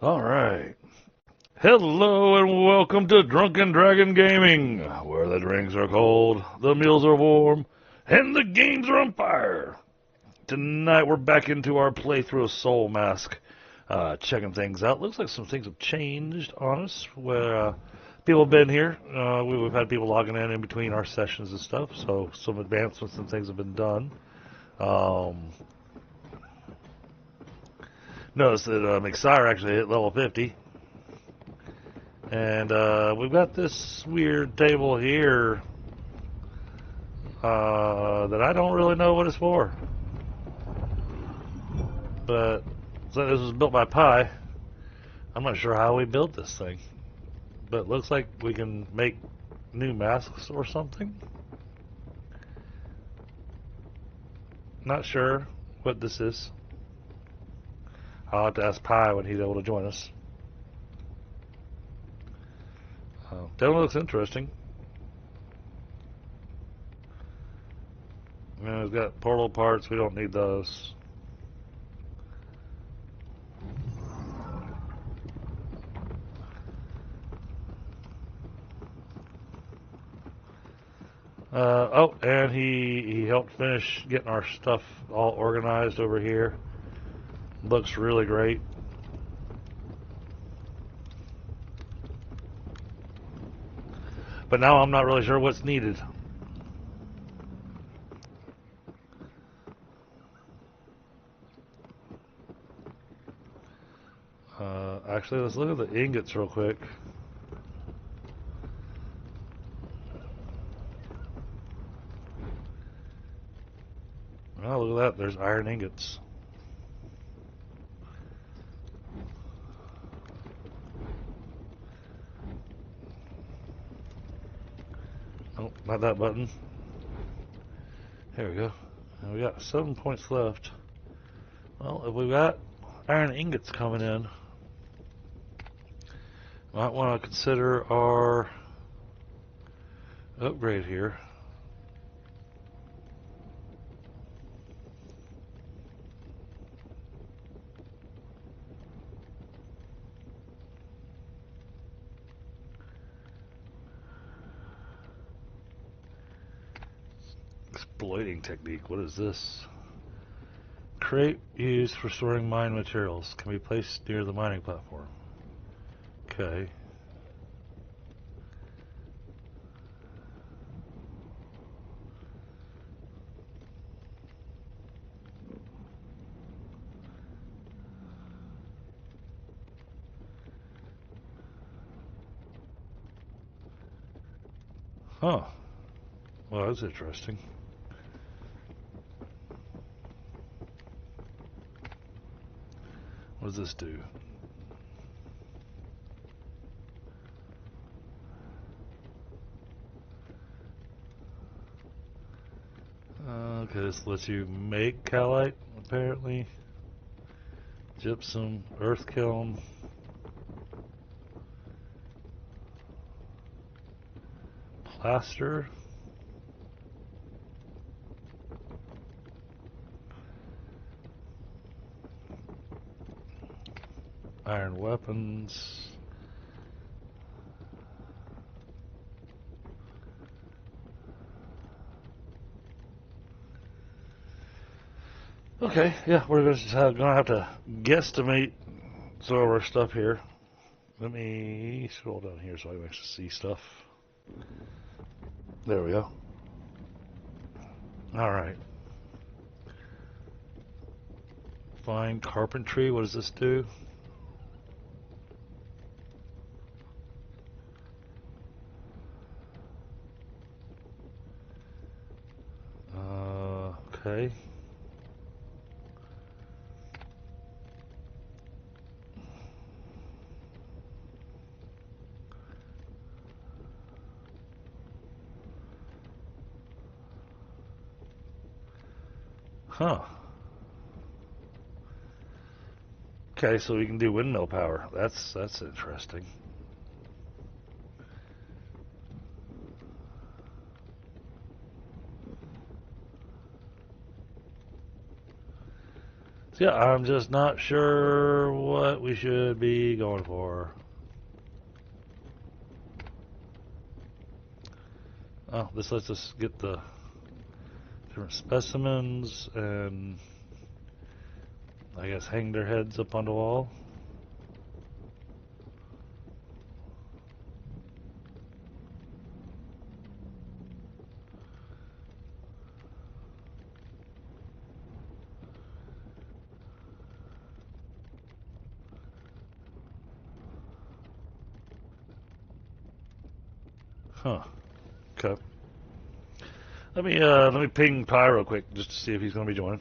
All right. Hello and welcome to Drunken Dragon Gaming, where the drinks are cold, the meals are warm, and the games are on fire. Tonight we're back into our playthrough of Soul Mask, checking things out. Looks like some things have changed on us, where people have been here. We've had people logging in between our sessions and stuff, so some advancements and things have been done. Notice that McSire actually hit level 50. And we've got this weird table here that I don't really know what it's for. But so this was built by Pi. I'm not sure how we built this thing. But it looks like we can make new masks or something. Not sure what this is. I'll have to ask Pi when he's able to join us. Definitely looks interesting. We've got portal parts. We don't need those. Oh, and he helped finish getting our stuff all organized over here. Looks really great. But now I'm not really sure what's needed. Actually, let's look at the ingots real quick. Oh, look at that. There's iron ingots. Oh, not that button. Here we go. And we got 7 points left. Well, if we've got iron ingots coming in, might want to consider our upgrade here. Exploiting technique. What is this? Crate used for storing mine materials can be placed near the mining platform. Okay. Huh. Well, that's interesting. What does this do? Okay, this lets you make calite, apparently. Gypsum, earth kiln. Plaster. Iron weapons. Okay, yeah, we're just gonna have to guesstimate some of our stuff here. Let me scroll down here so I can actually see stuff. There we go. Alright. Fine carpentry, what does this do? Okay. Huh. Okay, so we can do windmill power. That's interesting. Yeah, I'm just not sure what we should be going for. Oh, this lets us get the different specimens and I guess hang their heads up on the wall. Huh. Okay. Let me ping Pi real quick just to see if he's going to be joining.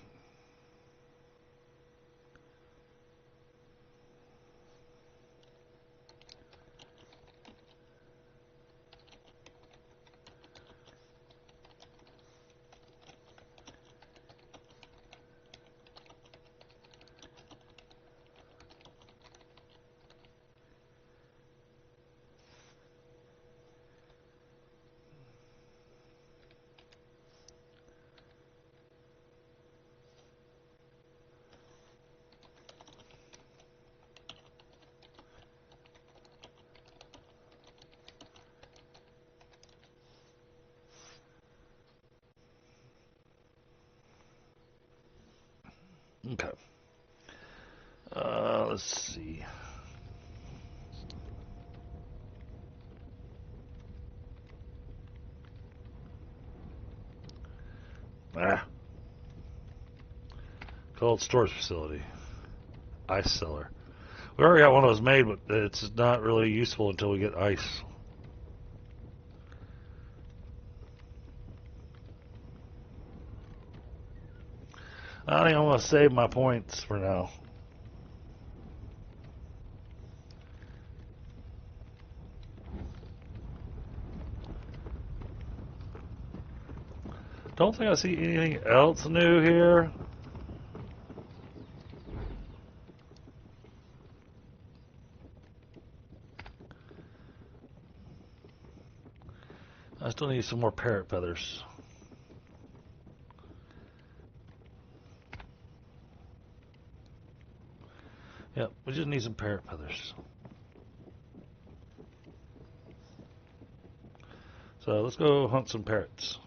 Okay. Let's see. Cold storage facility. Ice cellar. We already got one of those made, but it's not really useful until we get ice. I think I'm going to save my points for now. Don't think I see anything else new here. I still need some more parrot feathers. Yep, we just need some parrot feathers. So let's go hunt some parrots.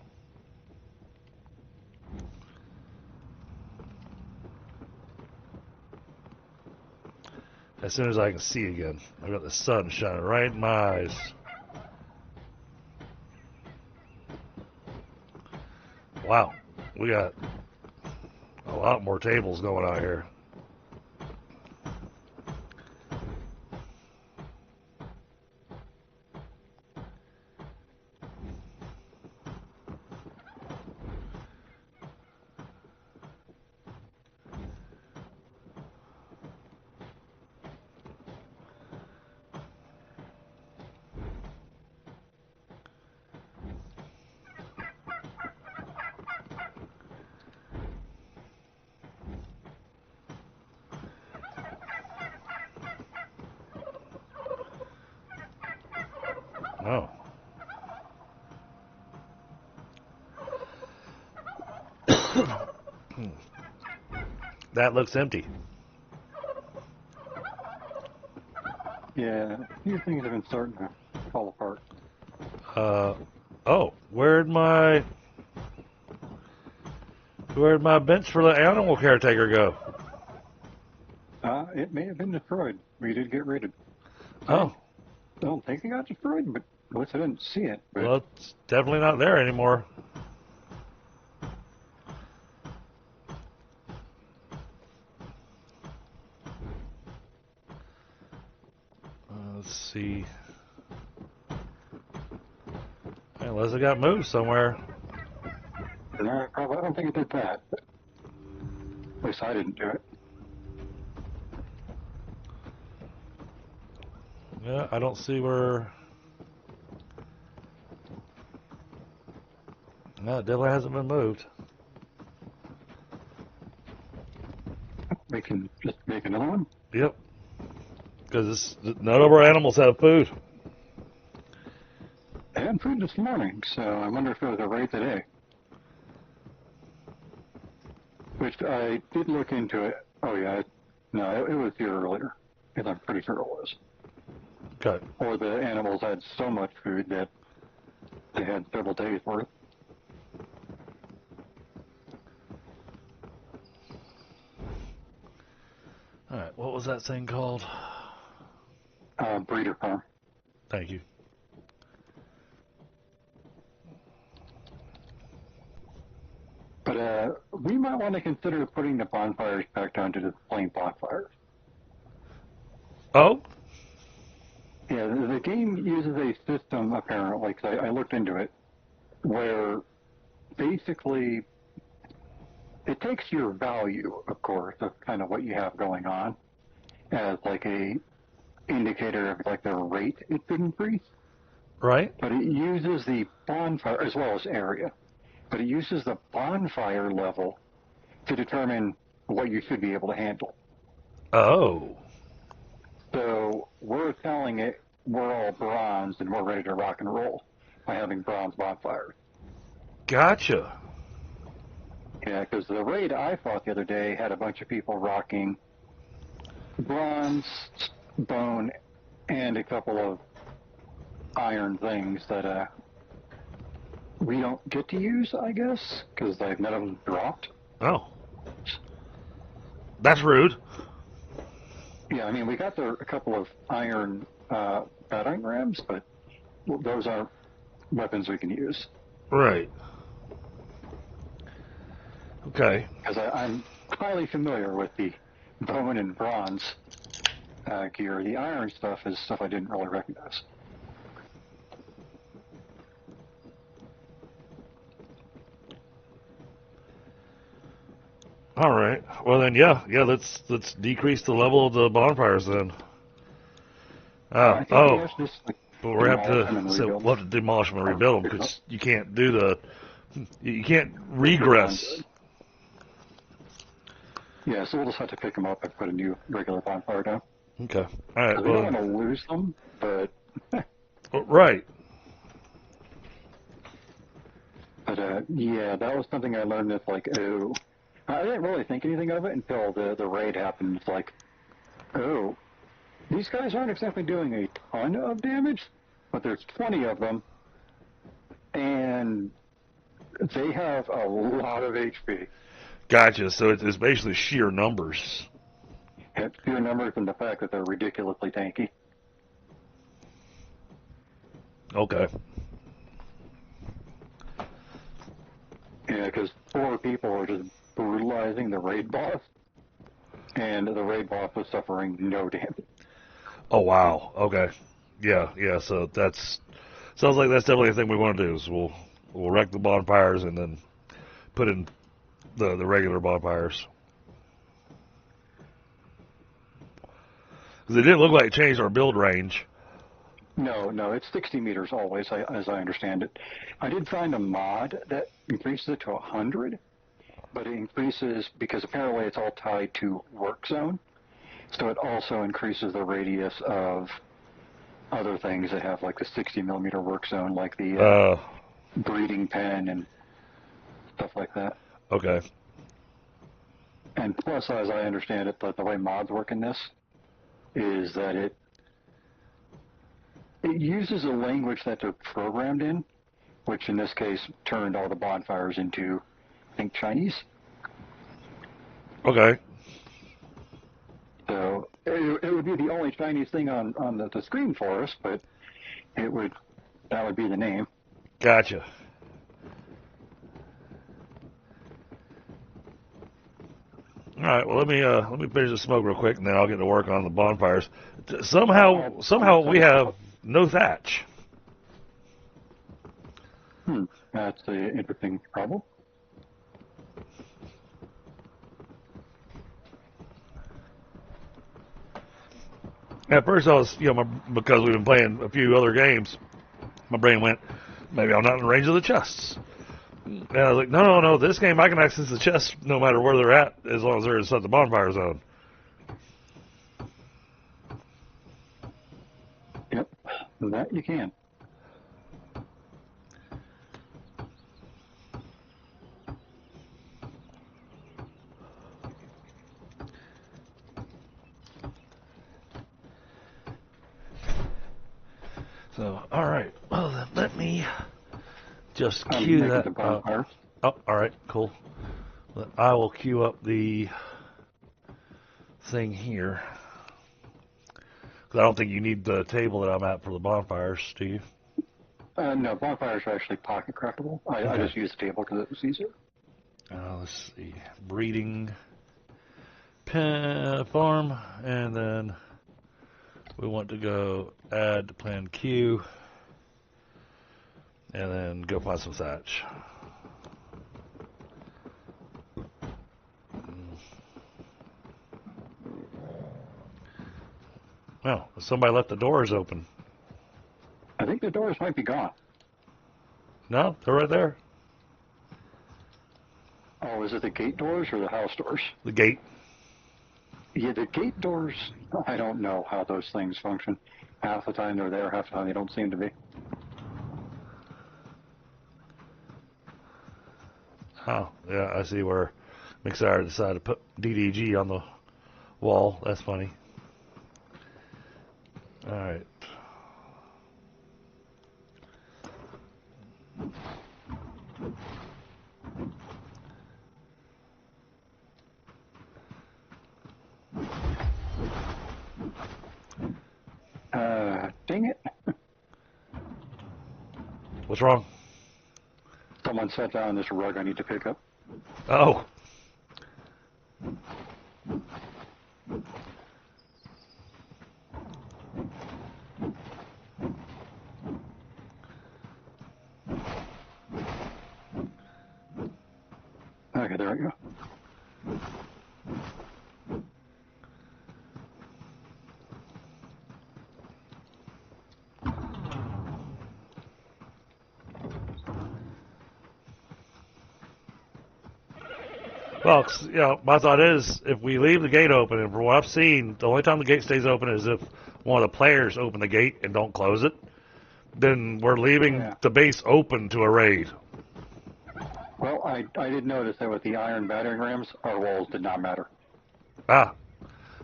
As soon as I can see again. I've got the sun shining right in my eyes. Wow, we got a lot more tables going out here. Oh. That looks empty. Yeah, a few things have been starting to fall apart. Oh, where'd my bench for the animal caretaker go? It may have been destroyed. We did get raided. Oh. I don't think it got destroyed, but at least I didn't see it. But Well, it's definitely not there anymore. Let's see. Unless it got moved somewhere. no, probably, I don't think it did that. But at least I didn't do it. Yeah, I don't see where. No, it definitely hasn't been moved. We can just make another one. Yep. Because none of our animals have food. I had food this morning, so I wonder if it was a raid today. Which I did look into it. Oh yeah, no, it was here earlier, because I'm pretty sure it was. Okay. Or the animals had so much food that they had several days worth. All right. What was that thing called? Breeder farm. Thank you. But we might want to consider putting the bonfires back down to the plain bonfires. Oh. Yeah, the game uses a system, apparently, because I looked into it, where basically it takes your value, of course, of kind of what you have going on, as like a indicator of like the rate it could increase. Right. But it uses the bonfire, as well as area, but it uses the bonfire level to determine what you should be able to handle. Oh. So we're telling it we're all bronze and we're ready to rock and roll by having bronze bonfires. Gotcha. Yeah, because the raid I fought the other day had a bunch of people rocking bronze, bone, and a couple of iron things that we don't get to use, I guess, because none of them dropped. Oh. That's rude. Yeah, I mean, we got a couple of iron battering rams, but those aren't weapons we can use. Right. Okay. Because I'm highly familiar with the bone and bronze gear. The iron stuff is stuff I didn't really recognize. All right. Well then, yeah. Let's decrease the level of the bonfires then. I think we have to just But we have demolish to them and so rebuild we'll them. have to demolish them and rebuild them because you can't do you can't regress. Yeah, so we'll just have to pick them up and put a new regular bonfire down. Okay. All right. We don't Well, want to lose them, but right. yeah, that was something I learned. That's like, oh, I didn't really think anything of it until the raid happened. It's like, oh, these guys aren't exactly doing a ton of damage, but there's 20 of them, and they have a lot of HP. Gotcha. So it's basically sheer numbers. It's pure numbers and the fact that they're ridiculously tanky. Okay. Yeah, because 4 people were just brutalizing the raid boss, and the raid boss was suffering no damage. Oh wow. Okay. Yeah. Yeah. So that's sounds like that's definitely a thing we want to do. Is we'll wreck the bonfires and then put in the regular bonfires. Because it didn't look like it changed our build range. No, it's 60 meters always, as I understand it. I did find a mod that increases it to 100, but it increases because apparently it's all tied to work zone. So it also increases the radius of other things that have like the 60 millimeter work zone, like the breeding pen and stuff like that. Okay. And plus, as I understand it, the way mods work in this is that it uses a language that they're programmed in, which in this case turned all the bonfires into, I think, Chinese. Okay. So it would be the only Chinese thing on the screen for us, but that would be the name. Gotcha. All right. Well, let me finish the smoke real quick, and then I'll get to work on the bonfires. Somehow we have no thatch. That's an interesting problem. At first, I was because we've been playing a few other games, my brain went, maybe I'm not in range of the chests. And I was like, no. This game I can access the chests no matter where they're at, as long as they're inside the bonfire zone. Yep, that you can. So, all right. Well, then let me just I'm cue making that the up. bonfire. Oh, all right, cool. I will queue up the thing here. Because I don't think you need the table that I'm at for the bonfires, do you? No, bonfires are actually pocket craftable. I Okay. just used the table because it was easier. Let's see. Breeding farm, and then we want to go add to plan queue, and then go find some thatch. Well, somebody left the doors open. I think the doors might be gone. No, they're right there. Oh, is it the gate doors or the house doors? The gate. Yeah, the gate doors, I don't know how those things function. Half the time they're there, half the time they don't seem to be. Oh, yeah, I see where McSire decided to put DDG on the wall. That's funny. All right. Dang it. What's wrong? Someone set down this rug I need to pick up. Oh. Okay, there we go. Well, you know, my thought is if we leave the gate open, and from what I've seen, the only time the gate stays open is if one of the players open the gate and don't close it. Then we're leaving Yeah. the base open to a raid. Well, I did notice that with the iron battering rams, our walls did not matter. Ah.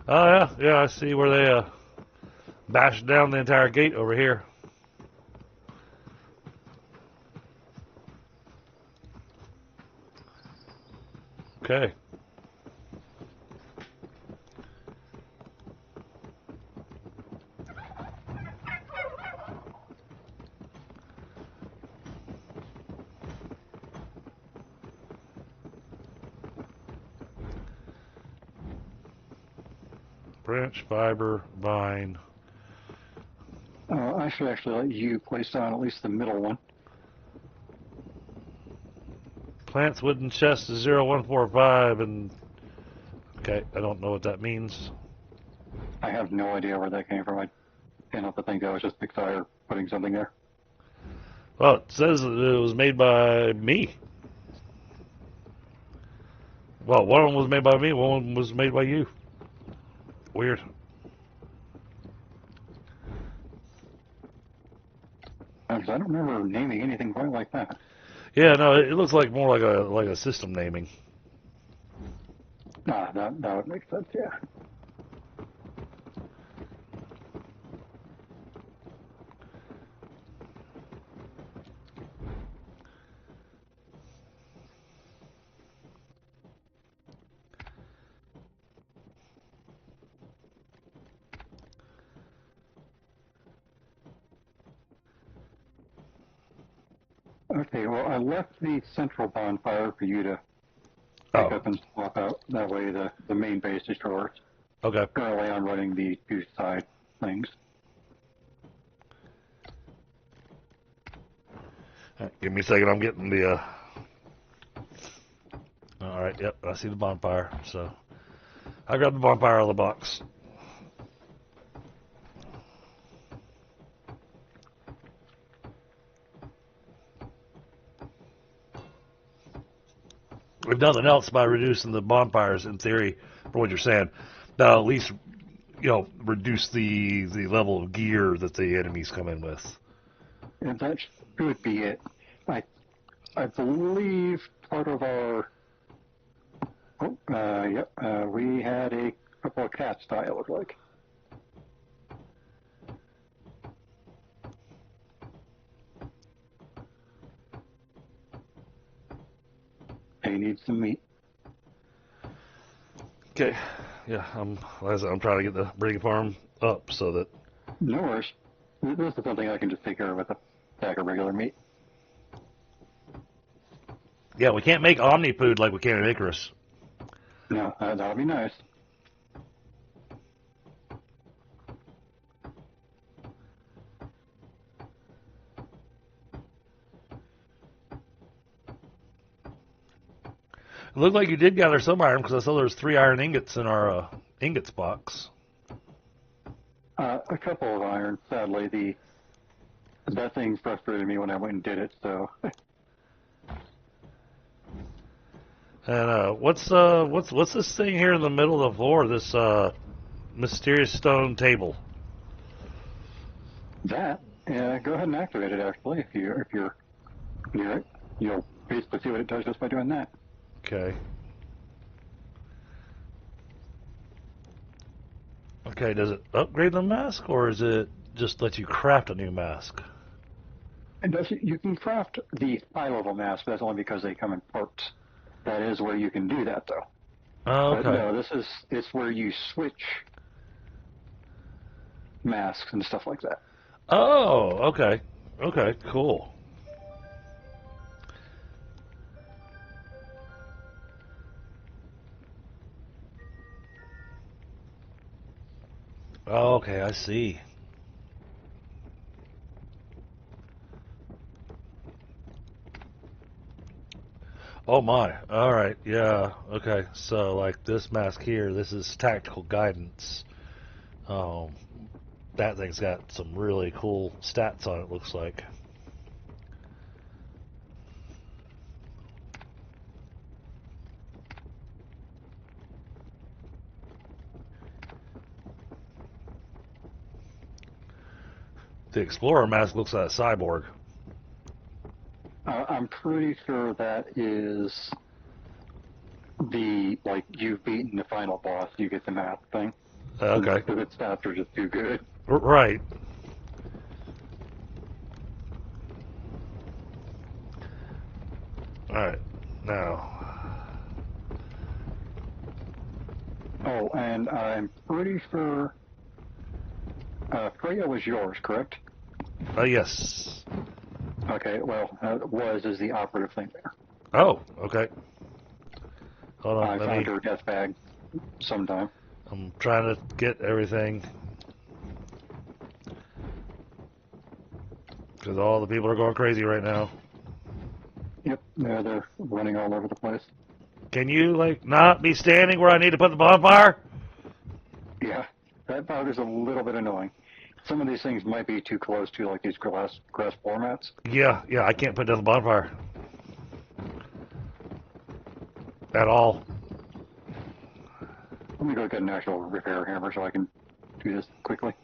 Oh, yeah. Yeah, I see where they bashed down the entire gate over here. Okay. Branch, fiber, vine. I should actually let you place down at least the middle one. Plants wooden chest is 0145 and okay, I don't know what that means. I have no idea where that came from. I didn't have to think that was just McSire putting something there. Well, it says that it was made by me. Well, one of them was made by me, one of them was made by you. Weird. Because I don't remember naming anything quite like that. Yeah, no, it looks like more like a system naming. Nah, that would make sense, yeah. Okay, well, I left the central bonfire for you to pick Oh, up and swap out. That way the main base is yours. okay. Currently I'm running the two side things. Give me a second. I'm getting the. All right. Yep. I see the bonfire. So I grabbed the bonfire out of the box. If nothing else, by reducing the bonfires, in theory, for what you're saying, that'll at least reduce the level of gear that the enemies come in with. And that should be it. I believe part of our we had a couple of cats die, it looked like. may need some meat. Okay. Yeah, I'm trying to get the breeding farm up so that. No worries. This is something I can just take care of with a pack of regular meat. Yeah, we can't make Omni food like we can in Icarus. No, that'll be nice. It looked like you did gather some iron because I saw there was 3 iron ingots in our ingots box. A couple of iron. Sadly, that thing frustrated me when I went and did it. So. And what's this thing here in the middle of the floor? This mysterious stone table. That. Yeah, go ahead and activate it. Actually, if you're near it, you'll basically see what it does just by doing that. Okay. Okay, does it upgrade the mask, or is it just let you craft a new mask? And you can craft the high-level mask, but that's only because they come in parts. That is where you can do that, though. Oh, okay. But no, it's where you switch masks and stuff like that. Oh, okay. Okay, cool. Oh, okay, I see. Oh my. All right. Yeah. Okay. So like this mask here, this is tactical guidance. Um, that thing's got some really cool stats on it. Looks like. The Explorer mask looks like a cyborg. I'm pretty sure that is like you've beaten the final boss, you get the mask thing. Okay. Because its stats are just too good. Right. All right. Now. Oh, and I'm pretty sure Freya was yours, correct? Yes. Okay, well, was is the operative thing there. Oh. Okay. Hold on. I found her death bag sometime. I'm trying to get everything. Because all the people are going crazy right now. Yep, they're running all over the place. Can you, like, not be standing where I need to put the bonfire? Yeah, that part is a little bit annoying. Some of these things might be too close to, like, these grass floor mats. Yeah, I can't put down the bonfire. At all. Let me go get an actual repair hammer so I can do this quickly.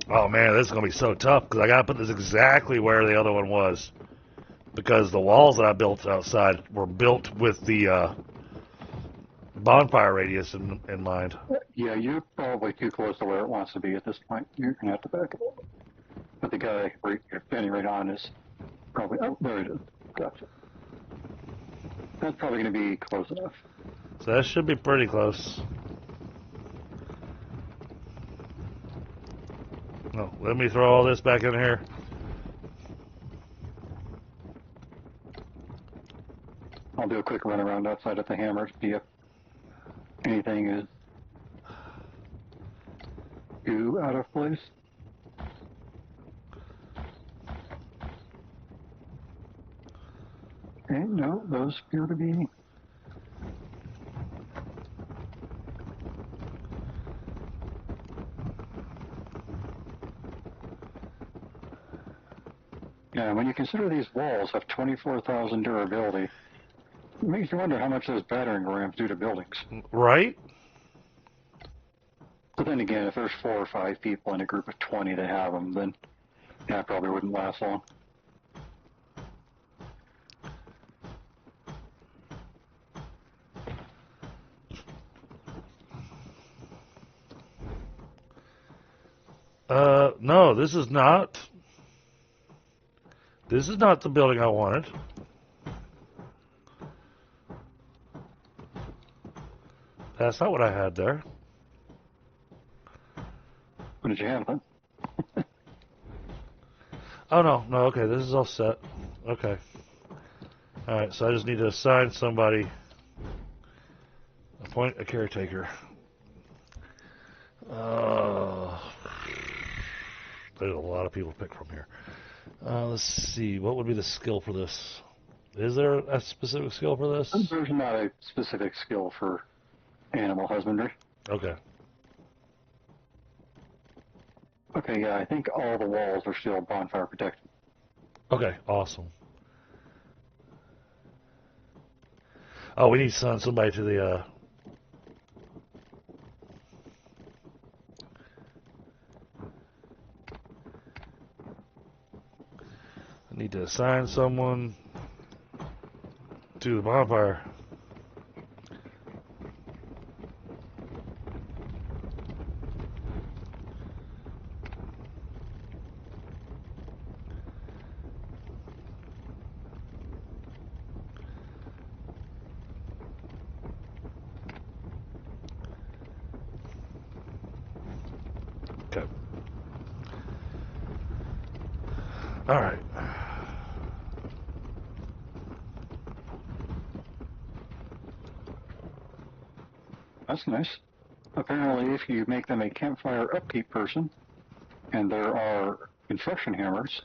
Oh man, this is going to be so tough because I got to put this exactly where the other one was. Because the walls that I built outside were built with the bonfire radius in mind. Yeah, you're probably too close to where it wants to be at this point. You're going to have to back it up. But the guy you're standing right on is probably... Oh, there it is. Gotcha. That's probably going to be close enough. So that should be pretty close. No, let me throw all this back in here. I'll do a quick run around outside of the hammer to see if anything is too out of place. Okay, no, those appear to be... Yeah, when you consider these walls have 24,000 durability, it makes you wonder how much those battering rams do to buildings. Right? But then again, if there's 4 or 5 people in a group of 20 that have them, then Yeah, it probably wouldn't last long. No, this is not. This is not the building I wanted. That's not what I had there. What did you have then? Oh, no. Okay, this is all set. Okay. Alright, so I just need to assign somebody. Appoint a caretaker. There's a lot of people to pick from here. Let's see. What would be the skill for this? Is there a specific skill for this? There's not a specific skill for animal husbandry. Okay. Okay, yeah, I think all the walls are still bonfire protected. Okay, awesome. Oh, we need to send somebody to the, I need to assign someone to the bonfire. Okay. All right. That's nice. Apparently, if you make them a campfire upkeep person, and there are construction hammers,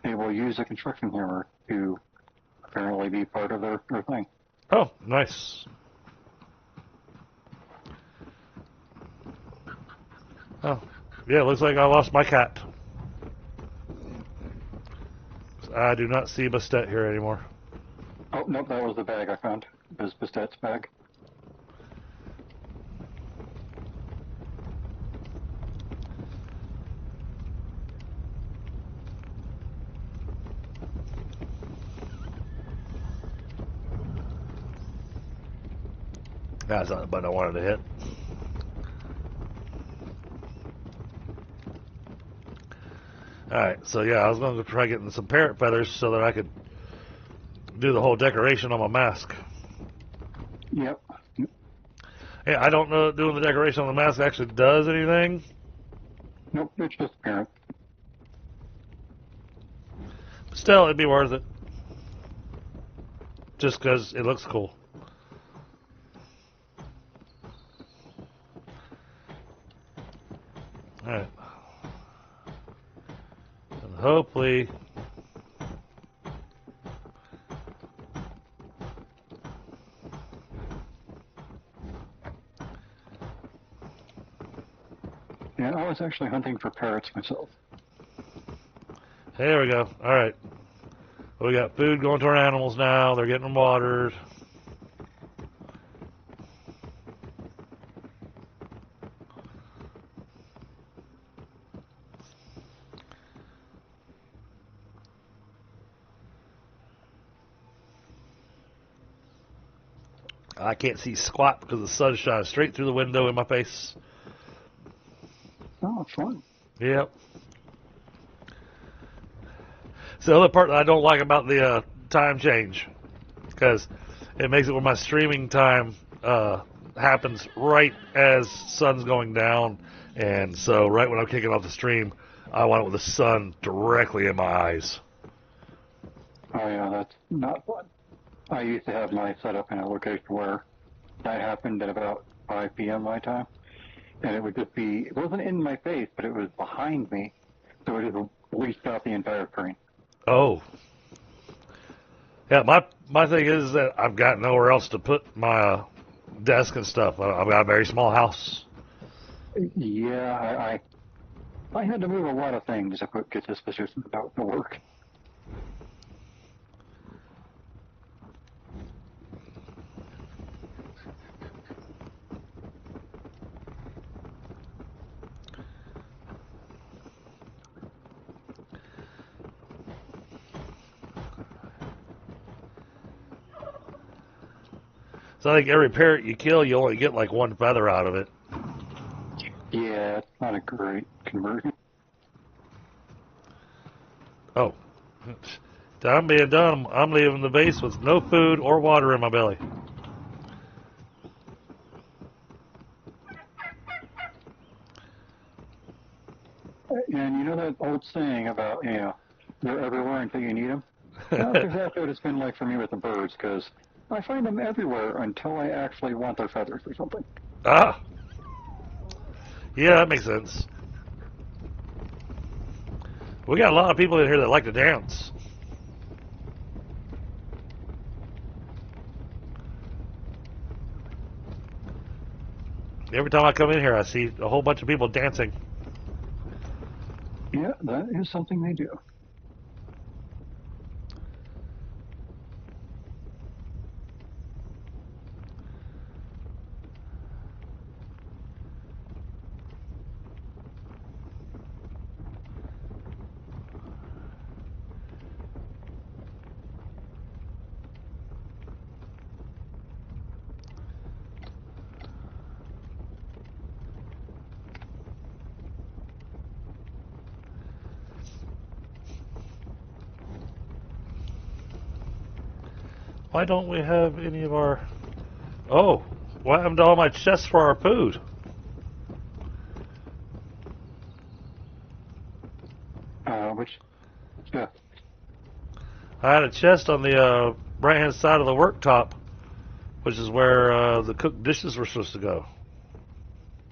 they will use a construction hammer to apparently be part of their thing. Oh, nice. Oh, yeah, looks like I lost my cat. I do not see Bastet here anymore. Oh, nope, that was the bag I found. It was Bastet's bag. That's not the button I wanted to hit. Alright, so yeah, I was going to try getting some parrot feathers so that I could do the whole decoration on my mask. Yep. Yeah, I don't know if doing the decoration on the mask actually does anything. Nope, it's just apparent. Still, it'd be worth it. Just because it looks cool. Alright. And hopefully... Yeah, I was actually hunting for parrots myself. There we go. Alright. We got food going to our animals now. They're getting watered. I can't see squat because the sun shines straight through the window in my face. Oh, fun. Yep. It's the other part that I don't like about the time change, because it makes it where my streaming time happens right as sun's going down, and so right when I'm kicking off the stream, I want it with the sun directly in my eyes. Oh, yeah, that's not fun. I used to have my setup in a location where that happened at about 5 p.m. my time, and it would just be, it wasn't in my face, but it was behind me, so it just bleached out the entire screen. Oh. Yeah, my thing is that I've got nowhere else to put my desk and stuff. I've got a very small house. Yeah, I had to move a lot of things to get this position to work. So I think every parrot you kill, you only get like one feather out of it. Yeah, it's not a great conversion. Oh. I'm being done. I'm leaving the base with no food or water in my belly. And you know that old saying about, they're everywhere until you need them? That's exactly what it's been like for me with the birds, because I find them everywhere until I actually want their feathers or something. Ah. Yeah, that makes sense. We got a lot of people in here that like to dance. Every time I come in here, I see a whole bunch of people dancing. Yeah, that is something they do. Why don't we have any of our... Oh, what happened to all my chests for our food? Yeah. I had a chest on the right-hand side of the worktop, which is where the cooked dishes were supposed to go.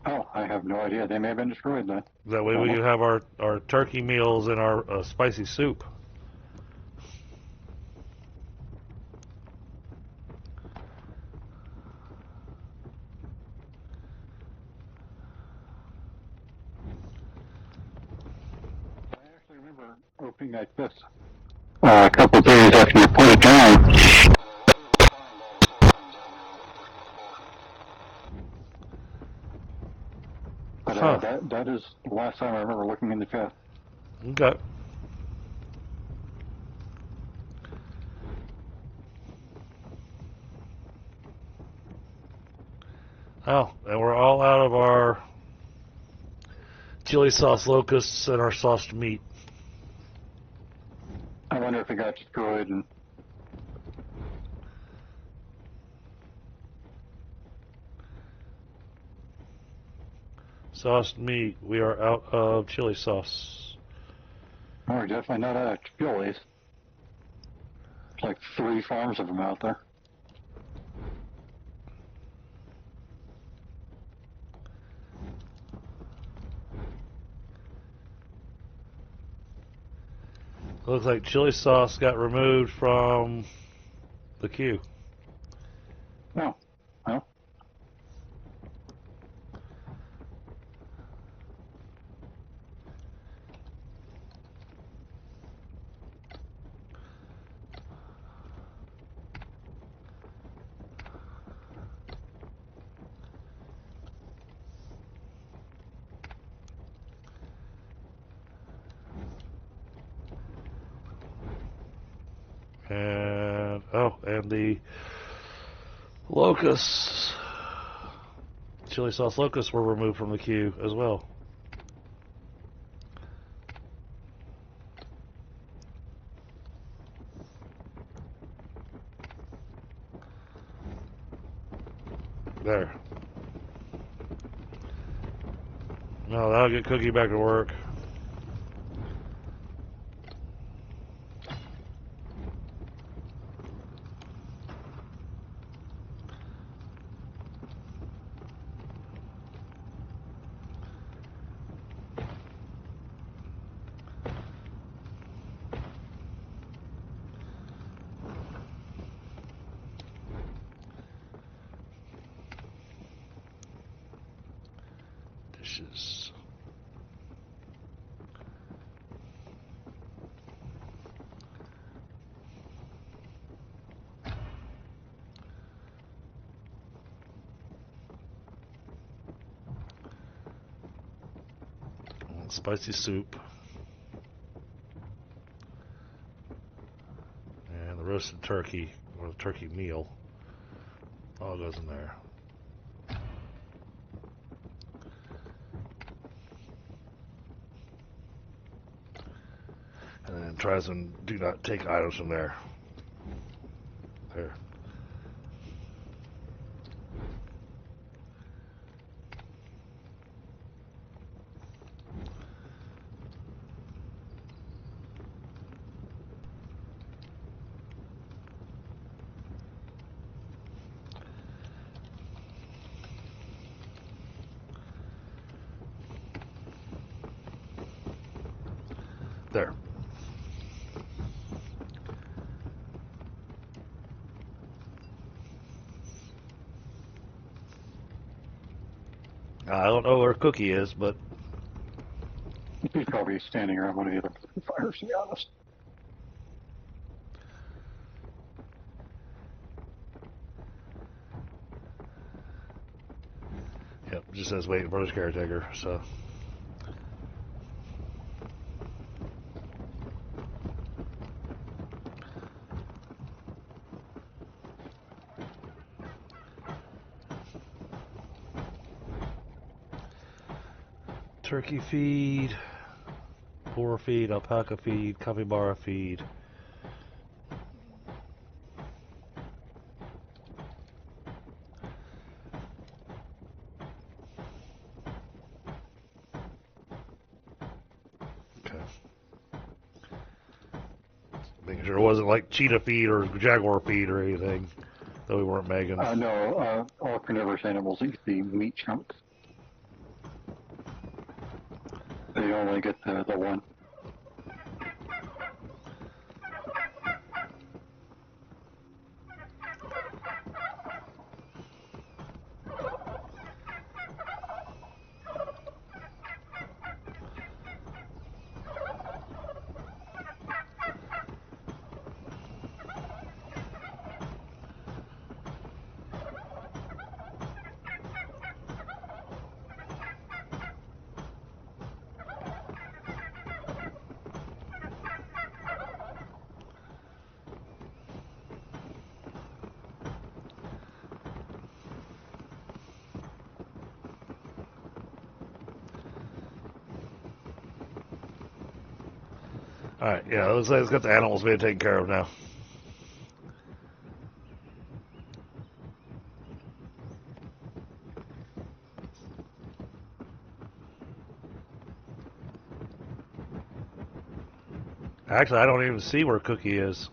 Oh, I have no idea. They may have been destroyed then. That way we can have our turkey meals and our spicy soup. I actually remember opening that chest a couple of days after you put it down. But Huh. that is the last time I remember looking in the chest. Okay. Oh, and we're all out of our chili sauce locusts and our sauced meat. I wonder if it got destroyed and Sauced meat, we are out of chili sauce. we're definitely not out of chilies. There's like 3 farms of them out there. Looks like chili sauce got removed from the queue. No. No. And the locusts, chili sauce locusts were removed from the queue as well. There. No, that'll get Cookie back to work. Dishes. Spicy soup. And the roasted turkey, or the turkey meal. All goes in there. And then tries and do not take items from there. There. There. I don't know where Cookie is, but He's probably standing around one of the other fires, to be honest. yep, just says waiting for his caretaker. So. Turkey feed, boar feed, alpaca feed, capybara feed. Okay. Making sure it wasn't like cheetah feed or jaguar feed or anything, though we weren't making. No, all carnivorous animals eat the meat chunks. They only get the one. Alright, yeah, it looks like it's got the animals being taken care of now. Actually, I don't even see where Cookie is.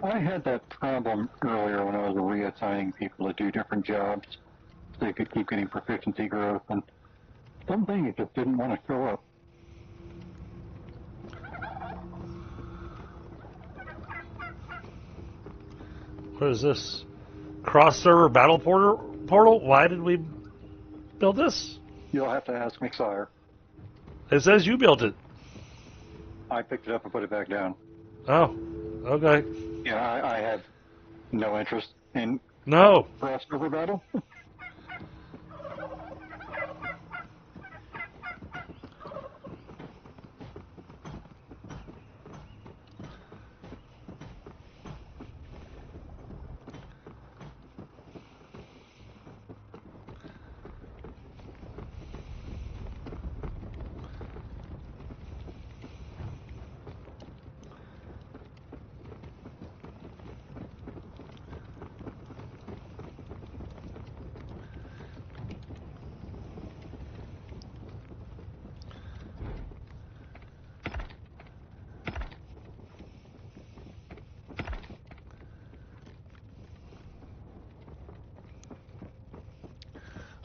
I had that problem earlier when I was reassigning people to do different jobs so they could keep getting proficiency growth, and something it just didn't want to show up. What is this? Cross-server battle portal? Why did we build this? You'll have to ask McSire. It says you built it. I picked it up and put it back down. Oh, okay. Yeah, I had no interest in No. crossover battle.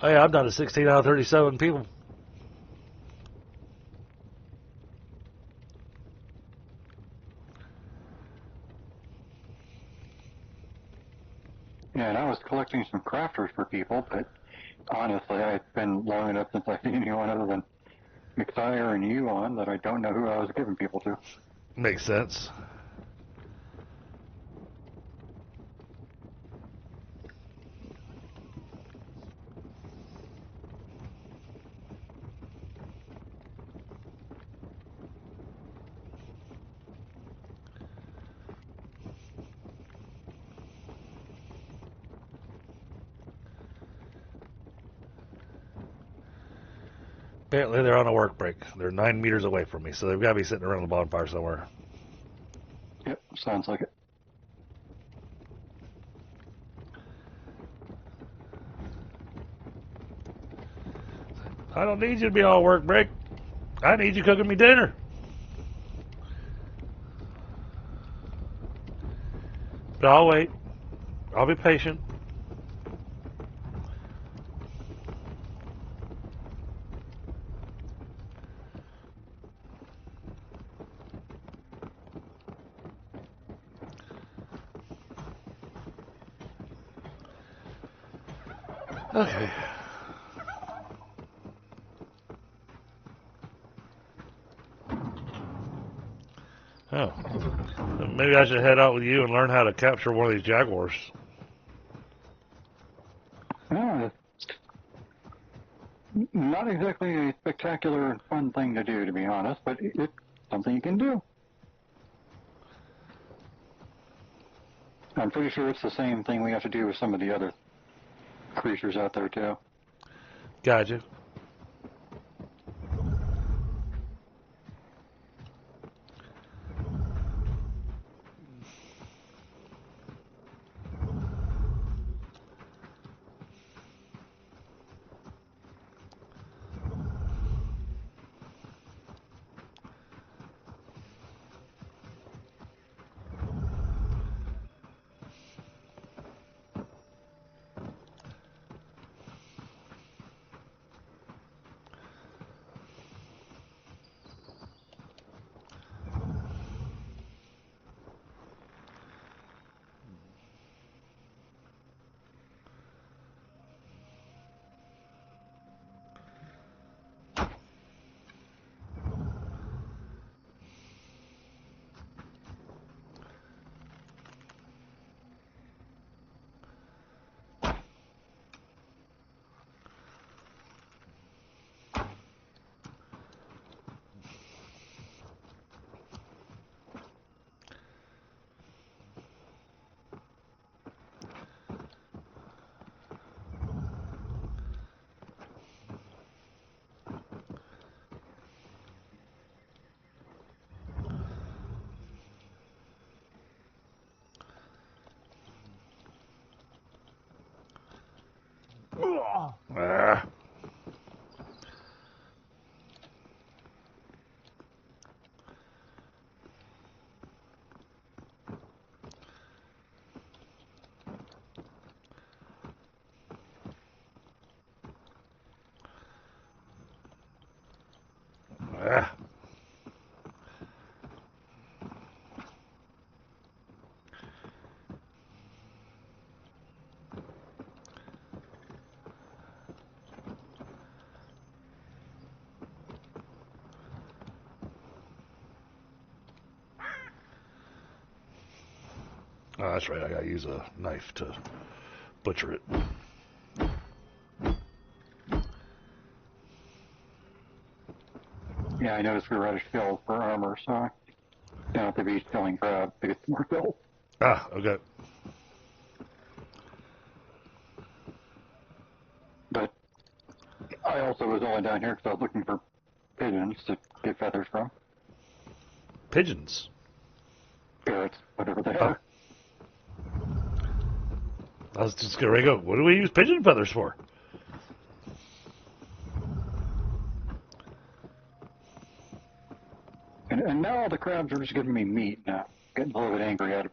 Oh yeah, I'm down to 16 out of 37 people. And I was collecting some crafters for people, but honestly, it's been long enough since I've seen anyone other than McSire and you on that I don't know who I was giving people to. Makes sense. Apparently they're on a work break. They're 9 meters away from me, so they've got to be sitting around the bonfire somewhere. Yep, sounds like it. I don't need you to be on work break. I need you cooking me dinner. But I'll wait. I'll be patient. Okay. Oh. Maybe I should head out with you and learn how to capture one of these jaguars. Yeah, not exactly a spectacular and fun thing to do, to be honest, but it's something you can do. I'm pretty sure it's the same thing we have to do with some of the other creatures out there, too. Gotcha. Ah. Ah. Oh, that's right. I gotta use a knife to butcher it. Yeah, I noticed we were out of shells for armor, so down at the beach killing crabs to get some more shells. Ah, okay. But I also was only down here because I was looking for pigeons to get feathers from. Pigeons. Parrots, whatever they Oh. are. I was just gonna go, what do we use pigeon feathers for? And now all the crabs are just giving me meat now. Getting a little bit angry at it.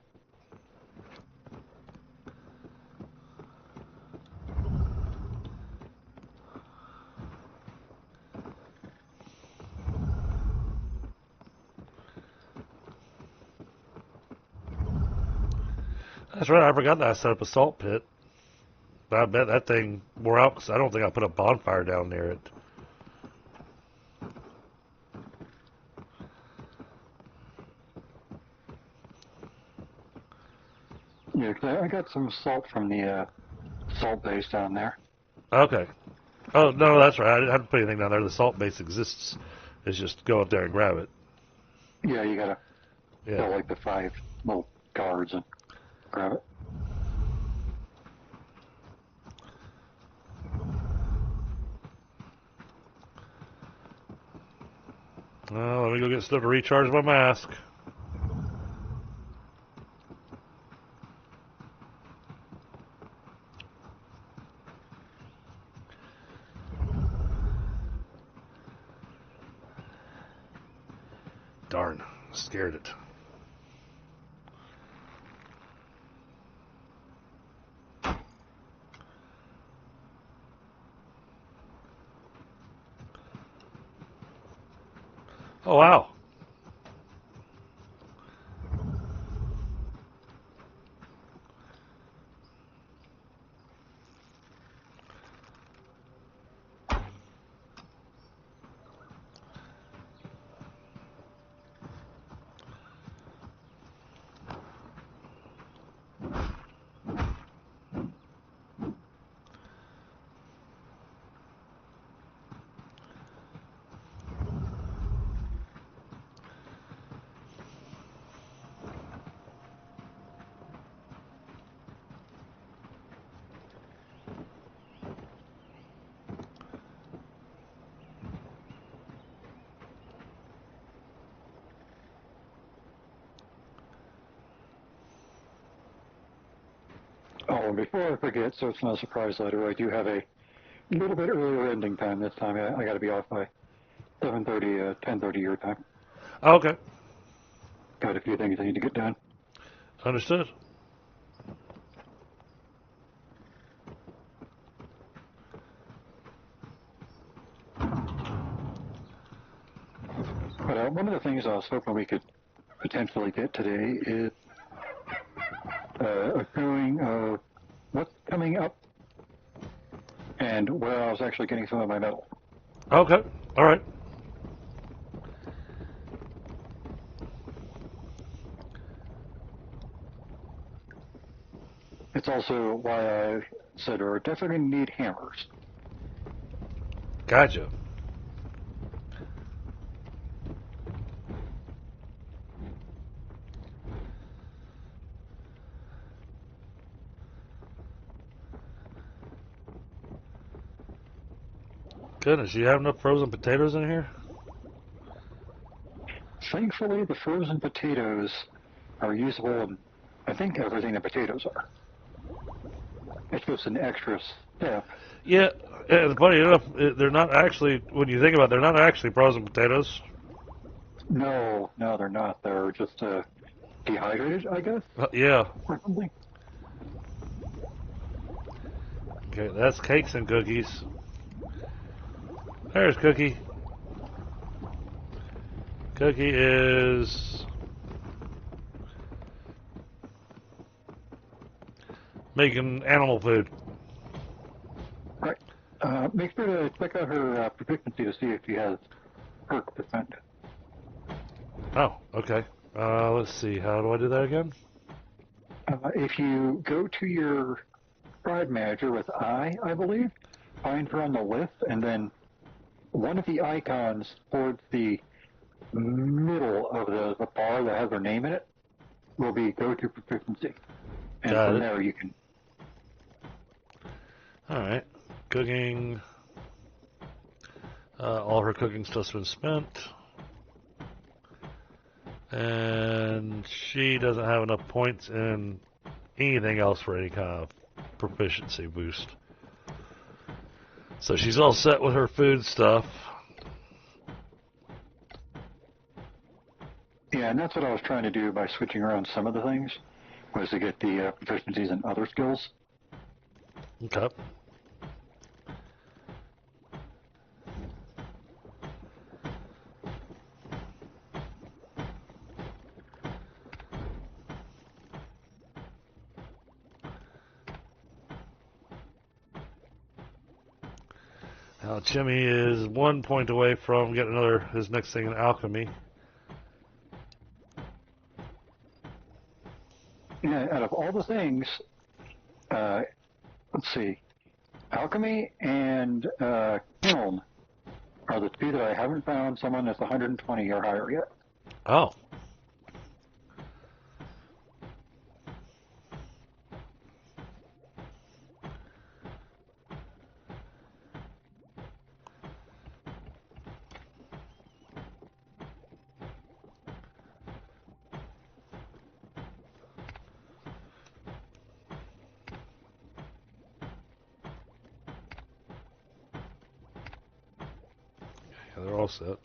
That's right. I forgot that I set up a salt pit. But I bet that thing wore out because I don't think I put a bonfire down near it. Yeah, 'cause I got some salt from the salt base down there. Okay. Oh, no, that's right. I didn't have to put anything down there. The salt base exists. It's just go up there and grab it. Yeah, you gotta Yeah. fill like the 5 little cards and grab it. Let me go get stuff to recharge my mask. Darn, scared it. Oh, wow. Oh, and before I forget, so it's not a surprise later, I do have a little bit earlier ending time this time. I got to be off by 7:30, 10:30 your time. Okay. Got a few things I need to get done. Understood. But one of the things I was hoping we could potentially get today is a showing of what's coming up and where I was actually getting some of my metal. Okay. All right. It's also why I said we're definitely going to need hammers. Gotcha. Goodness, you have enough frozen potatoes in here? Thankfully, the frozen potatoes are usable in, I think, everything that potatoes are. It's just an extra step. Yeah, and funny enough, they're not actually, when you think about it, they're not actually frozen potatoes. No, they're not. They're just dehydrated, I guess, Yeah. or something. Okay, that's cakes and cookies. There's Cookie. Cookie is making animal food. Right. Make sure to check out her proficiency to see if she has perk defend. Oh, okay. Let's see. How do I do that again? If you go to your tribe manager with I believe, find her on the list, and then one of the icons towards the middle of the bar that has her name in it will be go to proficiency. And Got from it. there you can. All right. Cooking. All her cooking stuff's been spent. And she doesn't have enough points in anything else for any kind of proficiency boost. So she's all set with her food stuff. Yeah, and that's what I was trying to do by switching around some of the things, was to get the proficiencies in other skills. Okay. Now Jimmy is 1 point away from getting his next thing in alchemy. Yeah, out of all the things, let's see, alchemy and kiln are the two that I haven't found someone that's 120 or higher yet. Oh. they're all set.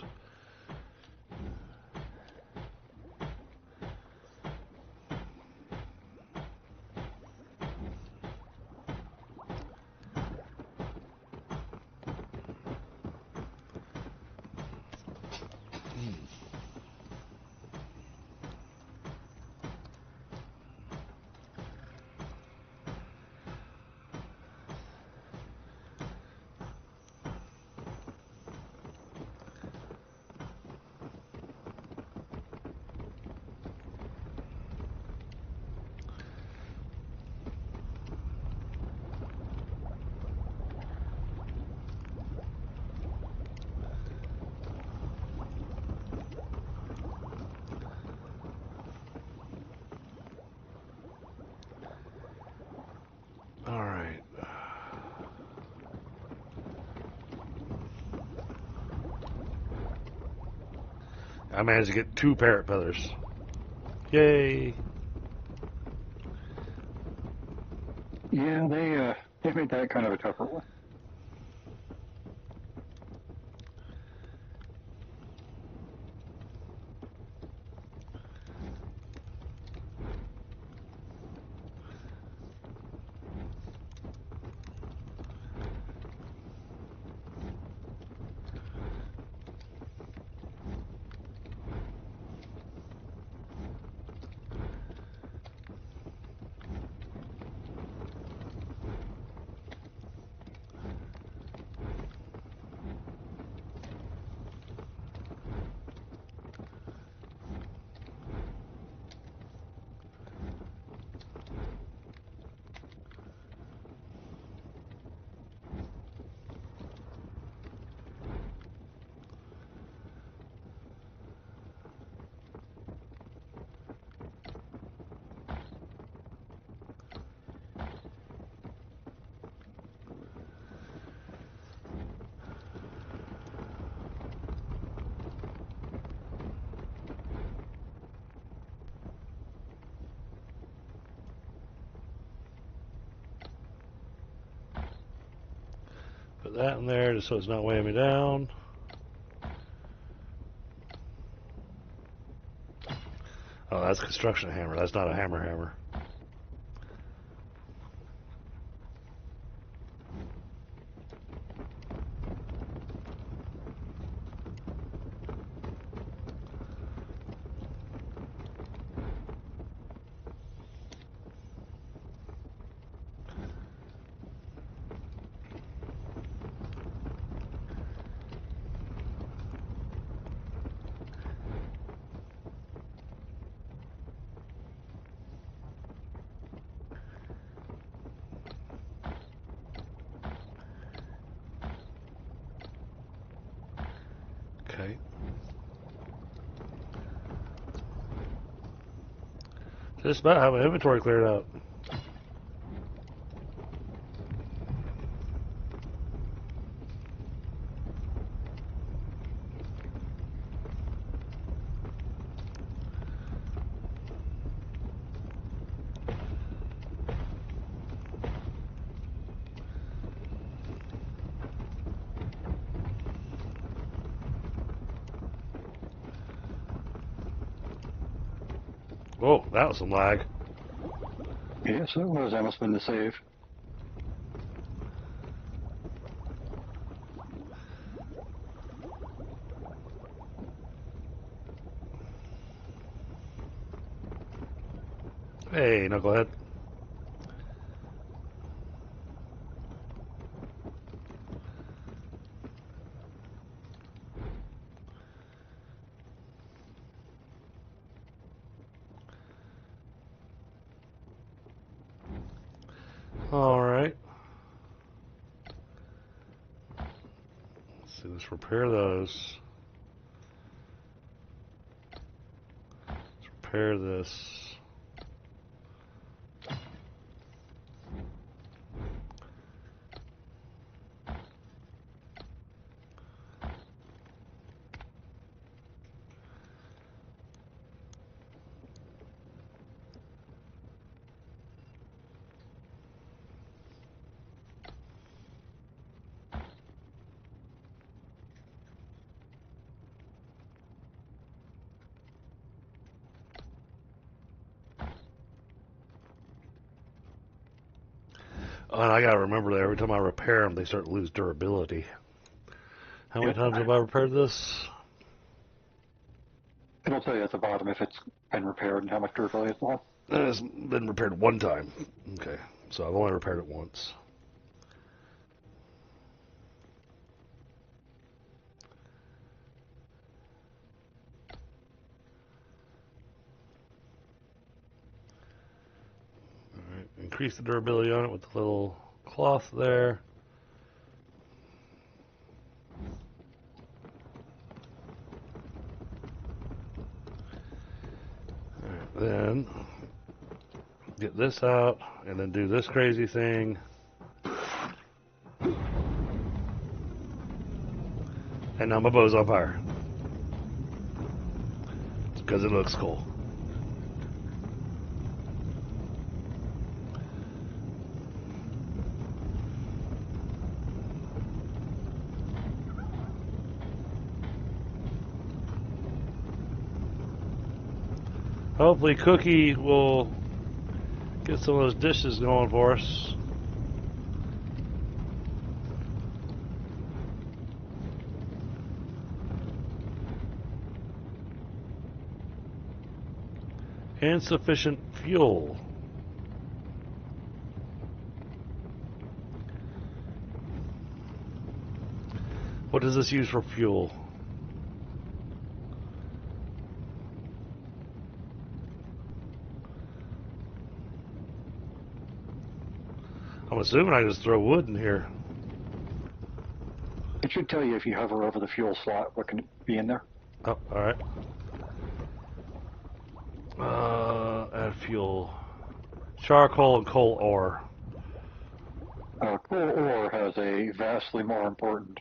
Alright. I managed to get 2 parrot feathers. Yay! Yeah, they made that kind of a tougher one. Put that in there just so it's not weighing me down. Oh, that's a construction hammer. That's not a hammer. Okay. Just about have my inventory cleared out. Whoa, that was some lag. Yes, it was. That must have been the save. Hey, knucklehead. Alright. Let's see, let's repair those. Let's repair this. And I gotta remember that every time I repair them, they start to lose durability. How many Yep. times have I repaired this? It'll tell you at the bottom if it's been repaired and how much durability it's lost. It's been repaired one time. Okay, so I've only repaired it once. Alright, increase the durability on it with the little cloth there. Alright, then get this out and then do this crazy thing. And now my bow's on fire. Because it looks cool. Hopefully Cookie will get some of those dishes going for us. Insufficient fuel. What does this use for fuel? I'm assuming I just throw wood in here. It should tell you if you hover over the fuel slot what can be in there. Oh, alright. Add fuel. Charcoal and coal ore. Coal ore has a vastly more important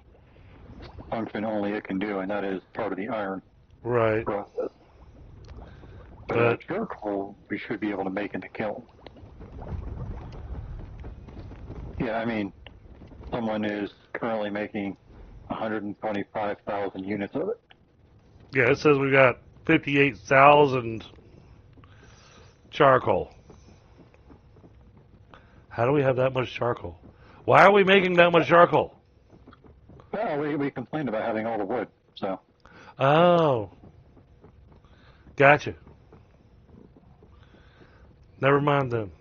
function only it can do, and that is part of the iron Right. process. But charcoal we should be able to make in the kiln. Yeah, I mean, someone is currently making 125,000 units of it. yeah, it says we got 58,000 charcoal. How do we have that much charcoal? Why are we making that much charcoal? Well, we complained about having all the wood, so. Oh. Gotcha. Never mind then.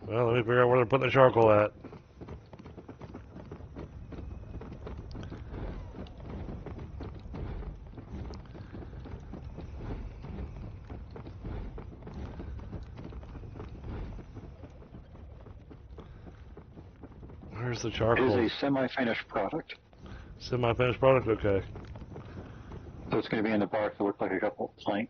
Well, let me figure out where they're putting the charcoal at. Where's the charcoal? It is a semi-finished product. Semi-finished product? Okay. So it's going to be in the box that looks like a couple of plank.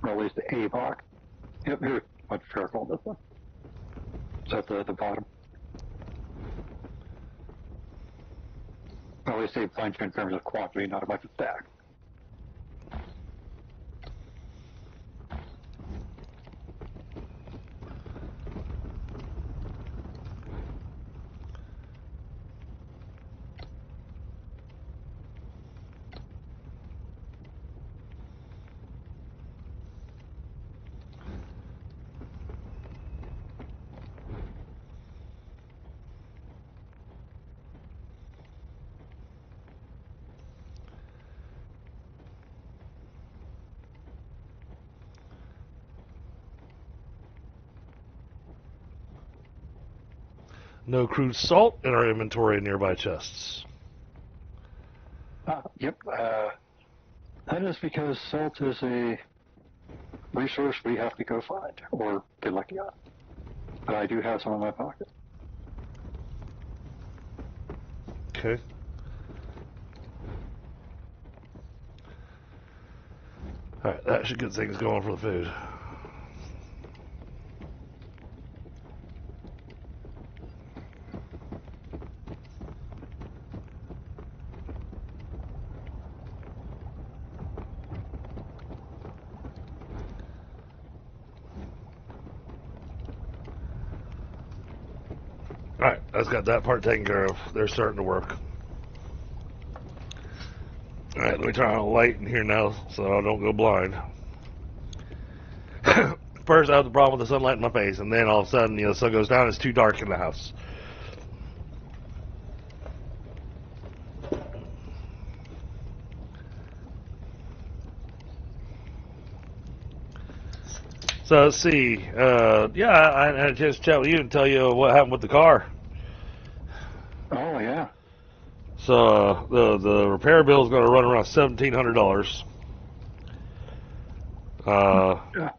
Or at least a box. Yep, here's much charcoal this one. So at the bottom. At least a bunch in terms of quantity, not a bunch of stack. No crude salt in our inventory in nearby chests. Yep. That is because salt is a resource we have to go find or get lucky on. But I do have some in my pocket. Okay. Alright, that should get things going for the food. Alright, that's got that part taken care of. They're starting to work. Alright, let me turn on a light in here now so I don't go blind. First, I have the problem with the sunlight in my face, and then all of a sudden, the sun goes down, it's too dark in the house. So let's see. Yeah, I had a chance to chat with you and tell you what happened with the car. Oh yeah. So the repair bill is going to run around $1,700. Yeah.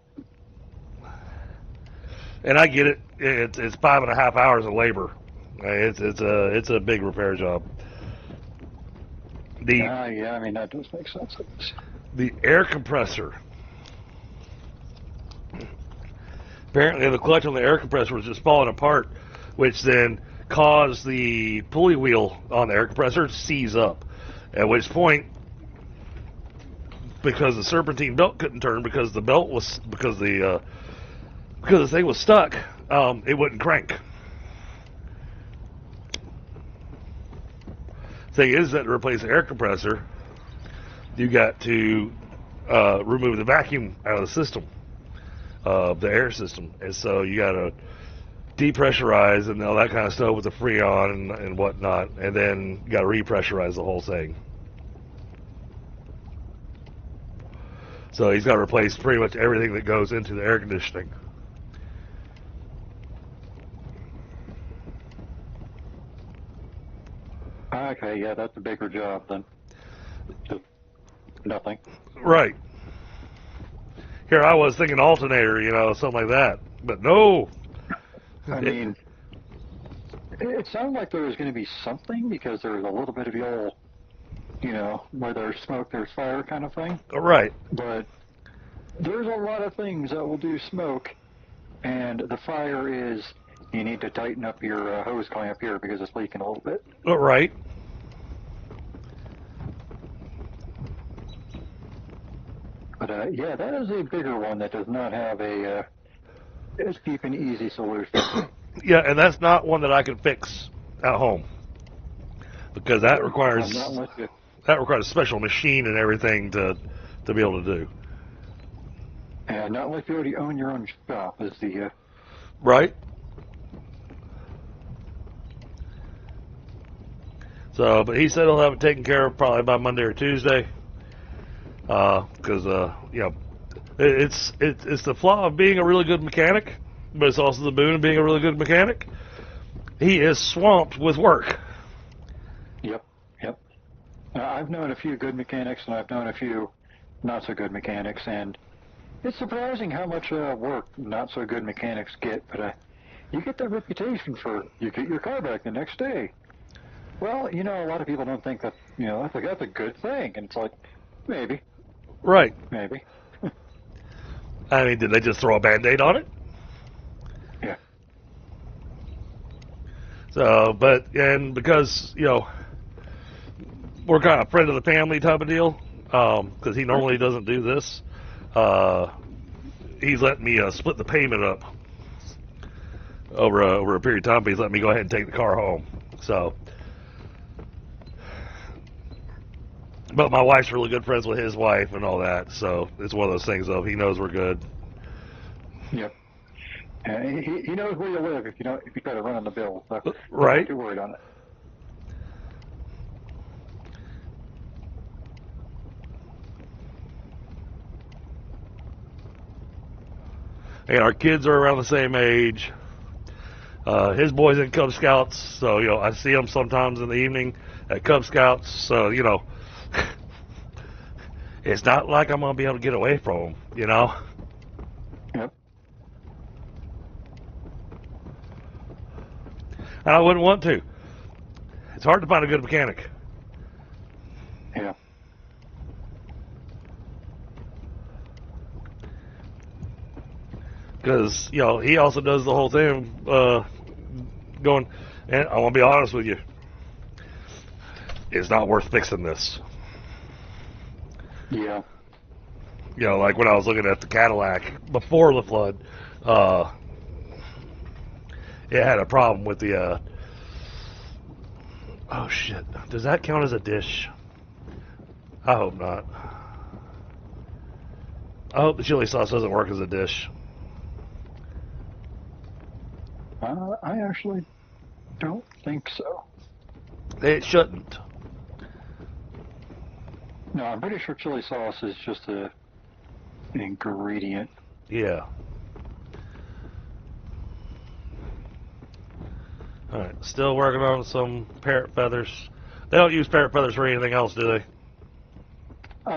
And I get it. It's 5.5 hours of labor. It's a big repair job. Yeah, I mean, that does make sense. The air compressor. Apparently, the clutch on the air compressor was just falling apart, which then caused the pulley wheel on the air compressor to seize up. At which point, because the serpentine belt couldn't turn because the thing was stuck, it wouldn't crank. Thing is that to replace the air compressor, you got to remove the vacuum out of the system, the air system, and so you got to depressurize and all that kind of stuff with the Freon and whatnot, and then you got to repressurize the whole thing. So he's got to replace pretty much everything that goes into the air conditioning. Okay, yeah, that's a bigger job than nothing. Right. Here I was thinking alternator, something like that. But no. I mean, it sounded like there was going to be something because there was a little bit of the old, where there's smoke, there's fire kind of thing. Right. But there's a lot of things that will do smoke, and the fire is you need to tighten up your hose clamp here because it's leaking a little bit. Right. But yeah, that is a bigger one that does not have a cheap and easy solution. Yeah, and that's not one that I can fix at home because that requires a special machine and everything to be able to do. And not like you already own your own shop, is the right. So, but he said he'll have it taken care of probably by Monday or Tuesday. Because it's the flaw of being a really good mechanic, but it's also the boon of being a really good mechanic. He is swamped with work. Yep. I've known a few good mechanics, and I've known a few not so good mechanics, and it's surprising how much work not so good mechanics get. But you get that reputation for you get your car back the next day. Well, a lot of people don't think that that's a good thing, and it's like maybe. Right. Maybe. I mean, did they just throw a Band-Aid on it? Yeah. So, and because, we're kind of friend of the family type of deal, because he normally doesn't do this, he's letting me split the payment up over a period of time, but he's letting me go ahead and take the car home. So, but my wife's really good friends with his wife and all that, so it's one of those things, though. He knows we're good. Yep. And he knows where you live if you try to run on the bill. So right. Don't get worried on it. And our kids are around the same age. His boys in Cub Scouts, so I see them sometimes in the evening at Cub Scouts. So it's not like I'm gonna be able to get away from them, Yep. And I wouldn't want to. It's hard to find a good mechanic. Yeah. Because he also does the whole thing, going. And I want to be honest with you, it's not worth fixing this. Yeah. Like when I was looking at the Cadillac before the flood, it had a problem with the. Oh shit! Does that count as a dish? I hope not. I hope the chili sauce doesn't work as a dish. I actually don't think so. It shouldn't. No, I'm pretty sure chili sauce is just an ingredient. Yeah. Alright, still working on some parrot feathers. They don't use parrot feathers for anything else, do they?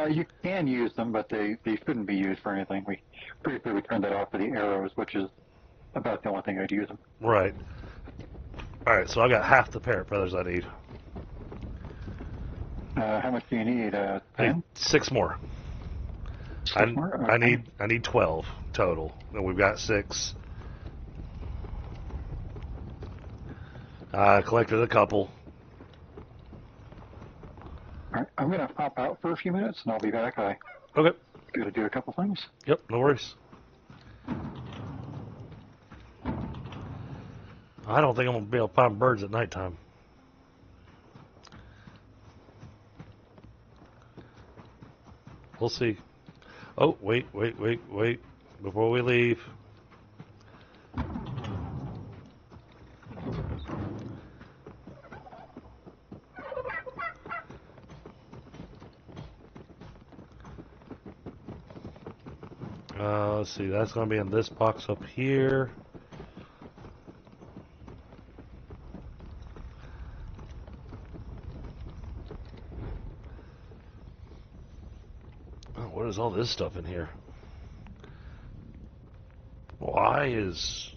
You can use them, but they shouldn't be used for anything. We briefly turned that off for the arrows, which is about the only thing I'd use them. Right. Alright, so I got half the parrot feathers I need. How much do you need? I 10? need 6 more. Six more? Okay. I need 12 total, and we've got 6. I collected a couple. All right, I'm going to pop out for a few minutes, and I'll be back. I Okay. got to do a couple things. Yep, no worries. I don't think I'm going to be able to find birds at nighttime. We'll see. Oh, wait. Before we leave. Let's see, that's going to be in this box up here. Oh, what is all this stuff in here? Why is...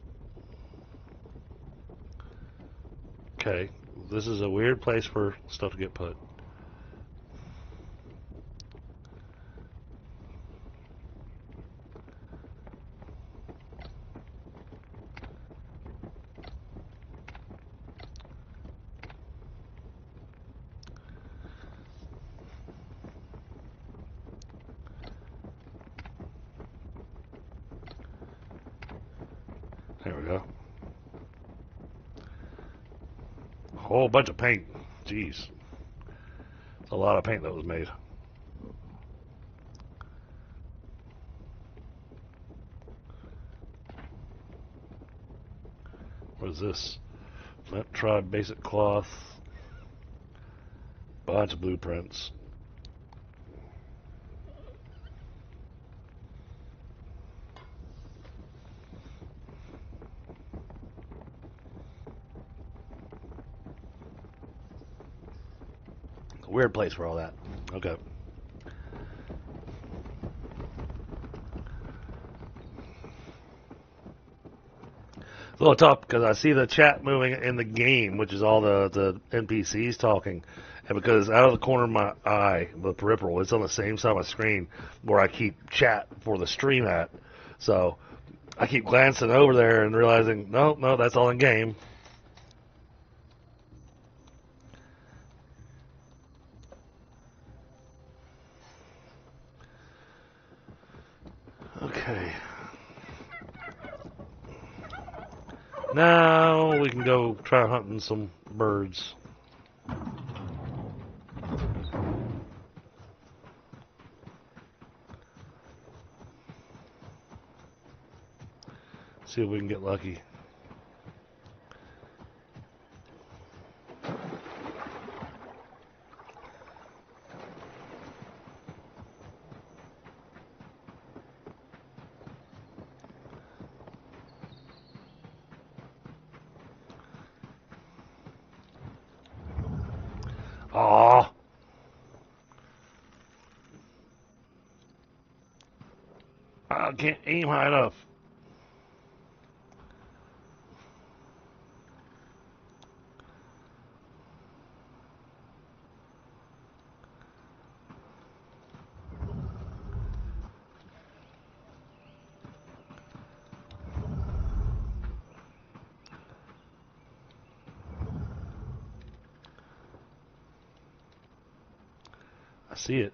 Okay, this is a weird place for stuff to get put. There we go. A whole bunch of paint. Jeez. It's a lot of paint that was made. What is this? Tribe basic cloth. Bunch of blueprints. Weird place for all that. Okay. It's a little tough because I see the chat moving in the game, which is all the NPCs talking. And because out of the corner of my eye, the peripheral, it's on the same side of my screen where I keep chat for the stream at. So I keep glancing over there and realizing, no, that's all in game. Okay. Now we can go try hunting some birds. See if we can get lucky. Aw. I can't aim high enough. I see it.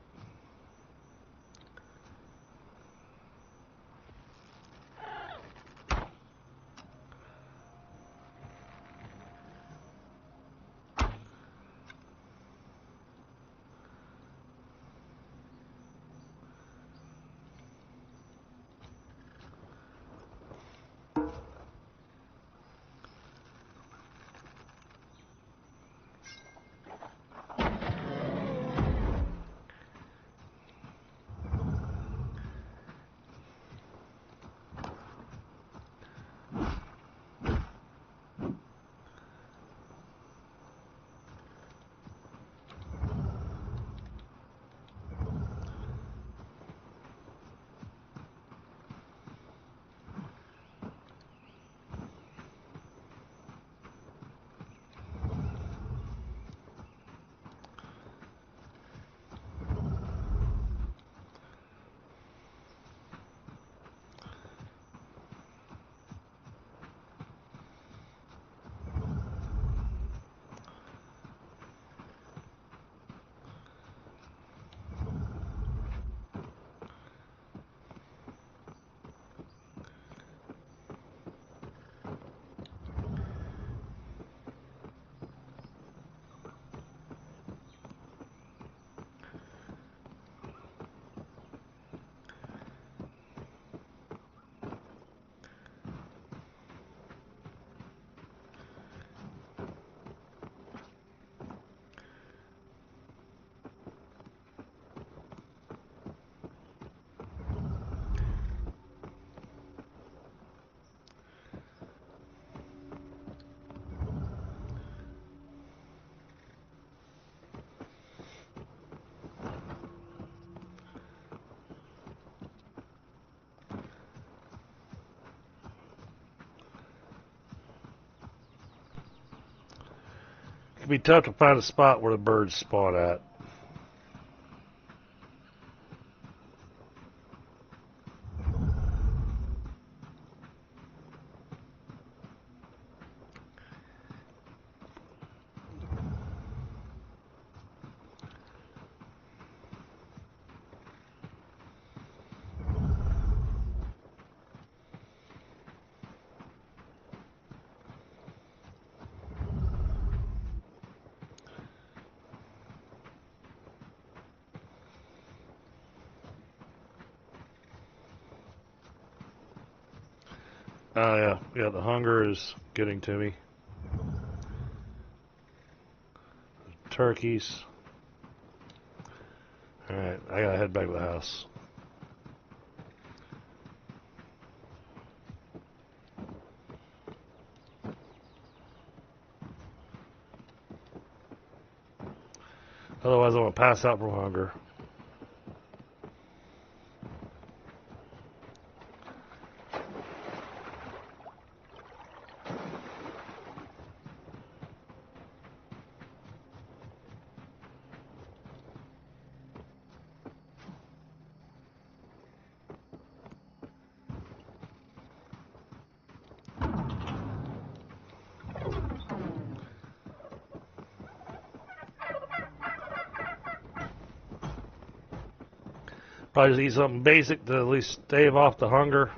be tough to find a spot where the birds spawn at. Oh yeah, the hunger is getting to me. Turkeys. Alright, I gotta head back to the house. Otherwise I'm gonna pass out from hunger. Probably just eat something basic to at least stave off the hunger.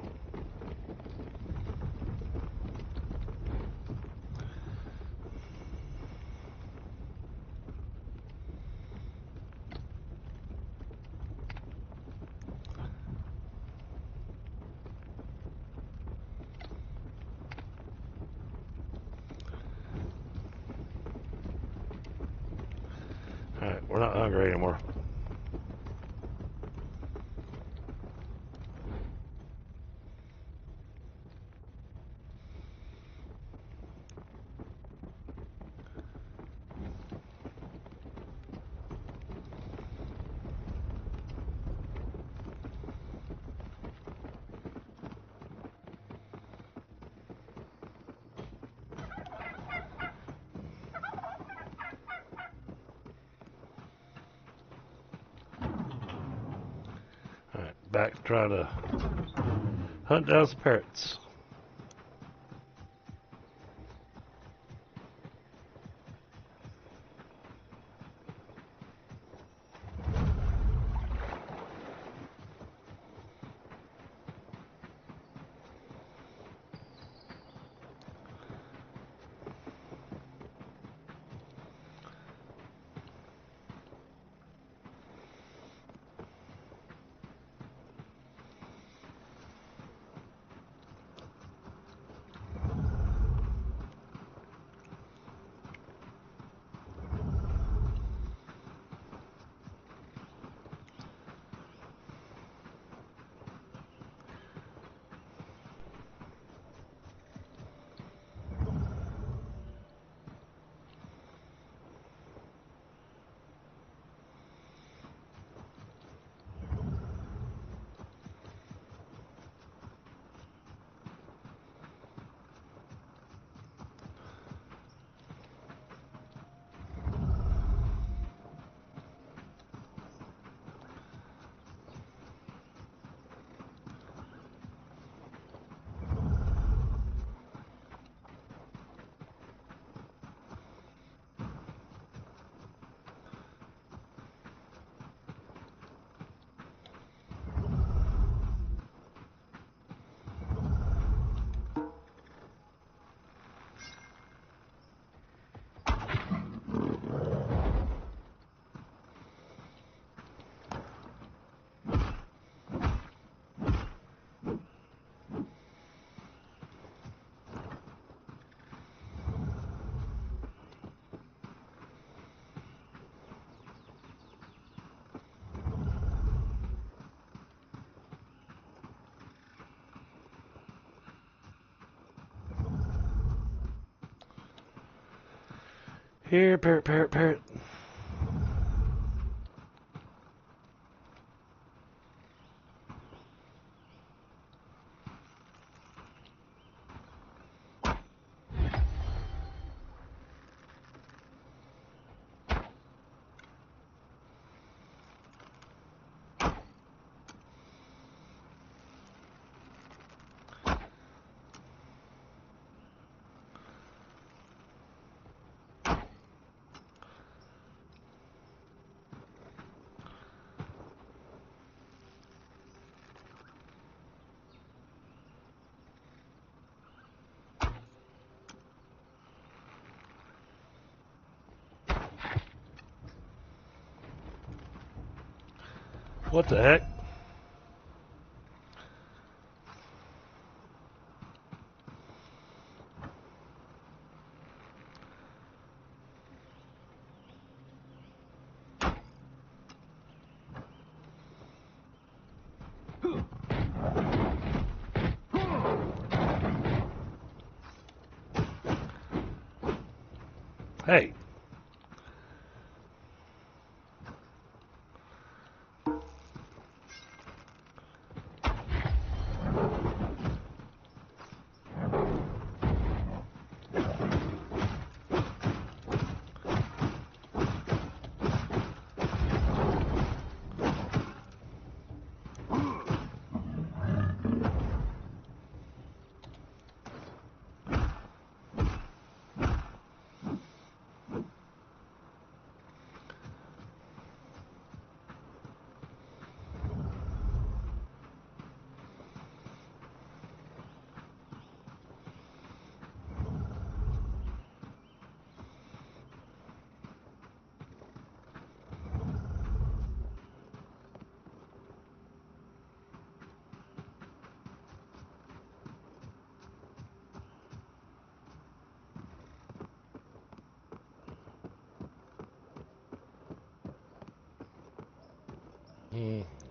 Alright, we're not hungry anymore. Alright, back to trying to hunt down some parrots. Here, parrot, parrot, parrot. What the heck? Hey.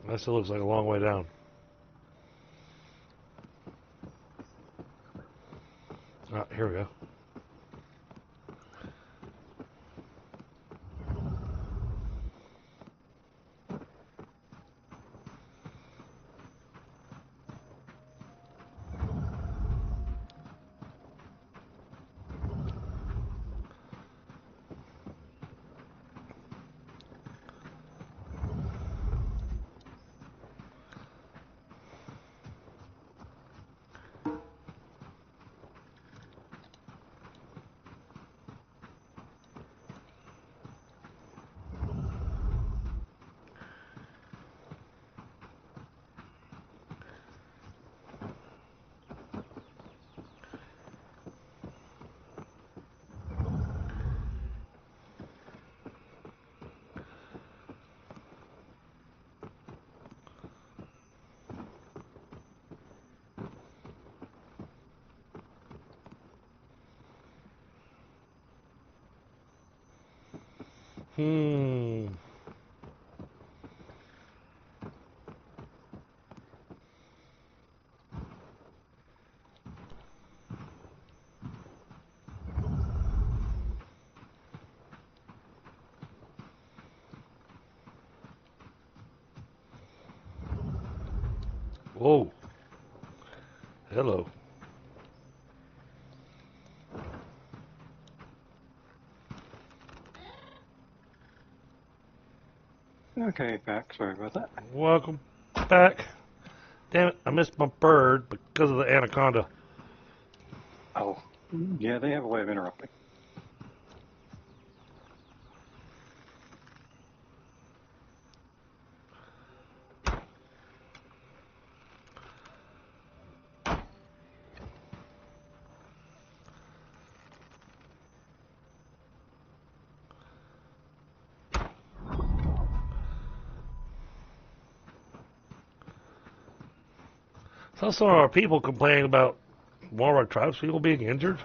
That still looks like a long way down. Ah, here we go. Hmm. Whoa. Hello. Okay, back. Sorry about that. Welcome back. Damn it, I missed my bird because of the anaconda. Oh, yeah, they have a way of interrupting. Saw some of our people complaining about one of our tribes people being injured.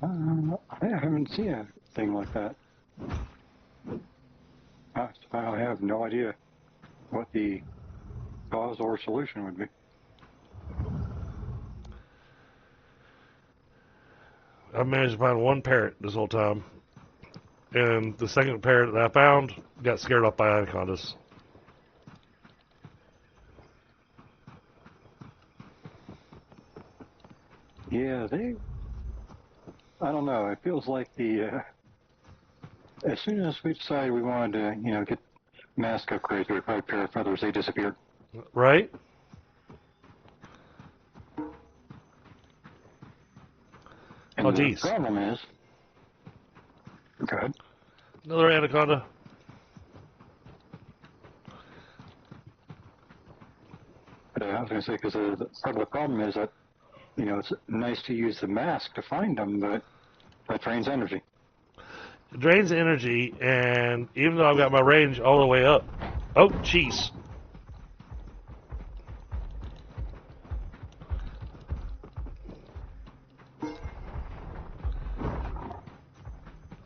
I haven't seen a thing like that. I have no idea what the cause or solution would be. I've managed to find one parrot this whole time, and the second parrot that I found got scared off by anacondas. Yeah, I don't know. It feels like as soon as we decided we wanted to, get mask upgrades or a pair of feathers, they disappeared. Right? And Oh, the geez. problem is, go ahead. Another anaconda. I was going to say, because part of the problem is that, it's nice to use the mask to find them, but that drains energy. It drains energy, and even though I've got my range all the way up. Oh, jeez.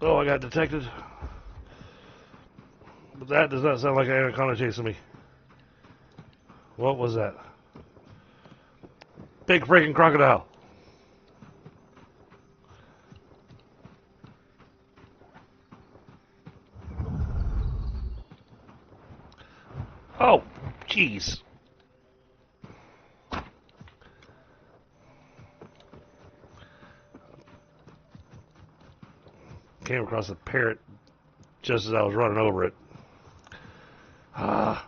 Oh, I got detected. But that does not sound like an anaconda chasing me. What was that? Big freaking crocodile. Oh, jeez. Came across a parrot just as I was running over it. Ah.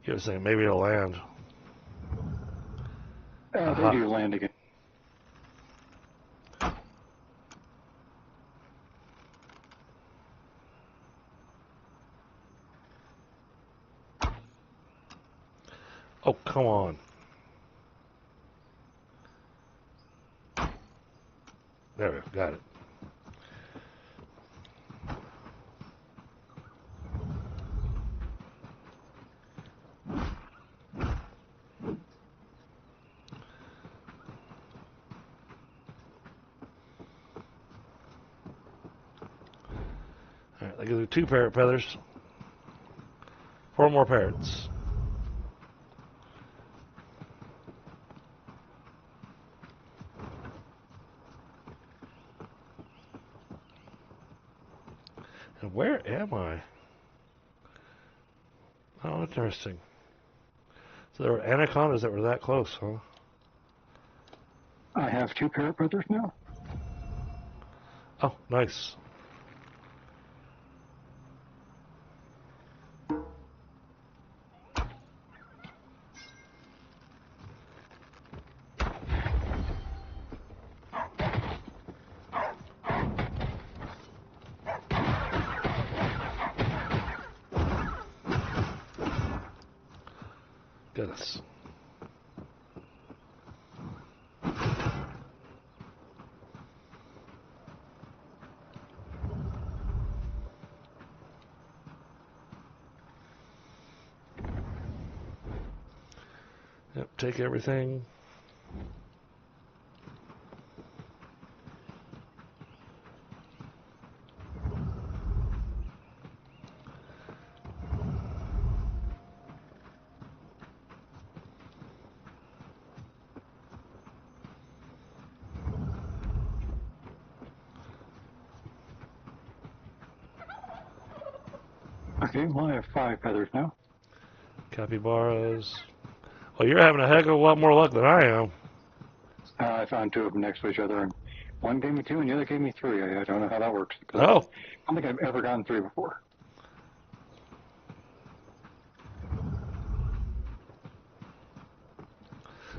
You were saying maybe it'll land. They do land again. Oh, come on. There we go. Got it. Alright, that gives me 2 parrot feathers. 4 more parrots. And where am I? Oh, interesting. So there were anacondas that were that close, huh? I have 2 parrot feathers now. Oh, nice. Goodness. Yep, take everything. Okay, well, I have 5 feathers now. Capybaras. Well, you're having a heck of a lot more luck than I am. I found 2 of them next to each other, and one gave me 2 and the other gave me 3. I don't know how that works, because Oh. I don't think I've ever gotten 3 before.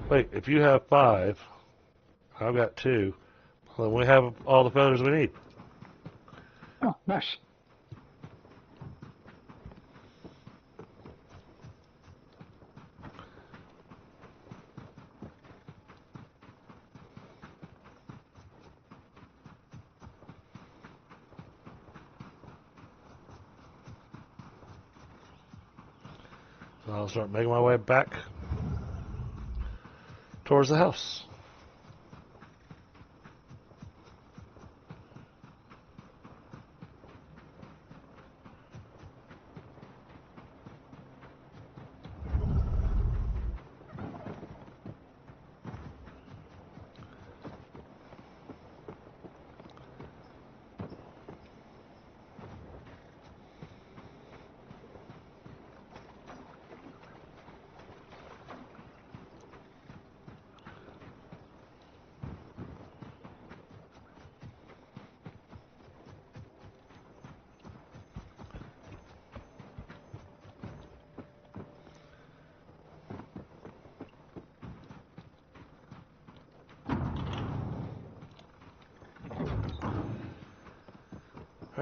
Wait, if you have 5, I've got 2. Well, then we have all the feathers we need. Oh, nice. So I'll start making my way back towards the house.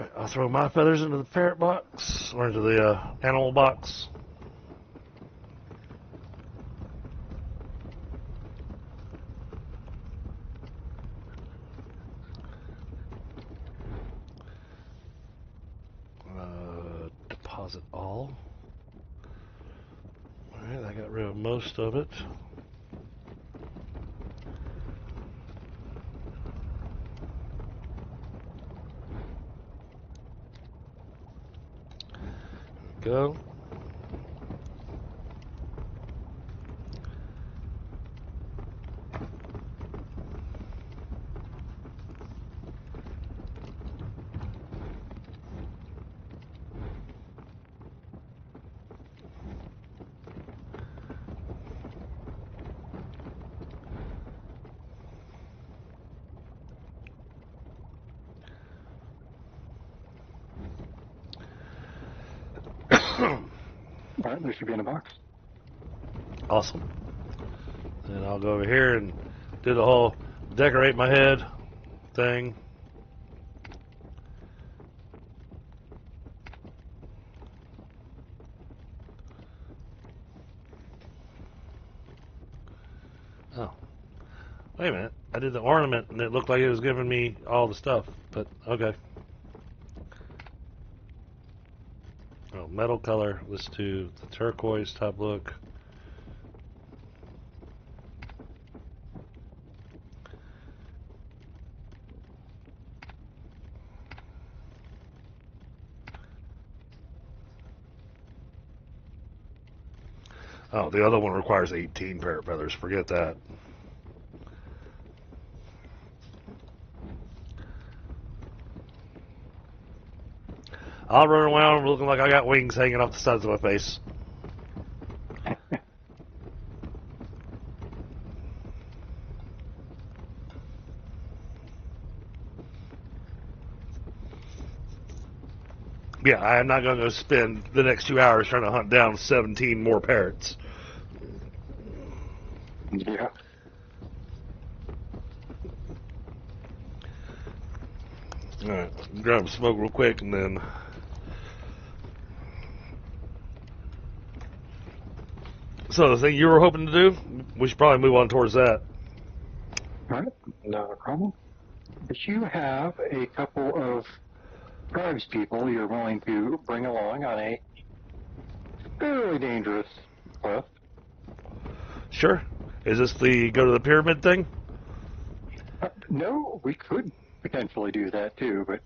Alright, I'll throw my feathers into the ferret box, or into the animal box. Deposit all. Alright, I got rid of most of it. Go. All right, they should be in a box. Awesome. And I'll go over here and do the whole decorate my head thing. Oh. Wait a minute. I did the ornament and it looked like it was giving me all the stuff, but okay. Oh, metal color. Let's do the turquoise type look. Oh, the other one requires 18 parrot feathers. Forget that. I'll run around looking like I got wings hanging off the sides of my face. Yeah, I am not going to spend the next 2 hours trying to hunt down 17 more parrots. Yeah. Alright, grab some smoke real quick and then... So the thing you were hoping to do, we should probably move on towards that. All right, not a problem. But you have a couple of tribes people you're willing to bring along on a fairly dangerous quest. Sure. Is this the go to the pyramid thing? No, we could potentially do that too, but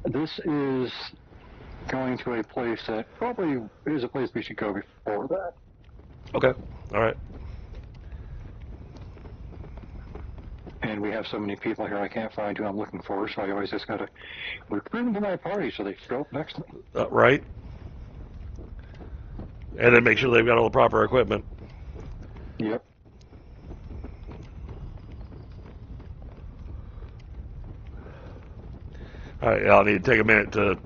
this is going to a place that probably is a place we should go before that. Okay. Alright. And we have so many people here, I can't find who I'm looking for, so I always just got to recruit them to my party so they show up next to me. Right. And then make sure they've got all the proper equipment. Yep. Alright, I'll need to take a minute to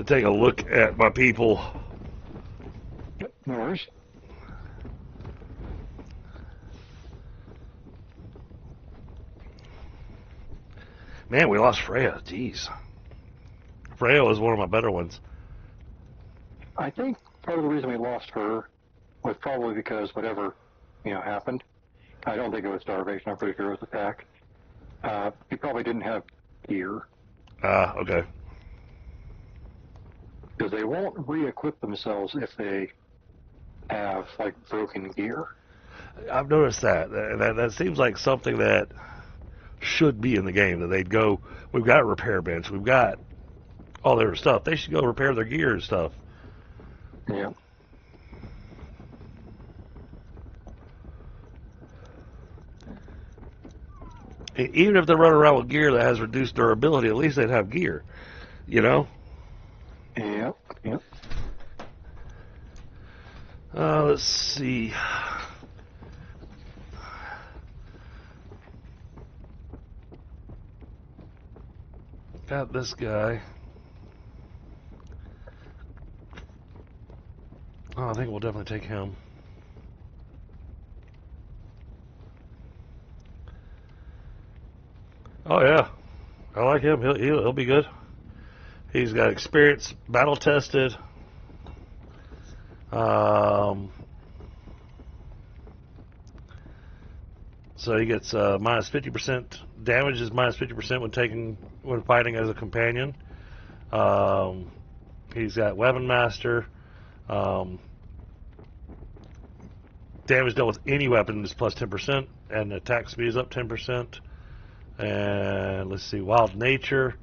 take a look at my people. Yep, no worries. Man, we lost Freya. Jeez. Freya was one of my better ones. I think part of the reason we lost her was probably because whatever, happened. I don't think it was starvation. I'm pretty sure it was attack. He probably didn't have gear. Okay. Because they won't re-equip themselves if they have, broken gear. I've noticed that. That seems like something that should be in the game. That they'd go, we've got a repair bench, we've got all their stuff. They should go repair their gear and stuff. Yeah. Even if they're running around with gear that has reduced durability, at least they'd have gear. Yep. Let's see. Got this guy. Oh, I think we'll definitely take him. Oh, yeah. I like him. He'll be good. He's got experience, battle tested. So he gets minus 50% damage is minus 50% when fighting as a companion. He's got weapon master. Damage dealt with any weapon is plus 10%, and attack speed is up 10%. And let's see, wild nature.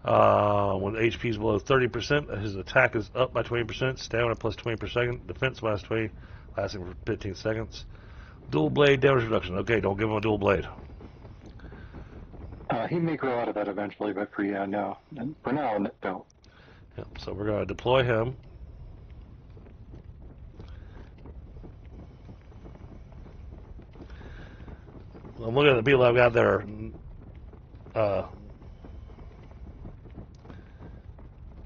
When HP is below 30%, his attack is up by 20%, stamina plus 20 per second, defense minus 20, lasting for 15 seconds. Dual blade damage reduction. Okay, don't give him a dual blade. He may grow out of that eventually, but for no. And for now, don't. Yep, so we're going to deploy him. I'm looking at the people I've got there.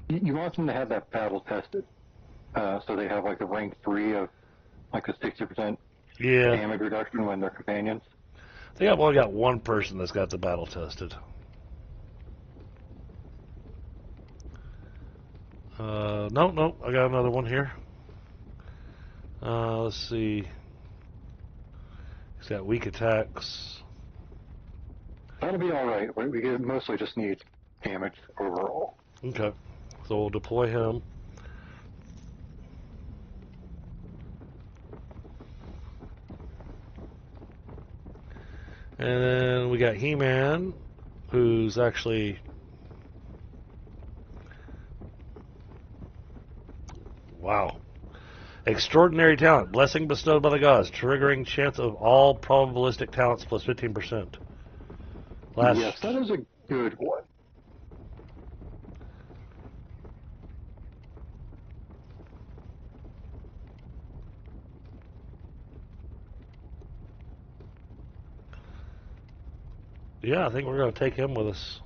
You want them to have that battle tested, so they have like a rank 3 of like a 60% damage reduction when they're companions. I think I've only got one person that's got the battle tested. No, I got another one here. Let's see. He's got weak attacks. That'll be all right. We mostly just need damage overall. Okay, so we'll deploy him. And then we got He-Man, who's actually... Wow. Extraordinary talent. Blessing bestowed by the gods. Triggering chance of all probabilistic talents plus 15%. Yes, that is a good one. Yeah, I think we're going to take him with us.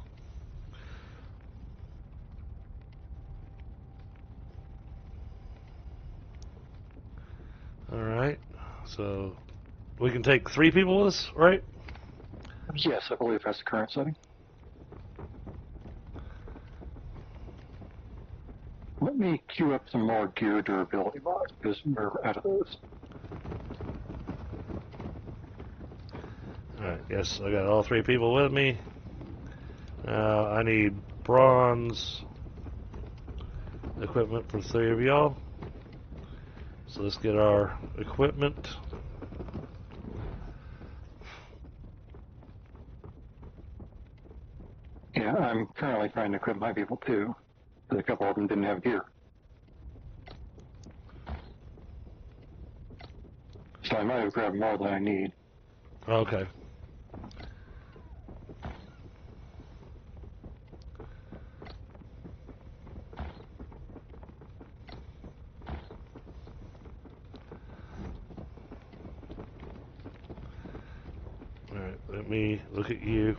All right. So we can take 3 people with us, right? Yes, I believe that's the current setting. Let me queue up some more gear durability mods because we're out of those. All right. Yes, I got all 3 people with me. I need bronze equipment for 3 of y'all. So let's get our equipment. Yeah, I'm currently trying to equip my people too. A couple of them didn't have gear. So I might have grabbed more than I need. Okay. All right, let me look at you.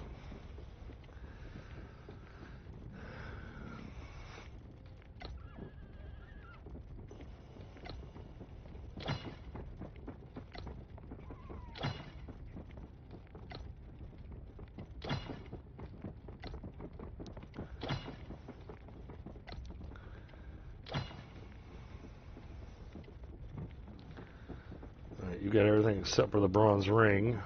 All right, you got everything except for the bronze ring.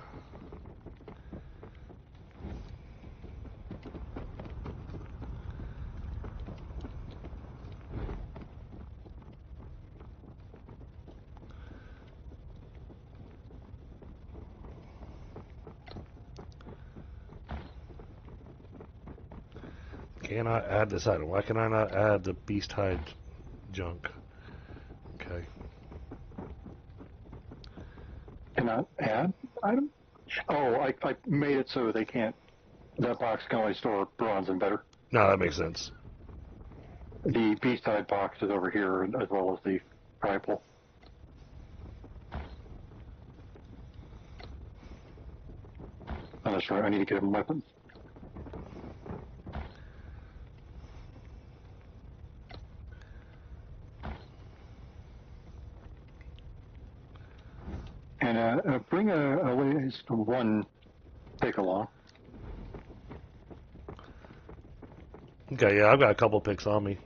Can I add this item? Why can I not add the beast hide junk? Okay. Can I add item? Oh, I made it so they can't. That box can only store bronze and better. No, that makes sense. The beast side box is over here as well as the rifle. Oh, that's right. I need to get him weapons. And bring at least one take along. Okay, yeah, I've got a couple picks on me.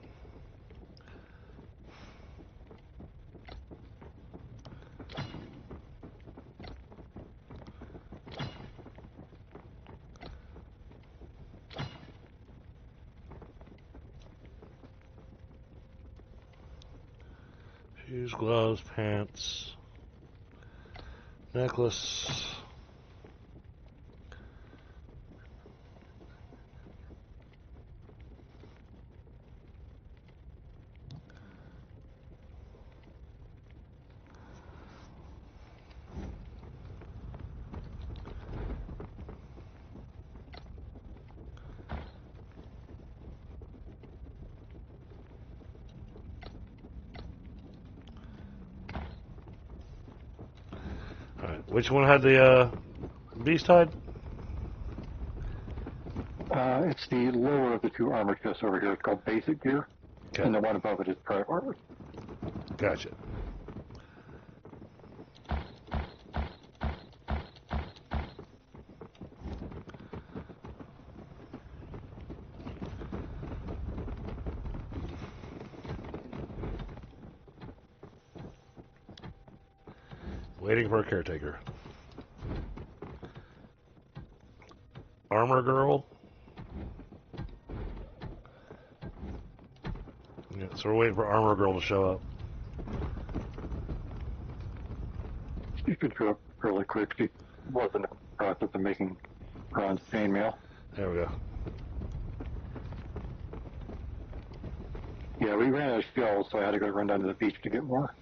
Shoes, gloves, pants, necklace. Alright, which one had the beast hide? It's the lower of the two armor chests over here. It's called basic gear, Okay, and the one above it is private armor. gotcha. Waiting for a caretaker. Armor girl. Yeah, so we're waiting for Armor Girl to show up. She could show up fairly quick. She was in the process of making bronze chainmail. There we go. Yeah, we ran out of shells, so I had to go run down to the beach to get more.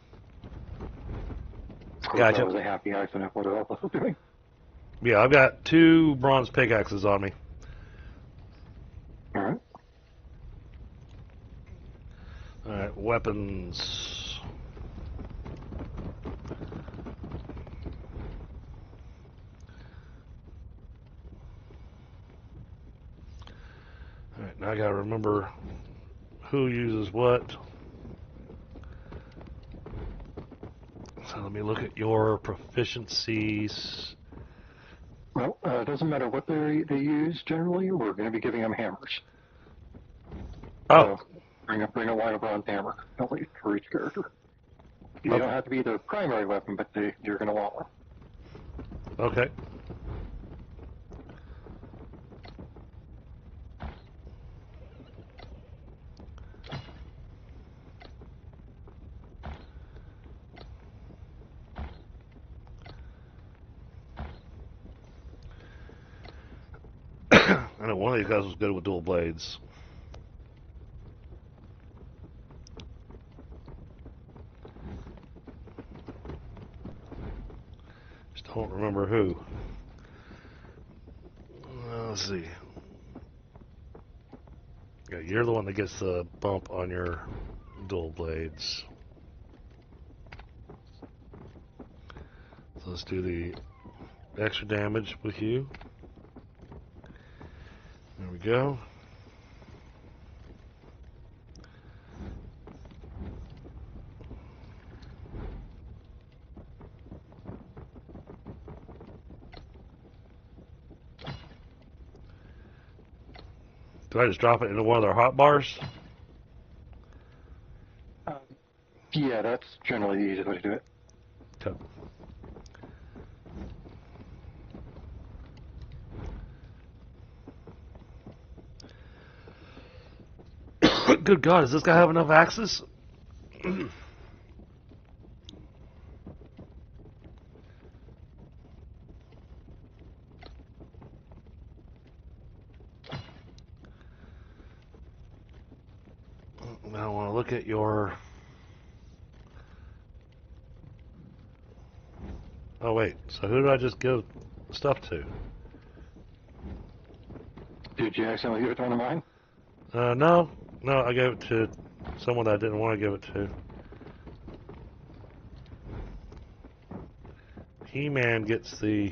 Of course, Gotcha. that was a happy accident. What else was I doing? Yeah, I've got 2 bronze pickaxes on me. All right. Alright, weapons. Alright, now I gotta remember who uses what. So let me look at your proficiencies. Well, it doesn't matter what they use generally. We're going to be giving them hammers. Oh, So bring a line of bronze hammer at least for each character. You okay. don't have to be the primary weapon, but you're going to want one. Okay. I know one of these guys was good with dual blades. Just don't remember who. Let's see. Yeah, you're the one that gets the bump on your dual blades. So let's do the extra damage with you. There we go. Do I just drop it into one of their hot bars? Yeah, that's generally the easiest way to do it. Okay. Good God, does this guy have enough axes? Now I want to look at your... Oh wait, so who did I just give stuff to? Did you accidentally give it to one of mine? No, I gave it to someone that I didn't want to give it to. He-Man gets the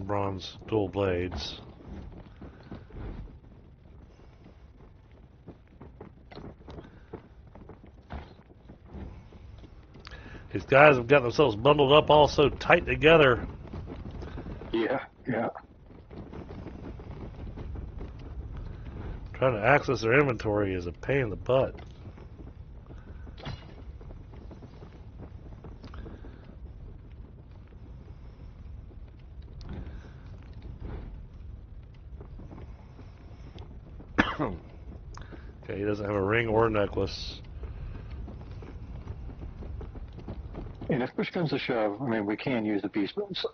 bronze dual blades. These guys have got themselves bundled up all so tight together. Yeah. Trying to access their inventory is a pain in the butt. Okay, he doesn't have a ring or a necklace. And if push comes to shove, I mean, we can use the beast mode stuff.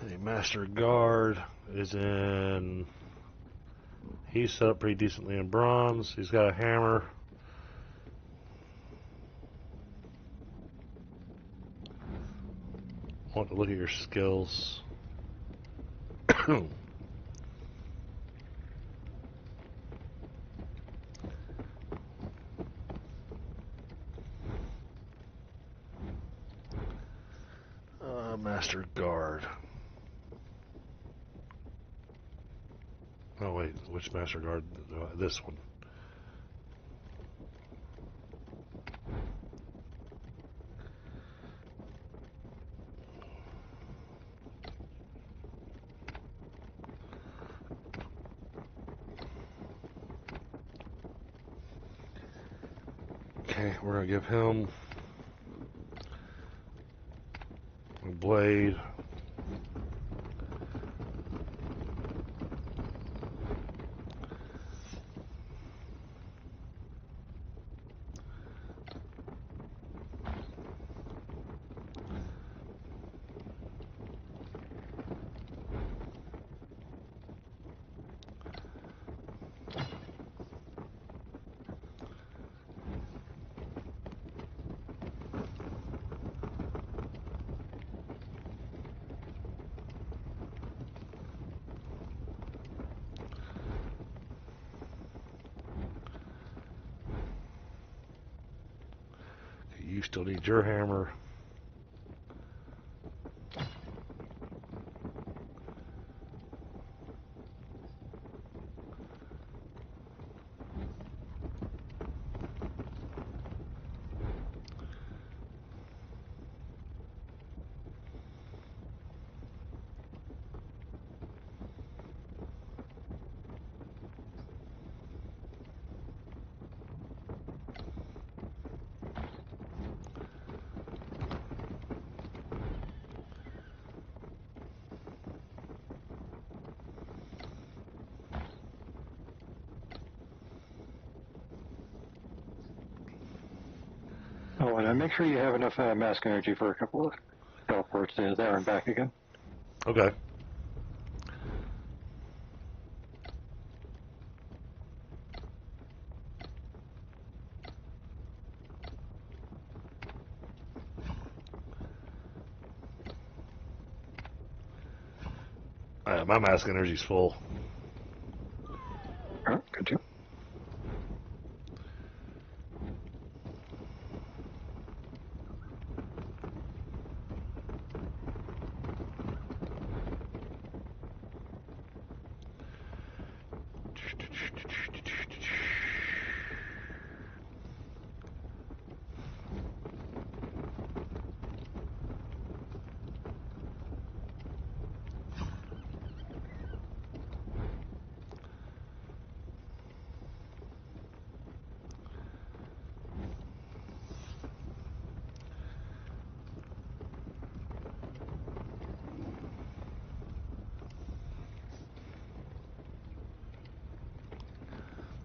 The Master Guard is in... He's set up pretty decently in bronze. He's got a hammer. I want to look at your skills. Master Guard. Oh wait, which Master Guard? This one. Okay, we're gonna give him a blade. You still need your hammer. Oh, and make sure you have enough mask energy for a couple of teleports there and back again. Okay. My mask energy's full. All right, good too.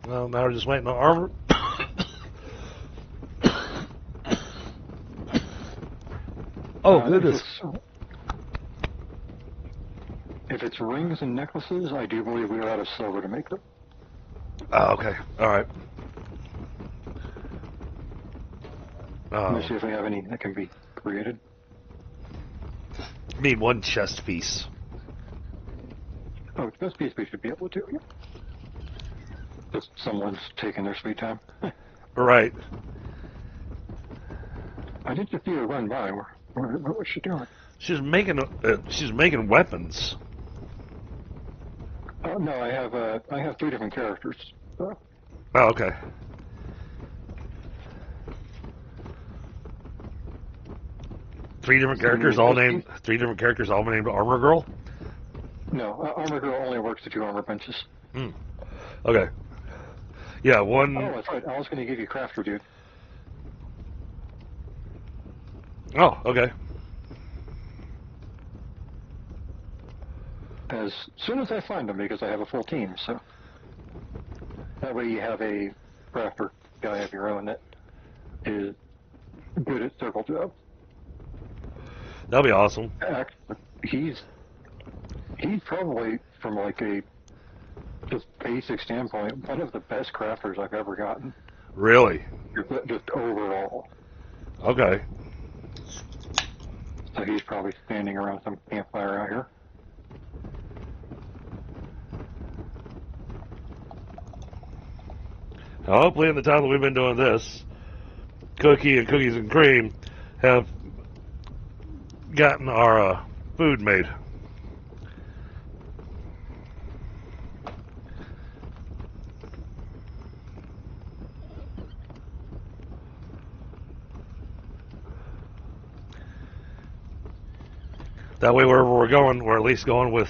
Well, now we're just waiting on armor. Oh, goodness. If it's rings and necklaces, I do believe we are out of silver to make them. Oh, okay. All right. Let me see if we have any that can be created. I need one chest piece. Oh, chest piece we should be able to, yeah. Just someone's taking their sweet time. Right. I did just see her run by. What was she doing? She's making weapons. Oh no, I have 3 different characters. Oh, okay. Three different So when you characters, all invest named. Three different characters, all named Armor Girl. no, Armor Girl only works to 2 armor benches. Hmm. Okay. Yeah, one. Oh, that's right. I was going to give you Crafter, dude. Oh, okay. As soon as I find them, because I have a full team, so that way you have a Crafter guy of your own that is good at several jobs. That'll be awesome. Actually, he's probably from like a just basic standpoint one of the best crafters I've ever gotten. Really? Just overall. Okay. So he's probably standing around some campfire out here. Now, hopefully, in the time that we've been doing this, Cookie and Cookies and Cream have gotten our food made. That way, wherever we're going, we're at least going with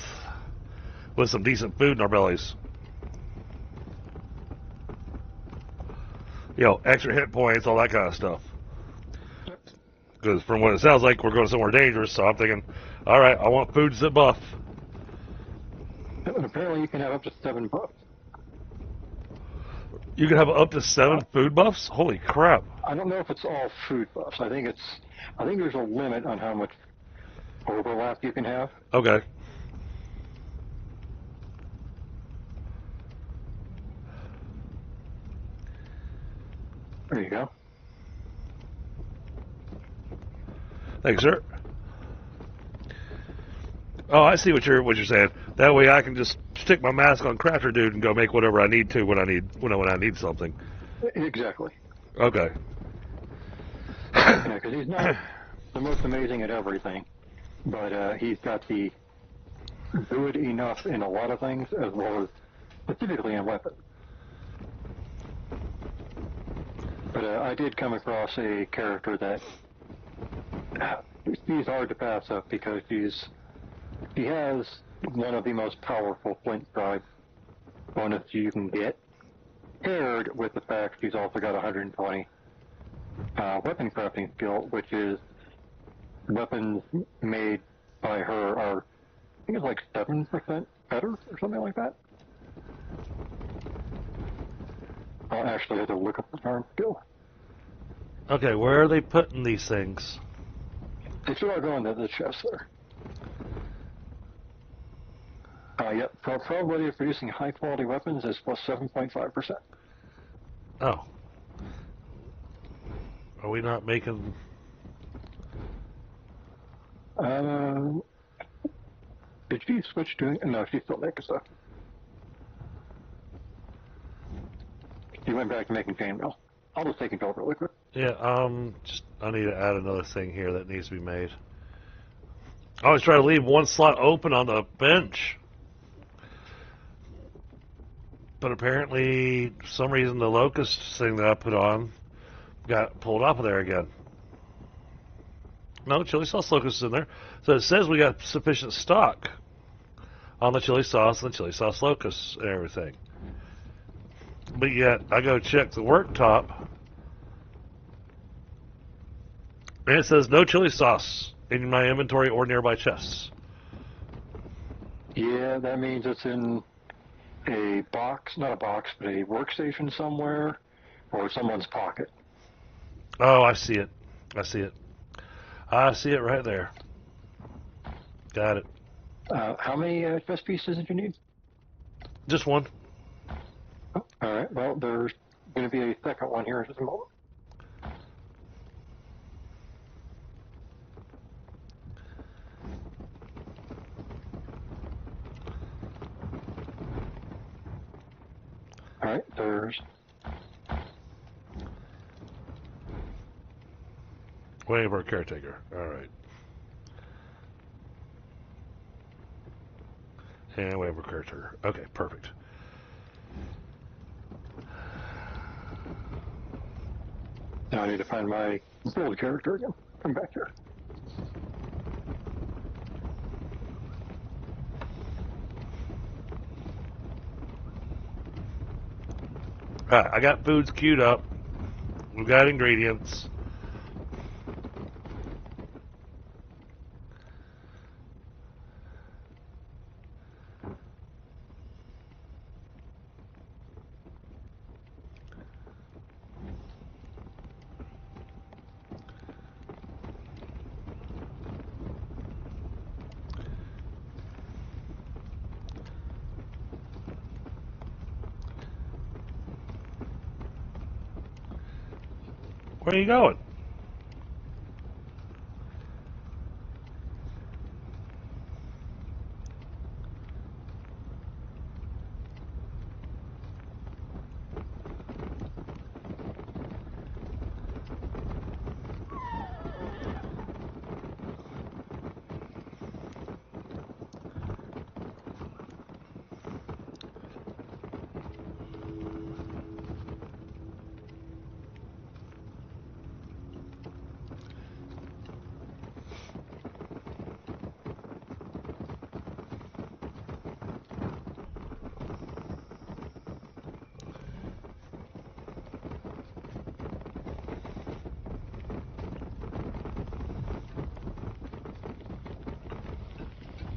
some decent food in our bellies. You know, extra hit points, all that kind of stuff. Because from what it sounds like, we're going somewhere dangerous, so I'm thinking, all right, I want foods that buff. And apparently you can have up to 7 buffs. You can have up to 7 food buffs? Holy crap. I don't know if it's all food buffs. I think there's a limit on how much overlap you can have. Okay. There you go. Thanks, sir. Oh, I see what you're saying. That way I can just stick my mask on Crafter Dude and go make whatever I need to when I need something. Exactly. Okay. Yeah, because he's not the most amazing at everything, but he's got the good enough in a lot of things, as well as specifically in weapons. But I did come across a character that she's hard to pass up because she has one of the most powerful flint strike bonus you can get, paired with the fact she's also got 120 weapon crafting skill, which is weapons made by her are, I think it's like 7% better or something like that. I'll actually have to look up the darn skill. Okay, where are they putting these things? They should all go into the chest there. Yep, probability of producing high quality weapons is plus 7.5%. Oh. Are we not making... Did she switch to... No, she's still making stuff. She went back to making chainmail. I'll just take control really quick. Yeah, I need to add another thing here that needs to be made. I always try to leave one slot open on the bench. But apparently, for some reason, the locust thing that I put on got pulled off of there again. No, chili sauce locust is in there. So it says we got sufficient stock on the chili sauce and the chili sauce locust and everything. But yet, I go check the worktop, and it says no chili sauce in my inventory or nearby chests. Yeah, that means it's in a box, not a box, but a workstation somewhere, or someone's pocket. Oh, I see it. I see it. I see it right there. Got it. How many chest pieces did you need? Just one. Oh, all right, well, there's going to be a second one here in just a moment. All right, there's... Waiting for a caretaker. All right. And waiting for a caretaker. Okay, perfect. Now I need to find my build character again. Come back here. Alright, I got foods queued up. We've got ingredients. Where are you going?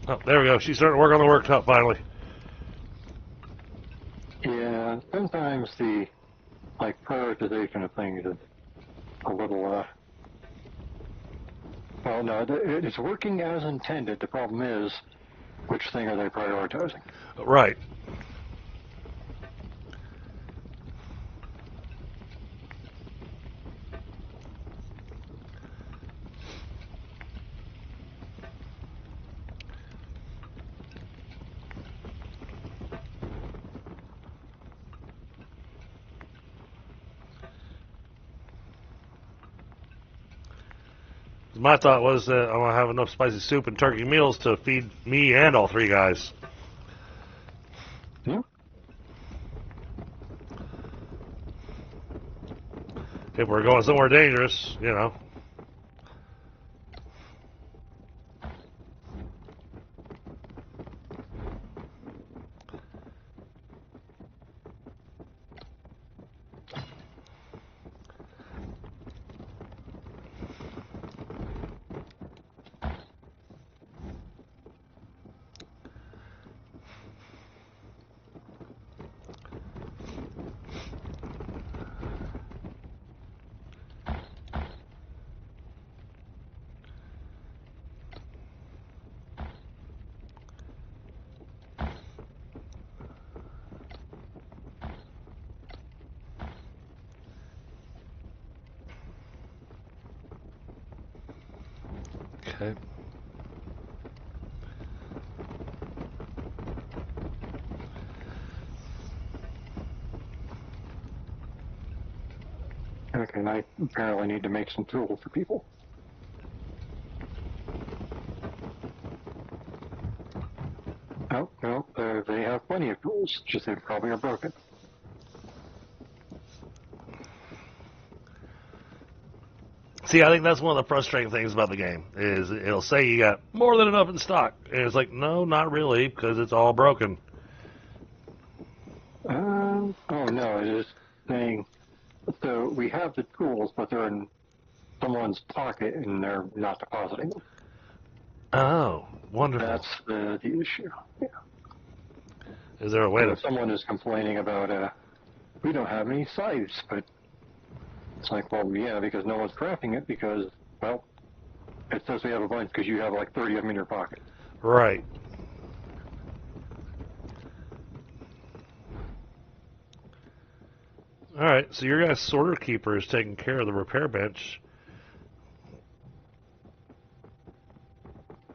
Oh, there we go. She's starting to work on the worktop finally. Yeah, sometimes the prioritization of things is a little. Well, no, it's working as intended. The problem is, which thing are they prioritizing? Right. My thought was that I'm going to have enough spicy soup and turkey meals to feed me and all three guys. Yeah. If we're going somewhere dangerous, you know. Okay. Okay, and I apparently need to make some tools for people. Oh, no, they have plenty of tools, just they probably are broken. See, I think that's one of the frustrating things about the game, is it'll say you got more than enough in stock. And it's like, no, not really, because it's all broken. Oh no, it is saying, so we have the tools, but they're in someone's pocket and they're not depositing them. Oh, wonderful. That's the issue. Yeah. Is there a way to... Someone is complaining about, we don't have any scythes, but it's like, well, yeah, because no one's crafting it because, well, it says we have a bunch because you have like 30 of them in your pocket. Right. All right, so your guy's sorter keeper is taking care of the repair bench.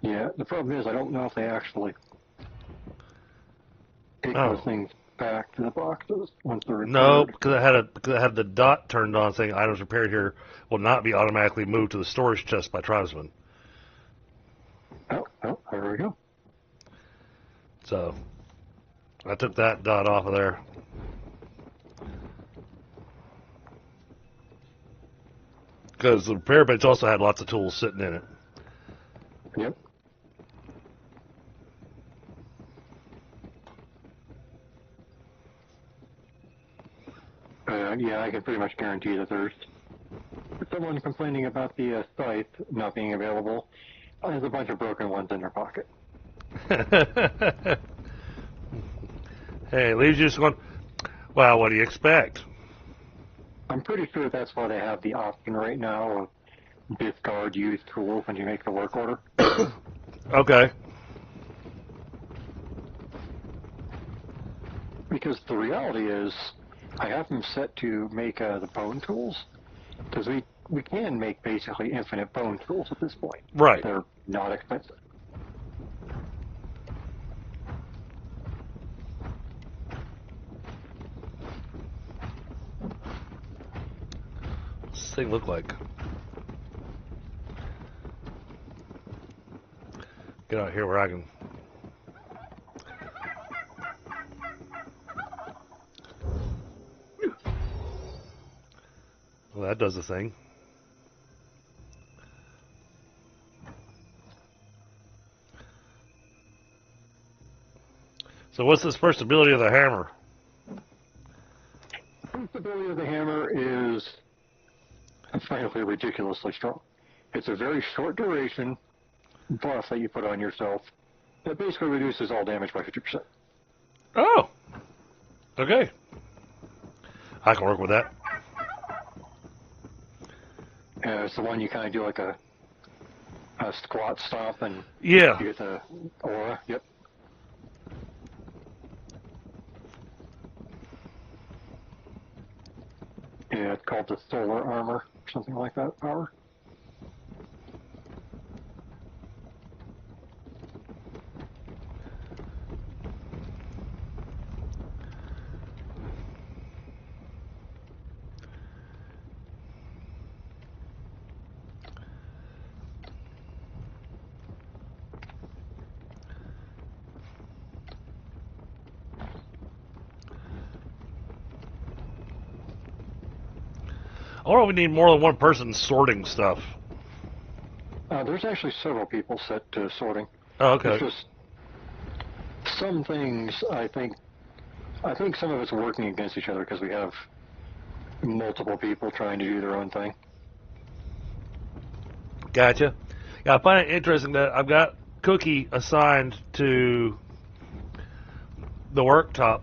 Yeah, the problem is I don't know if they actually take those things back to the boxes once they're repaired. No, because it had the dot turned on saying items repaired here will not be automatically moved to the storage chest by tribesmen. Oh, there we go. So I took that dot off of there. Because the repair bench also had lots of tools sitting in it. Yep. Yeah, I can pretty much guarantee that there's someone complaining about the scythe not being available. Has a bunch of broken ones in their pocket. Hey, it leaves you just going, well, what do you expect? I'm pretty sure that's why they have the option right now of discard used tools when you make the work order. Okay. Because the reality is, I have them set to make the bone tools, because we can make basically infinite bone tools at this point. Right. They're not expensive. What's this thing look like? Get out here where I can. Well, that does the thing. So what's this first ability of the hammer? The ability of the hammer is, frankly, ridiculously strong. It's a very short duration buff that you put on yourself that basically reduces all damage by 50%. Oh. Okay. I can work with that. It's the one you kind of do like a squat stop and Yeah. you get the aura. Yep. Yeah, it's called the solar armor, something like that power. Or we need more than one person sorting stuff. There's actually several people set to sorting. Oh, It's okay. just some things I think some of it's working against each other because we have multiple people trying to do their own thing. Gotcha. Yeah, I find it interesting that I've got Cookie assigned to the worktop,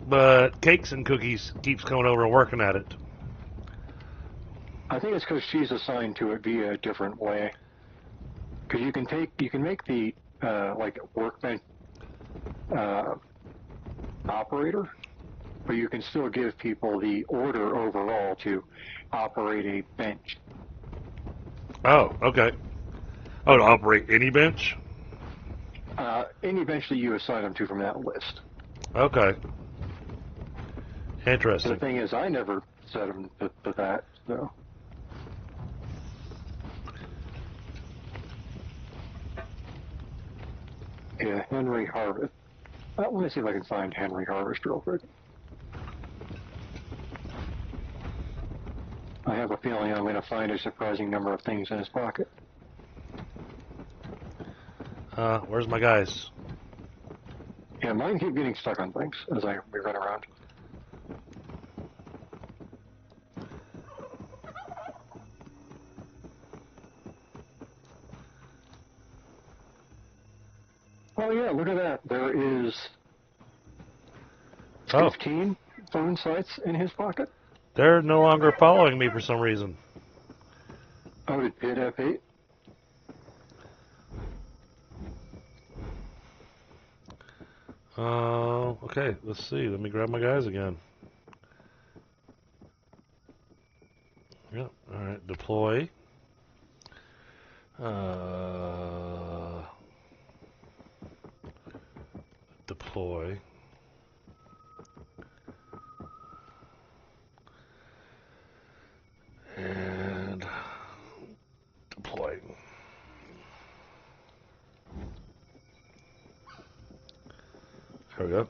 but Cakes and Cookies keeps coming over and working at it. I think it's because she's assigned to it via a different way. Because you can make the like workbench operator, but you can still give people the order overall to operate a bench. Oh, okay. Oh, to operate any bench? Any bench that you assign them to from that list. Okay. The Interesting. thing is, I never set them to that, so. Yeah, Henry Harvest. Let me see if I can find Henry Harvest real quick. I have a feeling I'm going to find a surprising number of things in his pocket. Where's my guys? Yeah, mine keep getting stuck on things as we run around. Oh yeah, look at that. There is 15 phone sites in his pocket. They're no longer following me for some reason. Oh, did Pit have 8? Okay, let's see. Let me grab my guys again. Yep, alright, deploy. Deploy. And deploy. There we go.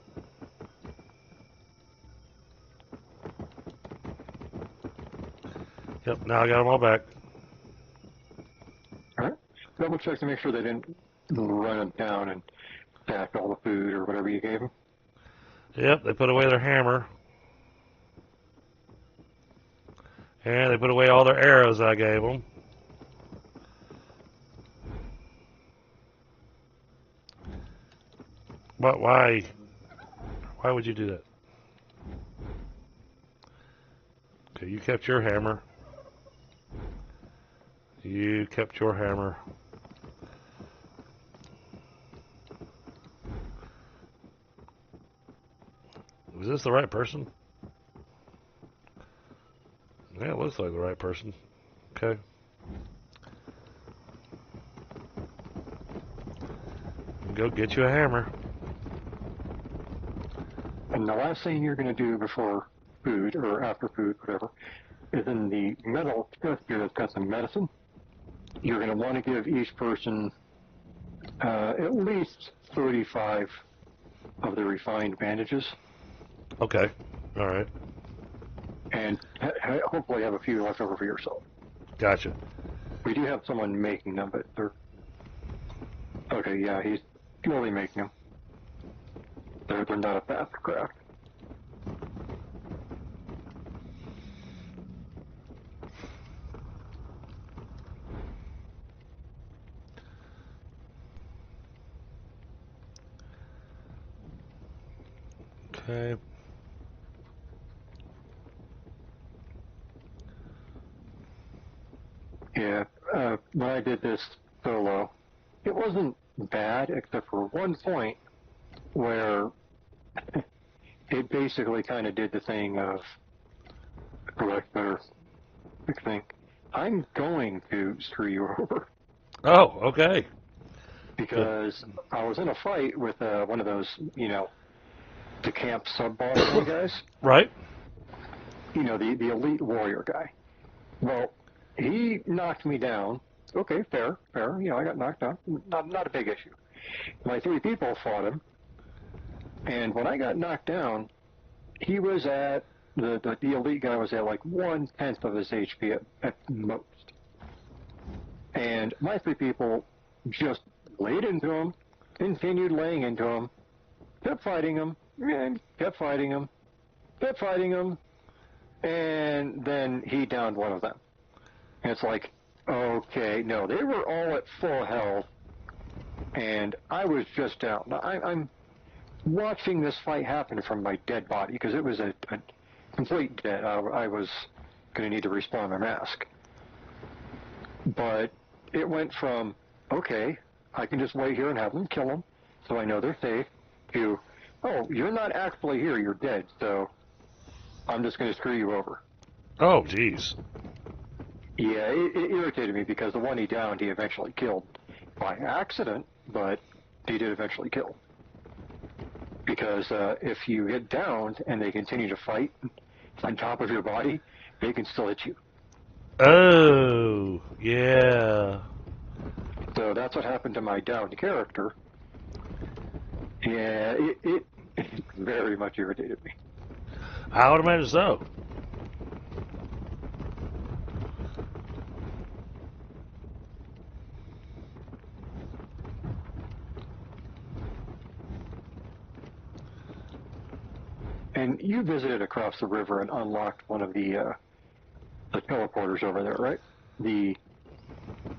Yep, now I got them all back. All right. Double check to make sure they didn't run them down and stack all the food or whatever you gave them. Yep, they put away their hammer. And they put away all their arrows I gave them. But why? Why would you do that? Okay, you kept your hammer. You kept your hammer. Was this the right person? Yeah, it looks like the right person. Okay. Go get you a hammer. And the last thing you're going to do before food, or after food, whatever, is in the metal chest here that's got some medicine. You're going to want to give each person at least 35 of the refined bandages. Okay. All right. And hopefully have a few left over for yourself. Gotcha. We do have someone making them, but they're... Okay, yeah, he's purely making them. They're not a fast craft. Okay. Yeah, when I did this solo, it wasn't bad except for one point where it basically kind of did the thing of, for lack of a better thing, I'm going to screw you over. Oh, okay. Because I was in a fight with one of those, the camp sub-boss kind of guys. Right. The elite warrior guy. Well, he knocked me down. Okay, fair. I got knocked down. Not a big issue. My 3 people fought him, and when I got knocked down, he was at the elite guy was at like 1/10 of his HP at most. And my 3 people just laid into him, continued laying into him, kept fighting him, and kept fighting him, kept fighting him, and then he downed one of them. And it's like, okay, no, they were all at full health, and I was just down. Now, I'm watching this fight happen from my dead body, because it was a complete dead. I was going to need to respawn my mask. But it went from, okay, I can just wait here and have them kill them, so I know they're safe, to, oh, you're not actually here, you're dead, so I'm just going to screw you over. Oh, jeez. Yeah, it irritated me because the one he downed, he eventually killed by accident, but he did eventually kill. Because if you get downed and they continue to fight on top of your body, they can still hit you. Oh, yeah. So that's what happened to my downed character. Yeah, it very much irritated me. I would imagine so. And you visited across the river and unlocked one of the teleporters over there, right? The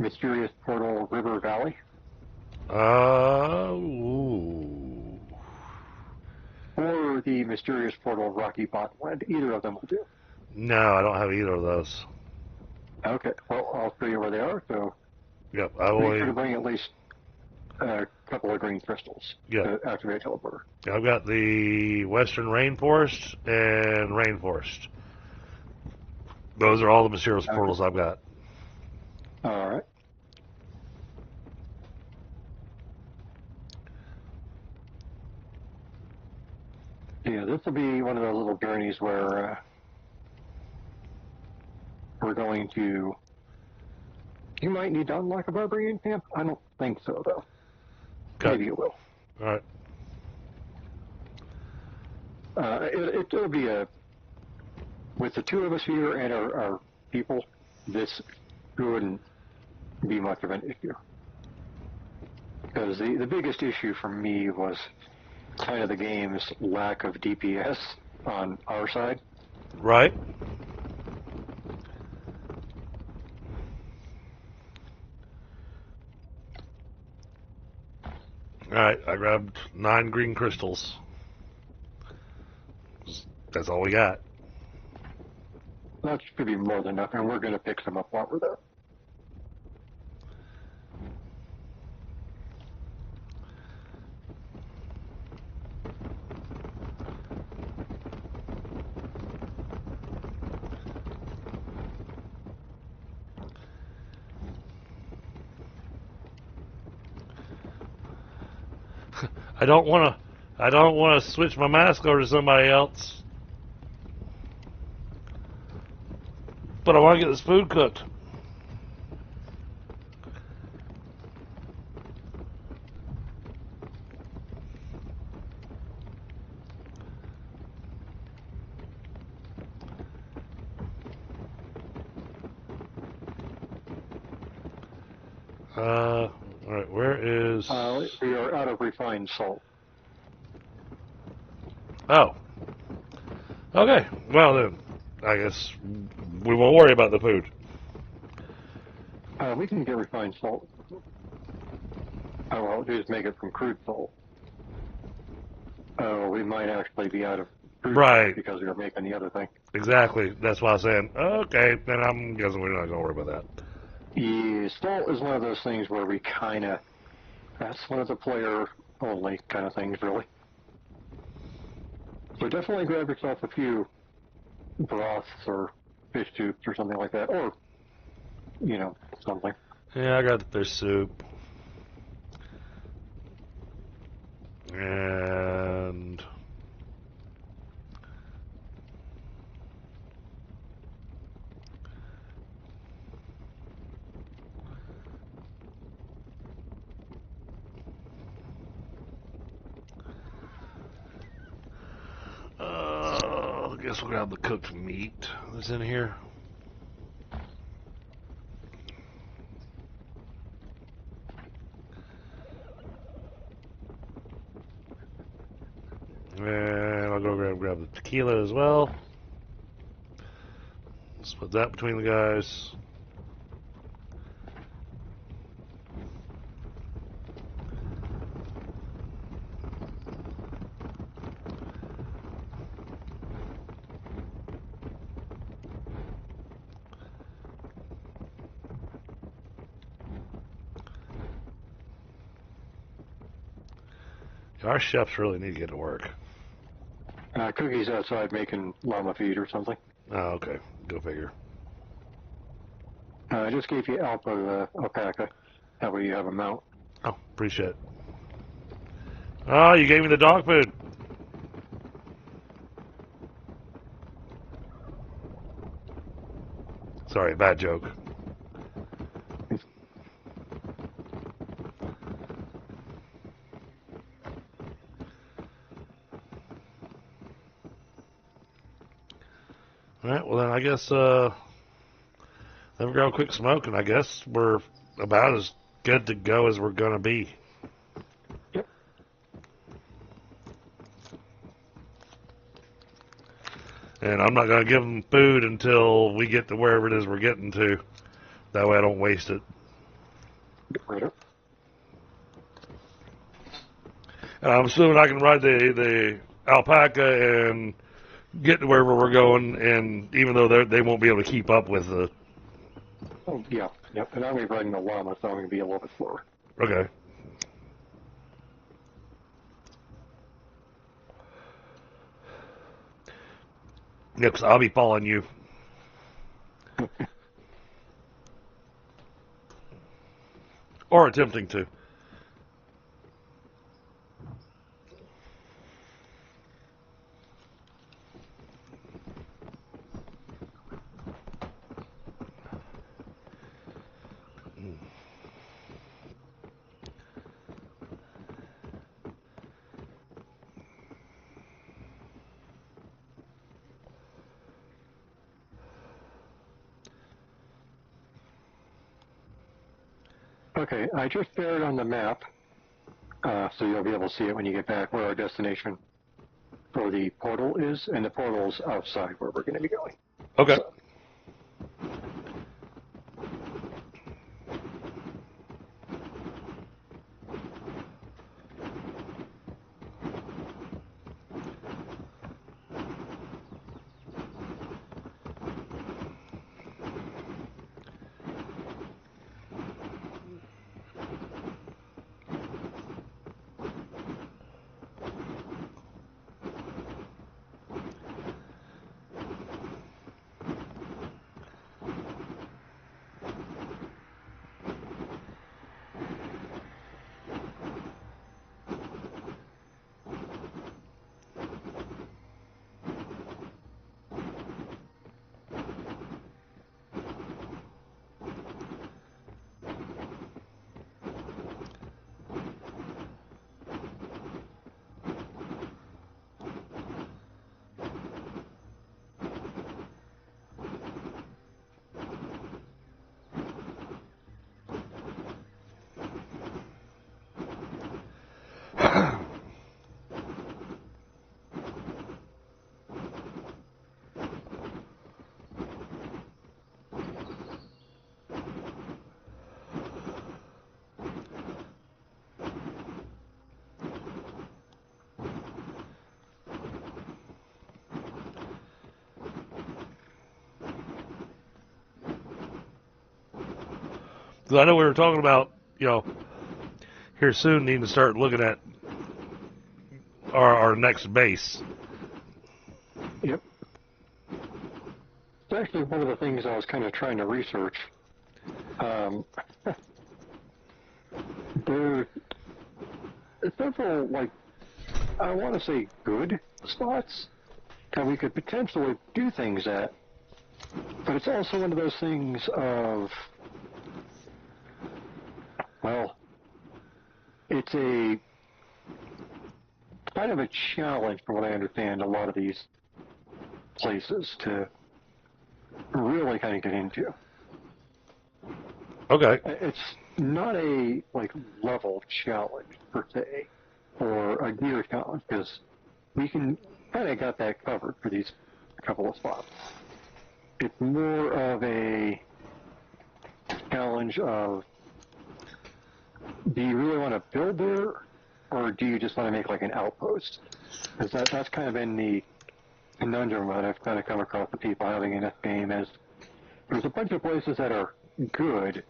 mysterious portal River Valley? Ooh. Or the mysterious portal Rocky Bottomland. Either of them will do. No, I don't have either of those. Okay, well, I'll show you where they are, so Yep, I make will. sure to bring at least a couple of green crystals to activate a teleporter. I've got the Western Rainforest and Rainforest. Those are all the mysterious portals I've got. All right. Yeah, this will be one of those little journeys where we're going to... You might need to unlock a barbarian camp. I don't think so, though. Okay. Maybe you will. All right. It'll be with the 2 of us here and our people, this wouldn't be much of an issue. Because the biggest issue for me was kind of the game's lack of DPS on our side. Right. Alright, I grabbed 9 green crystals. That's all we got. That should be more than enough, and we're going to pick some up while we're there. I don't want to switch my mask over to somebody else. But I want to get this food cooked. Alright, where is... We are out of refined salt. Oh. Okay, well then, I guess we won't worry about the food. We can get refined salt. Oh, well, just make it from crude salt. Oh, we might actually be out of crude Right. salt because we are making the other thing. Exactly, that's why I'm saying, okay, then I'm guessing we're not going to worry about that. Yeah, salt is one of those things where we kind of, that's one of the player only kind of things, really. So definitely grab yourself a few broths or fish soups or something like that, or, you know, something. Yeah, I got the fish soup. And... I guess we'll grab the cooked meat that's in here. And I'll go grab the tequila as well. Split that between the guys. Our chefs really need to get to work. Cookies outside making llama feed or something. Oh, okay. Go figure. I just gave you alpaca. That way you have a mount. Oh, appreciate it. Oh, you gave me the dog food. Sorry, bad joke. Alright, well then I guess, then we're going to quick smoke, and I guess we're about as good to go as we're going to be. Yep. And I'm not going to give them food until we get to wherever it is we're getting to. That way I don't waste it. Right up. And I'm assuming I can ride the alpaca and get to wherever we're going, and even though they won't be able to keep up with the... Oh, yeah. Yep. And I'm going to be riding the llama, so I'm going to be a little bit slower. Okay. Yeah, 'cause I'll be following you. Or attempting to. Okay, I just shared on the map, so you'll be able to see it when you get back, where our destination for the portal is, and the portal's outside where we're going to be going. Okay. So, Because I know we were talking about, here soon needing to start looking at our next base. Yep. It's actually one of the things I was kind of trying to research. There are several, like, I want to say good spots that we could potentially do things at, but it's also one of those things of, well, it's a kind of a challenge from what I understand a lot of these places to really kind of get into. Okay. It's not a like level challenge per se, or a gear challenge, because we can kind of got that covered for these couple of spots. It's more of a challenge of, do you really want to build there, or do you just want to make like an outpost? Because that's kind of been the conundrum that I've kind of come across the people having in this game, is there's a bunch of places that are good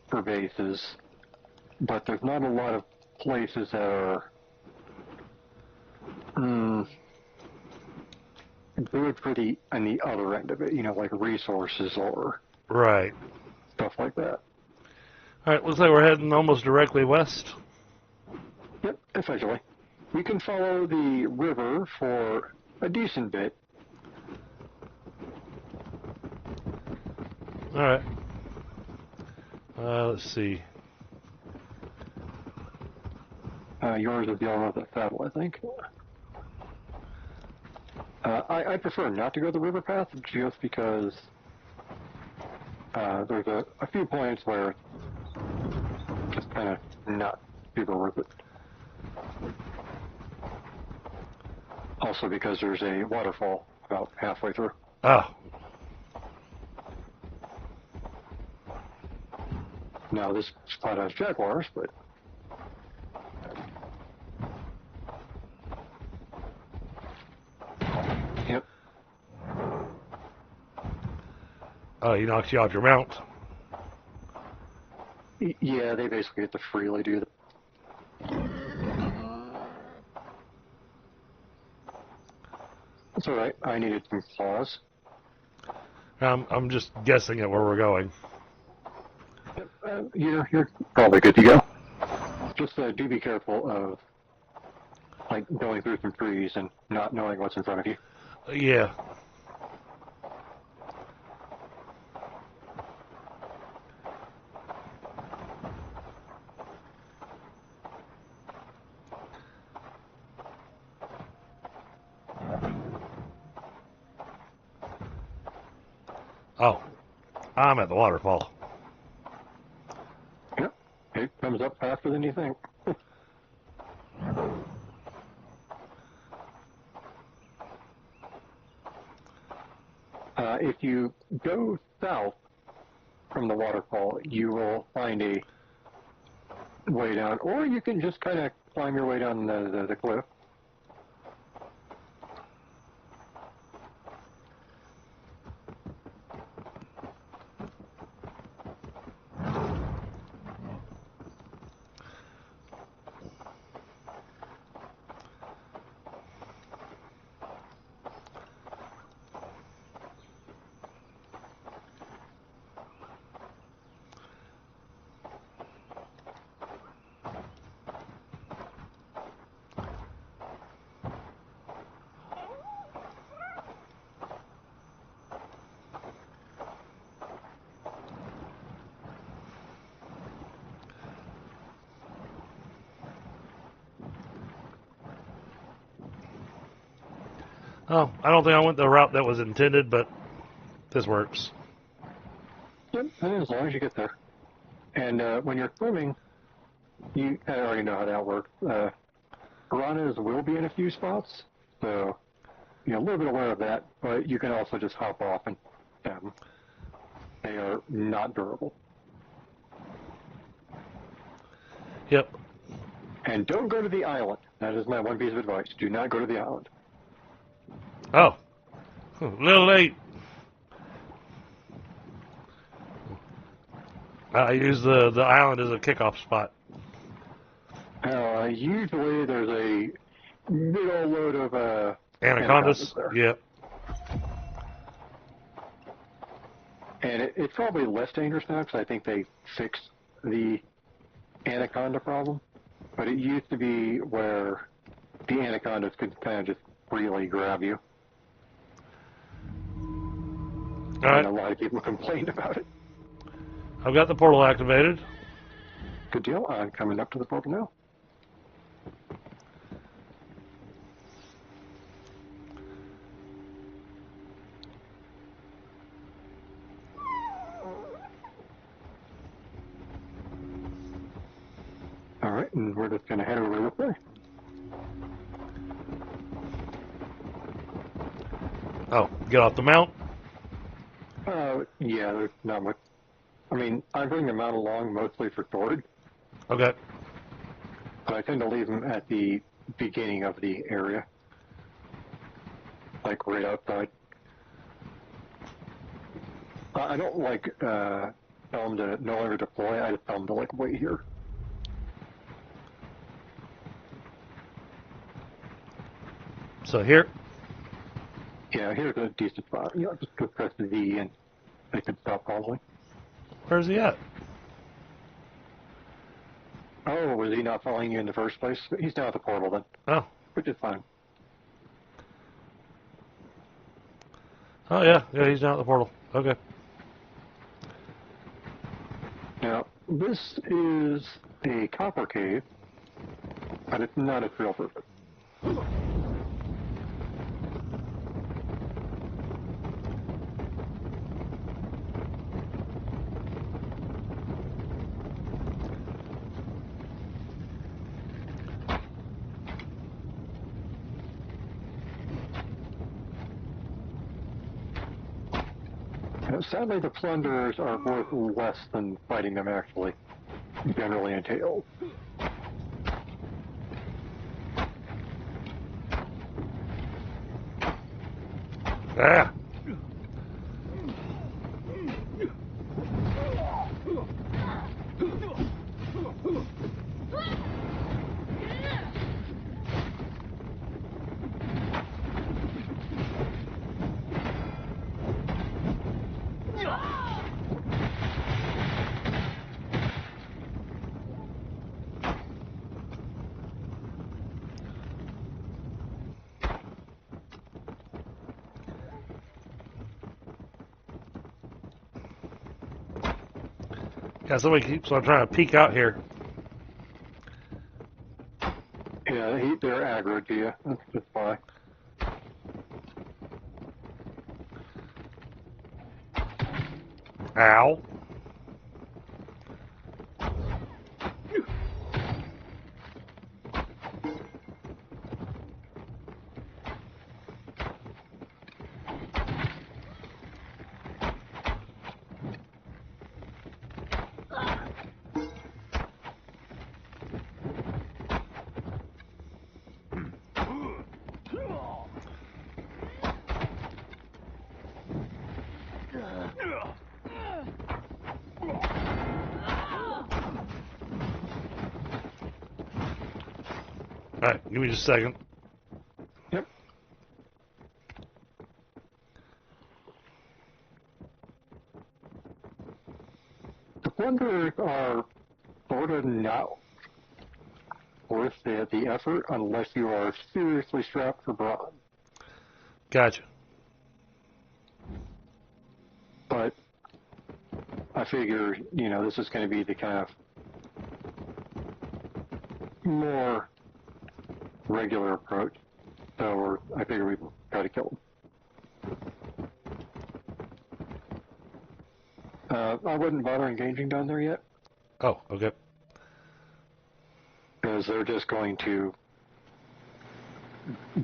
for bases, but there's not a lot of places that are good for on the other end of it, like resources or Right. stuff like that. All right, looks like we're heading almost directly west. Yep, essentially. We can follow the river for a decent bit. All right. Let's see. Yours is dealing with a saddle, I think. I prefer not to go the river path just because there's a few points where it's just kind of not super worth it. Also because there's a waterfall about halfway through. Oh. Now this spot has jaguars, but yep. Oh, he knocks you off your mount. Yeah, they basically get to freely do that. That's all right. I needed some claws. I'm just guessing at where we're going. You're probably good to go. Just do be careful of like going through some trees and not knowing what's in front of you. Yeah. Oh, I'm at the waterfall. Yep. It comes up faster than you think. If you go south from the waterfall, you will find a way down, or you can just kind of climb your way down the cliff. Oh, I don't think I went the route that was intended, but this works. Yep, as long as you get there. And when you're swimming, you kind of already know how that works. Piranhas will be in a few spots, so a little bit aware of that, but you can also just hop off and they are not durable. Yep. And don't go to the island. That is my one piece of advice. Do not go to the island. Oh, a little late. I use the island as a kickoff spot. Usually there's a big old load of Anacondas? there. Yep. And it's probably less dangerous now because I think they fixed the anaconda problem. But it used to be where the anacondas could kind of just really grab you. All right. And a lot of people complained about it. I've got the portal activated. Good deal. I'm coming up to the portal now. All right, and we're just going to head over this way. Oh, get off the mount? Yeah, there's not much. I mean, I bring the mount along mostly for storage. Okay. But I tend to leave them at the beginning of the area. Like right outside. I don't like tell them to no longer deploy. I just tell them to like wait here. So here? Yeah, here's a decent spot. You know, just press the V and they can stop probably. Where's he at? Oh, was he not following you in the first place? He's down at the portal then. Oh. Which is fine. Oh, yeah. Yeah, he's down at the portal. Okay. Now, this is a copper cave, but it's not its real purpose. Sadly, the plunderers are worth less than fighting them actually generally entails. Ah. Yeah, somebody keeps on trying to peek out here. Yeah, they're aggro to you. That's just why. Ow. Alright, give me just a second. Yep. The plunderers are sort of not worth the effort unless you are seriously strapped for bronze. Gotcha. But I figure, you know, this is going to be the kind of more regular approach. So I figure we try to kill them. I wouldn't bother engaging down there yet. Oh, okay. Because they're just going to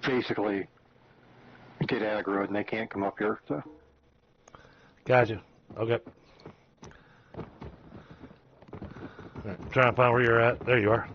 basically get aggroed and they can't come up here. So. Gotcha. Okay. Right, trying to find where you're at. There you are.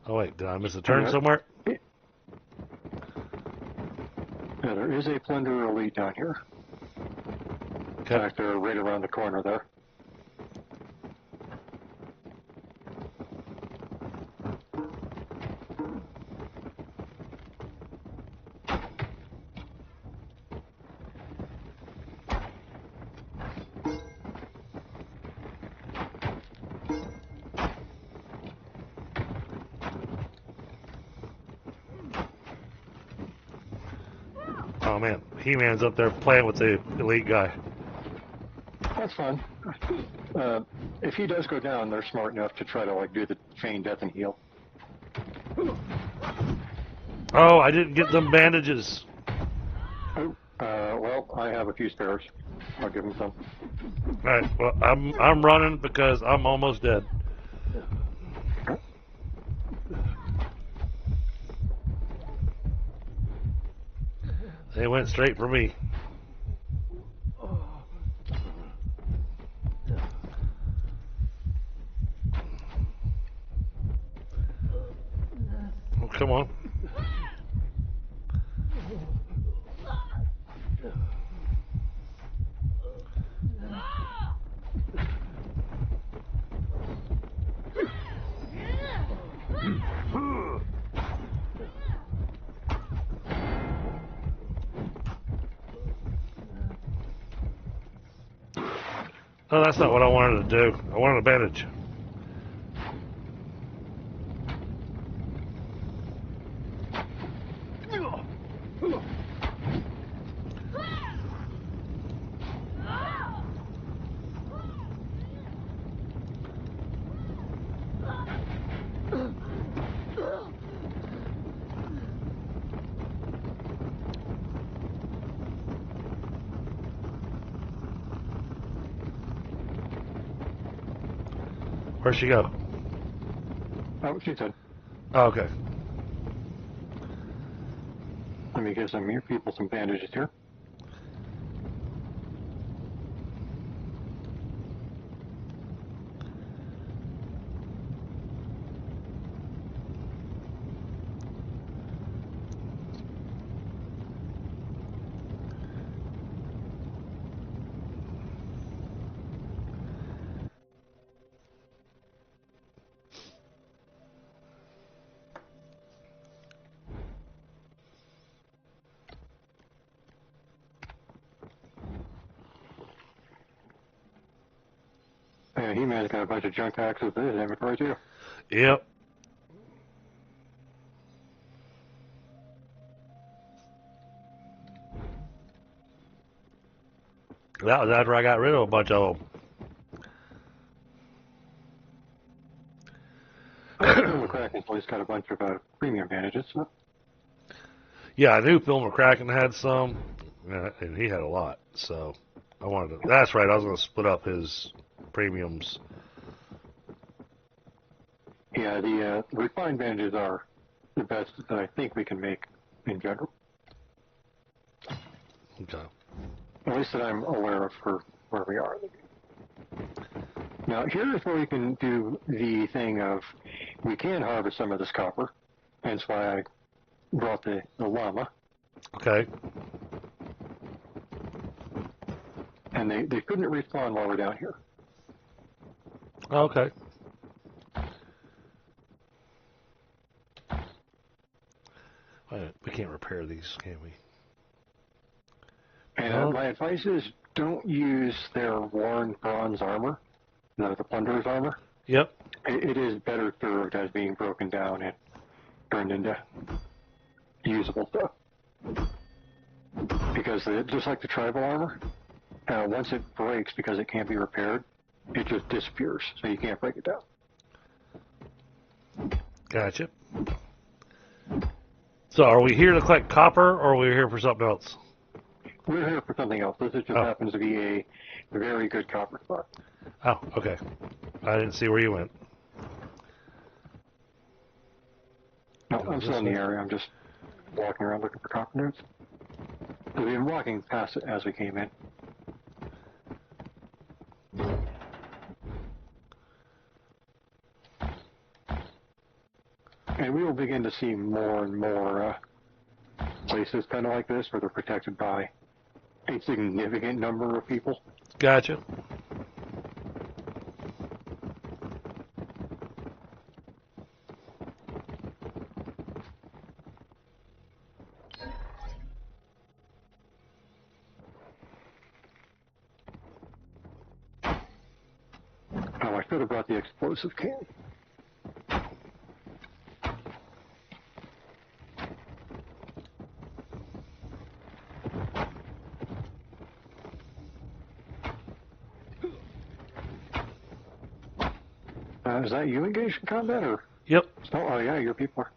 Oh, wait, did I miss a turn Yeah. somewhere? Yeah, there is a Plunderer Elite down here. In Okay. fact, they're right around the corner there. Oh, man. He-Man's up there playing with the elite guy. That's fun. If he does go down, they're smart enough to try to like do the feign death and heal. Oh, I didn't get them bandages. Oh, well, I have a few spares. I'll give him some. All right, well, I'm running because I'm almost dead. They went straight for me. Oh, come on. Oh, that's not what I wanted to do. I wanted a bandage. Where'd she go? Oh, she said, Oh, okay. let me give some of your people some bandages here. And He-Man's got a bunch of junk axes in his inventory too. Yep. That was after I got rid of a bunch of them. Phil McCracken's always got a bunch of premium bandages. So. Yeah, I knew Phil McCracken had some, and he had a lot. So I wanted to. That's right. I was going to split up his premiums. Yeah, the refined bandages are the best that I think we can make in general. Okay. At least that I'm aware of for where we are. Now, here's where we can do the thing of we can harvest some of this copper. Hence why I brought the llama. Okay. And they couldn't respawn while we're down here. Okay. We can't repair these, can we? And my advice is don't use their worn bronze armor, no, the plunderer's armor. Yep. It is better served as being broken down and turned into usable stuff. Because just like the tribal armor, once it breaks because it can't be repaired, it just disappears, so you can't break it down. Gotcha. So are we here to collect copper, or are we here for something else? We're here for something else. This just happens to be a very good copper spot. Oh, okay. I didn't see where you went. No, I'm still in the area. I'm just walking around looking for copper nodes. So we've been walking past it as we came in. begin to see more and more places kind of like this where they're protected by a significant number of people. Gotcha. Oh, I should have brought the explosive can. Is that you engaged in combat, or? Yep. Oh, yeah, your people are.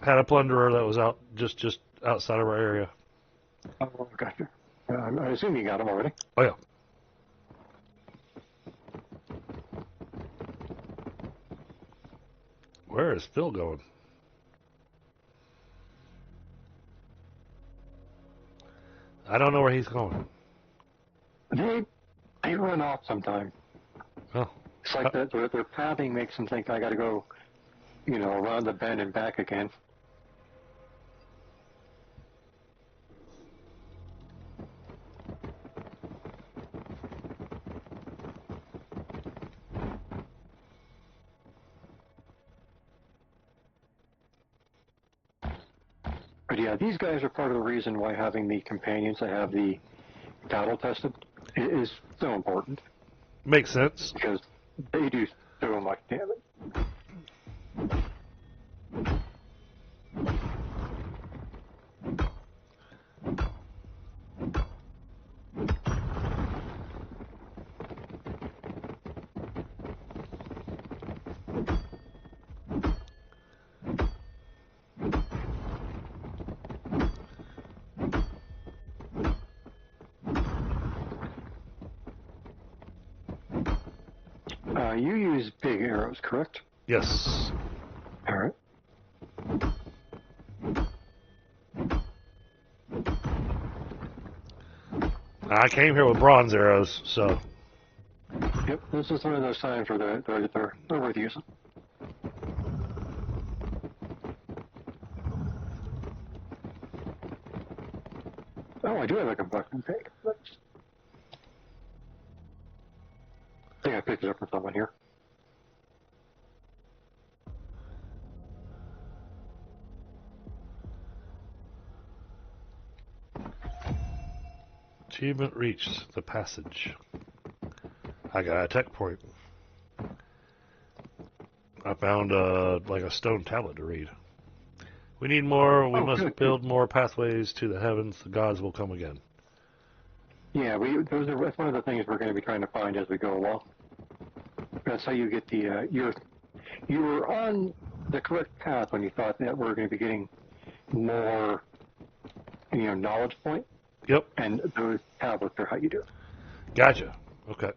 Had a plunderer that was out just outside of our area. Oh, gotcha. I assume you got them already. Oh yeah. Where is Phil going? I don't know where he's going. They run off sometime. Oh. It's like their pathing makes them think I got to go, around the bend and back again. But yeah, these guys are part of the reason why having the companions that have the battle tested is so important. Makes sense. Because they do so much damage. You use big arrows, correct? Yes. All right. I came here with bronze arrows, so. Yep, this is one of those times where they're worth using. Oh, I do have a combustion tank. I think I picked it up from someone here. Achievement reached. The passage. I got a tech point. I found like a stone tablet to read. We need more. We must build more pathways to the heavens. The gods will come again. Yeah, that's one of the things we're going to be trying to find as we go along. That's how you get the you were on the correct path when you thought that we're going to be getting more knowledge point. Yep. And those tablets are how you do it. Gotcha. Okay.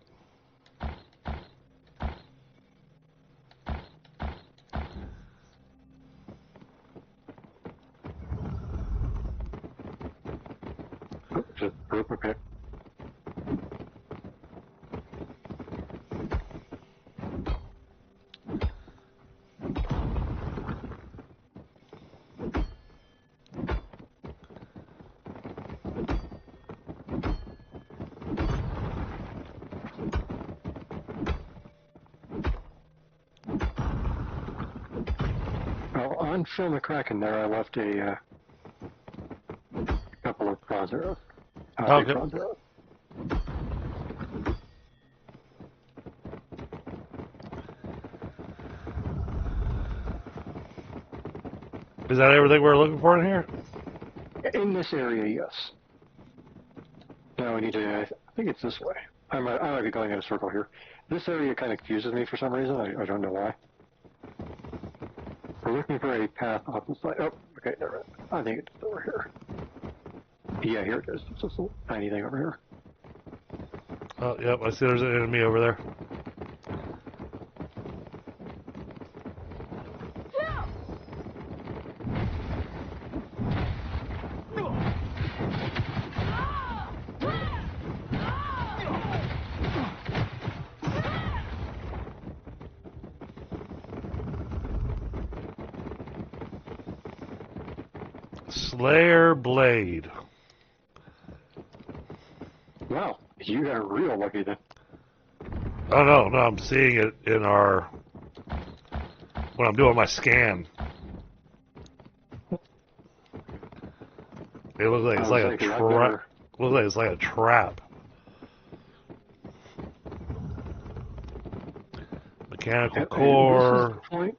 Just group repair. Well, on Phil McCracken there, I left a couple of bronze arrows. Okay. Bronze arrows. Is that everything we're looking for in here? In this area, yes. Now we need to, I think it's this way. I might be going in a circle here. This area kind of confuses me for some reason. I don't know why. We're looking for a path off the side. Oh, okay, never mind. I think it's over here. Yeah, here it is. It's just a tiny thing over here. Oh, yep. I see there's an enemy over there. Slayer blade. Wow, you got real lucky then. Oh no, I'm seeing it in our when I'm doing my scan. It looks like it's like a trap. Looks like it's like a trap. Mechanical core. This is the point.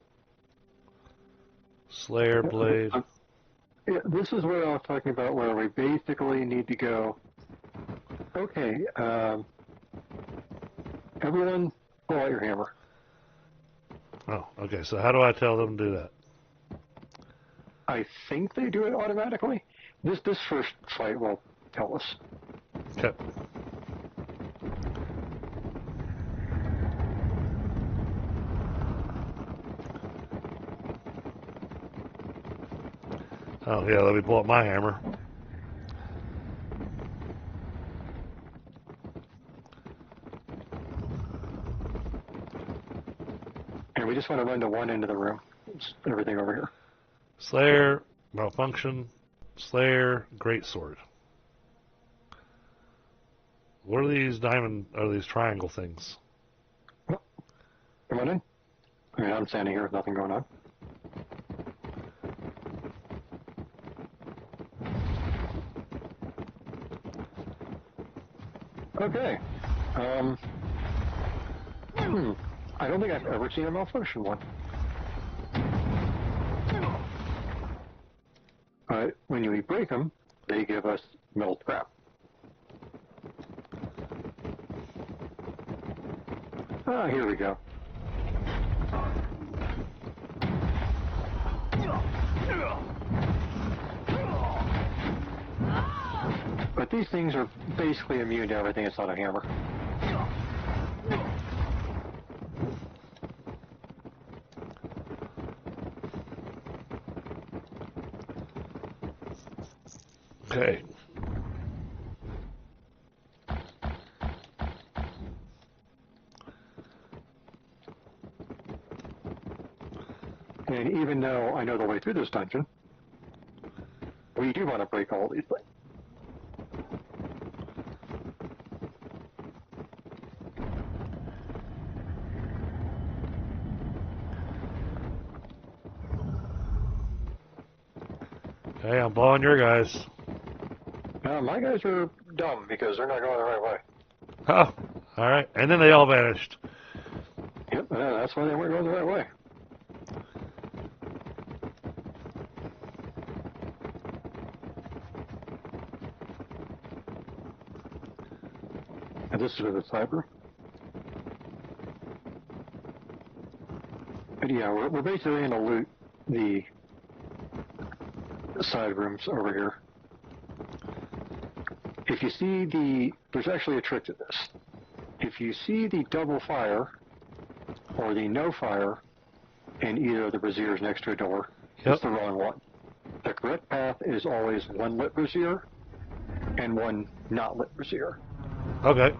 Slayer blade. Yeah, this is where I was talking about where we basically need to go. Okay, everyone, pull out your hammer. Oh, okay. So how do I tell them to do that? I think they do it automatically. This first fight will tell us. Okay. Oh yeah, let me pull up my hammer. And we just want to run to one end of the room. It's everything over here. Slayer, malfunction, Slayer, greatsword. What are these diamond, or these triangle things? Oh, come on in. I mean, I'm standing here with nothing going on. Okay. I don't think I've ever seen a malfunction one. When you break them, they give us metal scrap. Ah, here we go. But these things are basically immune to everything that's not a hammer. Okay. And even though I know the way through this dungeon, we do want to break all these things. Okay, I'm following your guys. My guys are dumb because they're not going the right way. Oh, all right. And then they all vanished. Yep, that's why they weren't going the right way. And this is the cyber. But yeah, we're basically going to loot the side rooms over here. If you see there's actually a trick to this. If you see the double fire or the no fire in either of the braziers next to a door, it's the wrong one. The correct path is always one lit brazier and one not lit brazier. Okay.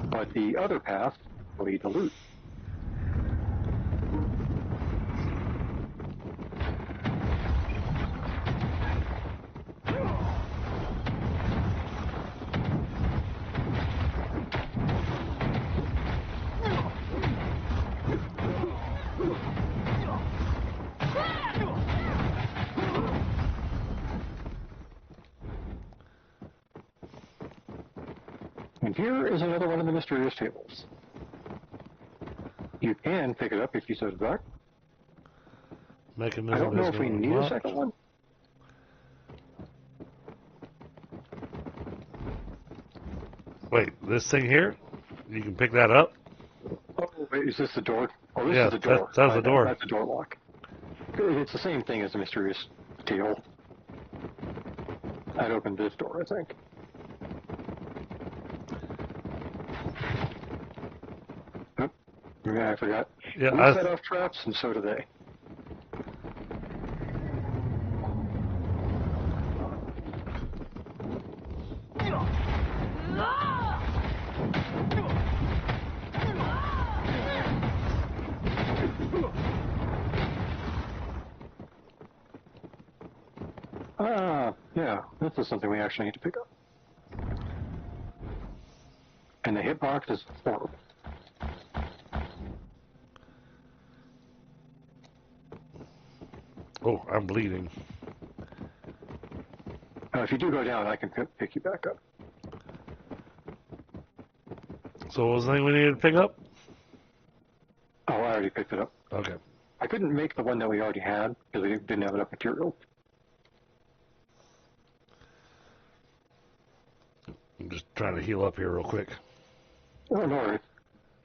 But the other path will lead to loot. And here is another one of the mysterious tables. You can pick it up if you so desire. Mechanism I don't know has if we been need a unlocked. second one. Wait, this thing here? You can pick that up? Oh, wait, is this the door? Oh, this Yeah, is the door. that's the door. That's the door lock. It's the same thing as the mysterious table. I'd opened this door, I think. Oh, yeah, I forgot. Yeah, We set off traps, and so do they. Yeah, this is something we actually need to pick up. And the hitbox is horrible. Oh, I'm bleeding. If you do go down, I can pick you back up. So what was the thing we needed to pick up? Oh, I already picked it up. Okay. I couldn't make the one that we already had because we didn't have enough material. I'm just trying to heal up here real quick. Oh, no worries.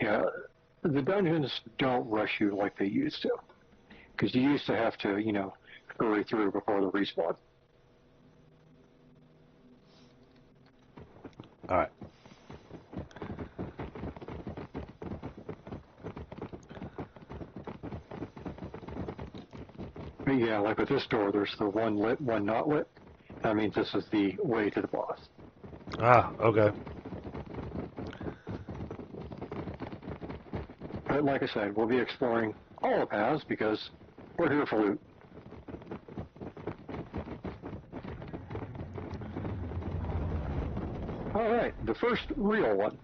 Yeah, the dungeons don't rush you like they used to. Because you used to have to, hurry through before the respawn. Alright. But yeah, like with this door, there's the one lit, one not lit. That means this is the way to the boss. Ah, okay. But like I said, we'll be exploring all the paths because we're here for loot. Alright, the first real one.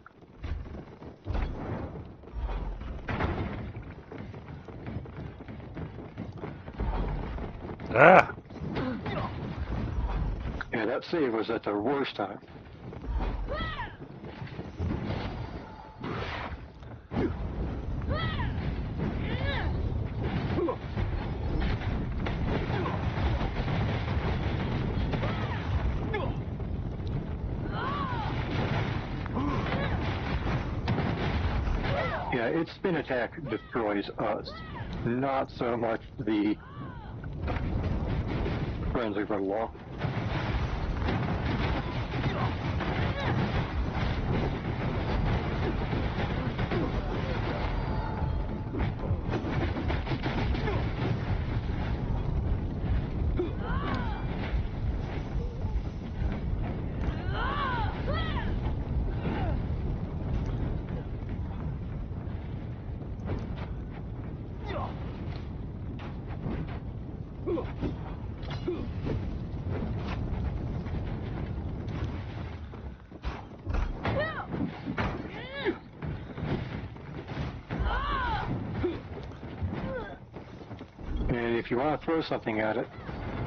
Ah! Yeah, that save was at the worst time. Yeah, its spin attack destroys us, not so much the friends we run along. And if you want to throw something at it,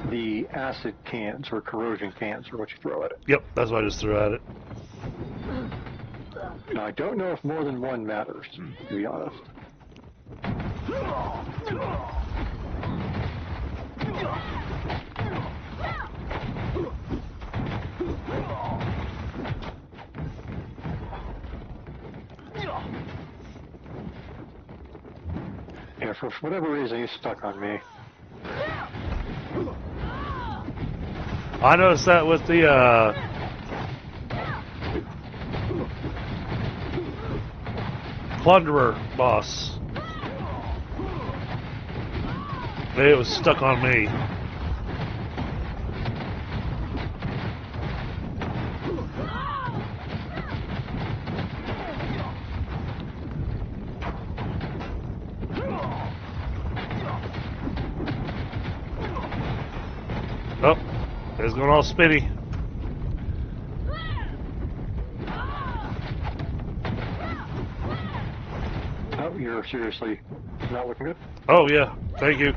the acid cans or corrosion cans are what you throw at it. Yep, that's what I just threw at it. Now, I don't know if more than one matters, to be honest. Yeah, for whatever reason, he's stuck on me. I noticed that with the, Plunderer boss. It was stuck on me. Oh, it's going all spinny. Oh, you're seriously not looking good? Oh, yeah. Thank you.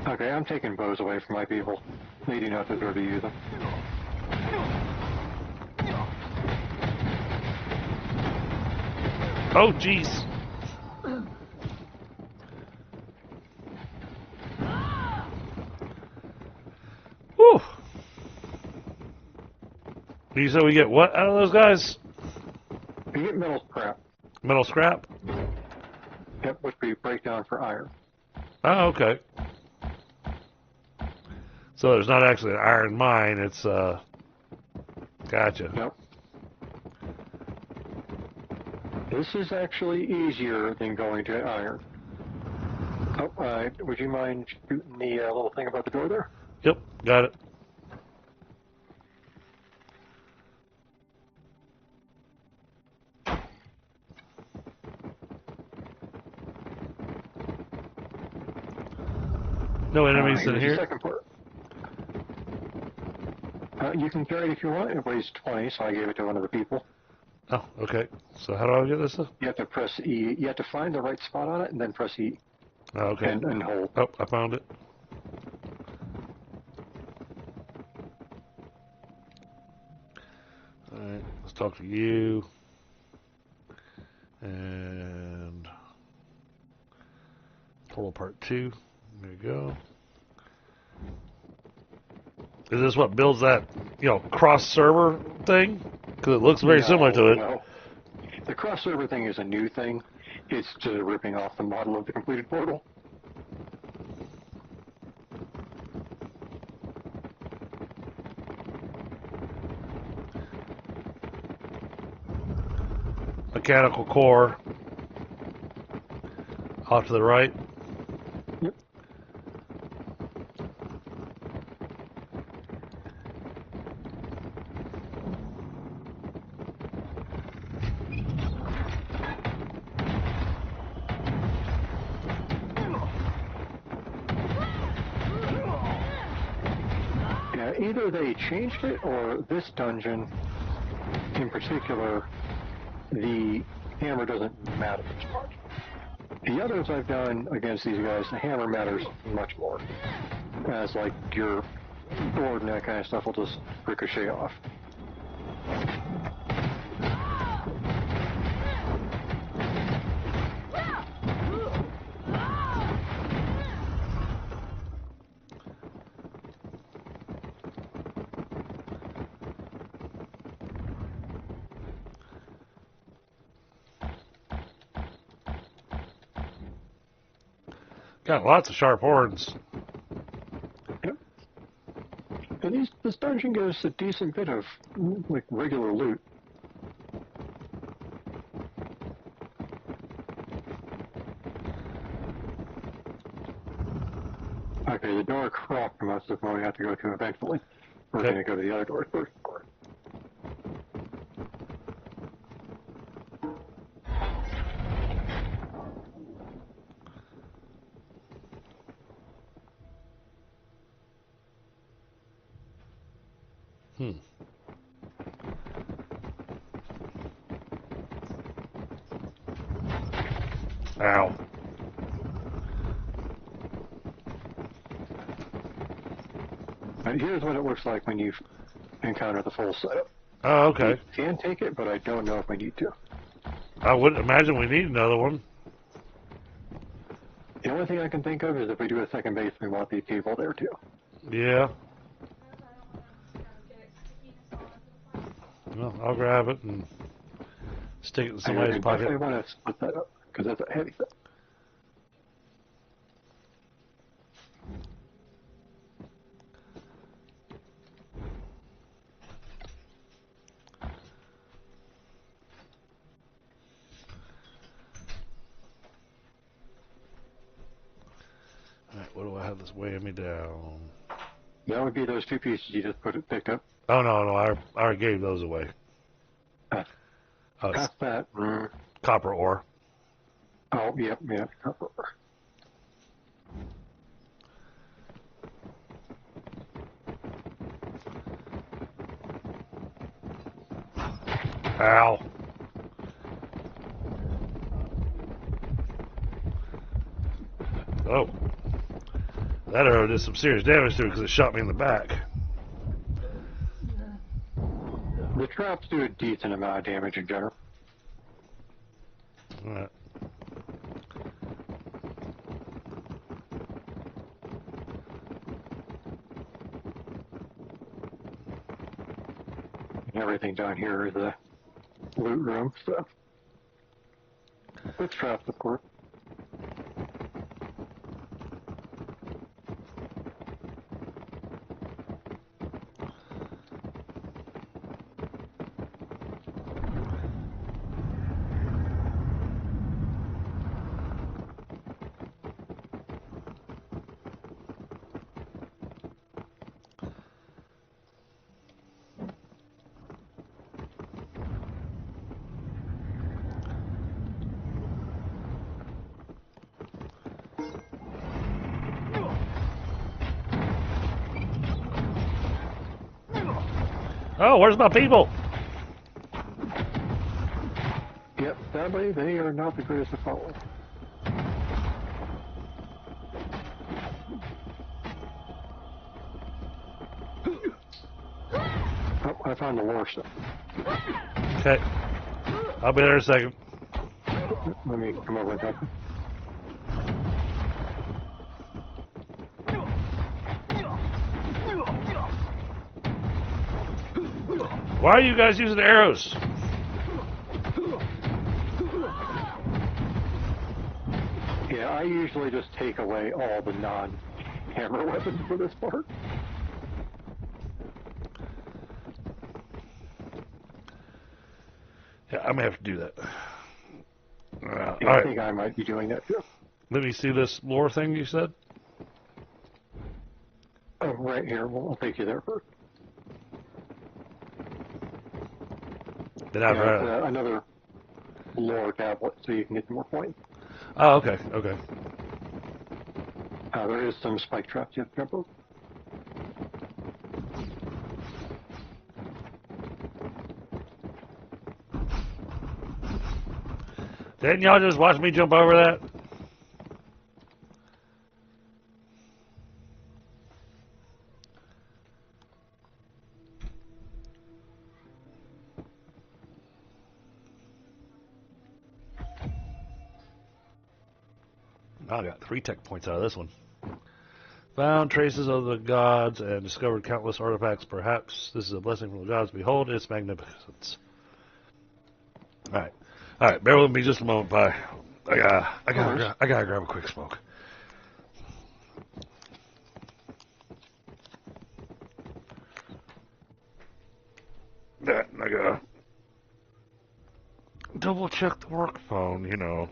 Okay, I'm taking bows away from my people. They do not deserve to use them. Oh, jeez. Whew. You said we get what out of those guys? You get metal scrap. Metal scrap? Yep, would be breakdown for iron. Oh, okay. So there's not actually an iron mine, it's, gotcha. Yep. This is actually easier than going to iron. Oh, would you mind shooting the little thing about the door there? Yep, got it. No enemies in Here's here? the second part. You can carry it if you want. It weighs 20, so I gave it to one of the people. Oh, okay. So how do I get this? You have to press E. You have to find the right spot on it and then press E. Oh, okay. And hold. Oh, I found it. Alright, let's talk to you. And pull apart 2. There you go. Is this what builds that, cross server thing? Because it looks very similar to it. No. The cross server thing is a new thing. It's just ripping off the model of the completed portal. Mechanical core. Off to the right. Yep. Yeah, either they changed it or this dungeon in particular, the hammer doesn't matter as much. The others I've done against these guys, the hammer matters much more. As like your sword and that kind of stuff will just ricochet off. Got lots of sharp horns. Yep. And this dungeon gives a decent bit of like regular loot. Okay, the door across from us is where we have to go to eventually. We're Okay. going to go to the other door first. Ow. And here's what it looks like when you encounter the full setup. Oh, okay. We can take it, but I don't know if we need to. I would imagine we need another one. The only thing I can think of is if we do a second base, we want these people there too. Yeah. Well, I'll grab it and stick it in somebody's I pocket. definitely want to split that up because that's a heavy thing. Alright, what do I have that's weighing me down? That would be those two pieces you just picked up. Oh, no, I already gave those away. Past that. Copper ore. Oh, yep. Ow. Oh. That arrow did some serious damage to it because it shot me in the back. The traps do a decent amount of damage in general. Alright. Everything down here is a loot room, so. With traps, of course. Oh, where's my people? Yep, sadly, they are not the greatest to follow. Oh, I found the lore stuff. Okay. I'll be there in a second. Let me come over and help you. Why are you guys using arrows? Yeah, I usually just take away all the non-hammer weapons for this part. Yeah, I'm gonna have to do that. Yeah, All I right. think I might be doing that too. Let me see this lore thing you said. Oh, right here. Well, I'll take you there first. Then I've Yeah, it's another lore tablet, so you can get some more points. Oh, okay, okay. There is some spike traps you have to jump over. Didn't y'all just watch me jump over that? I got 3 tech points out of this one. Found traces of the gods and discovered countless artifacts. Perhaps this is a blessing from the gods. Behold its magnificence. All right. Bear with me just a moment, Pi. I gotta grab a quick smoke. That I gotta double check the work phone. You know.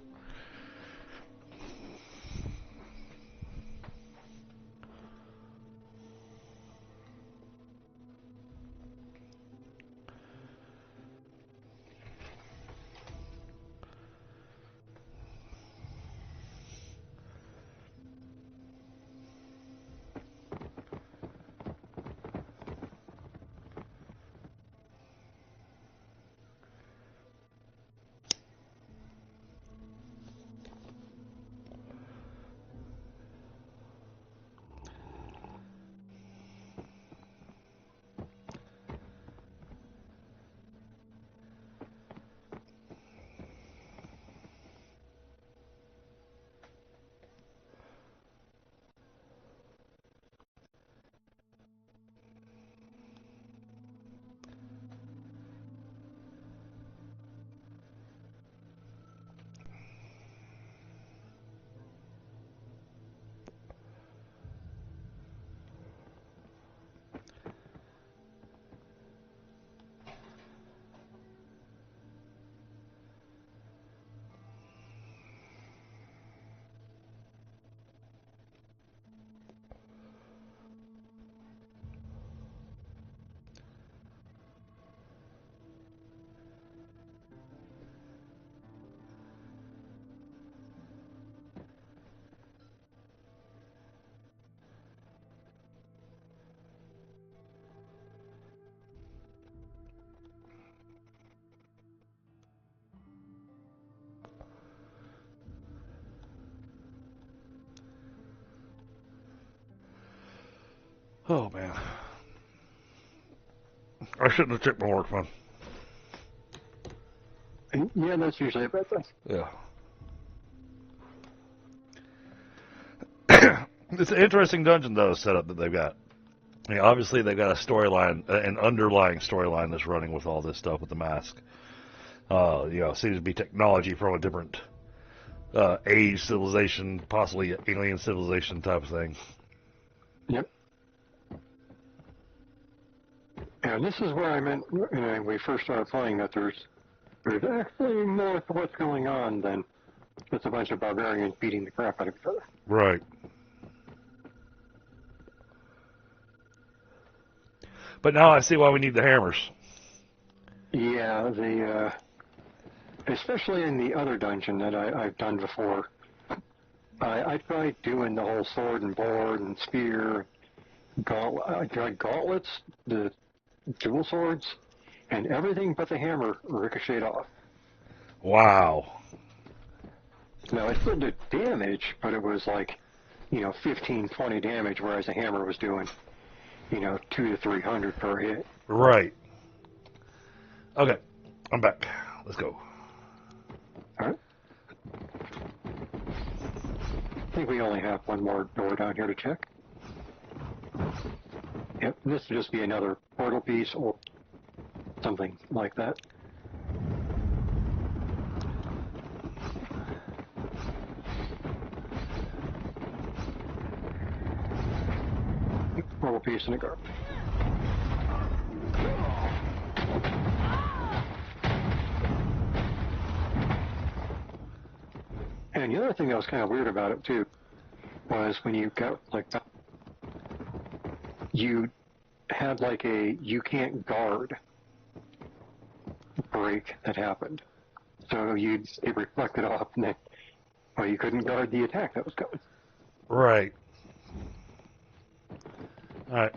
Oh man, I shouldn't have checked my work phone. Yeah, that's usually a bad thing. Yeah. It's an interesting dungeon though setup that they've got. I mean, obviously they've got a storyline, an underlying storyline that's running with all this stuff with the mask. Seems to be technology from a different age civilization, possibly alien civilization type of thing. Yep. And this is where I meant when we first started playing that there's actually more to what's going on than just a bunch of barbarians beating the crap out of each other. Right. But now I see why we need the hammers. Yeah, especially in the other dungeon that I've done before, I tried doing the whole sword and board and spear, I tried gauntlets, the dual swords, and everything but the hammer ricocheted off. Wow. Now, I still did damage, but it was like, 15, 20 damage, whereas the hammer was doing, 200 to 300 per hit. Right. Okay, I'm back. Let's go. All right. I think we only have one more door down here to check. Yep, this will just be another portal piece or something like that. Portal piece and a garbage. And the other thing that was kind of weird about it too was when you got like that, you had like a you can't guard break that happened. So it reflected off and then, well, you couldn't guard the attack that was coming. Right. All right.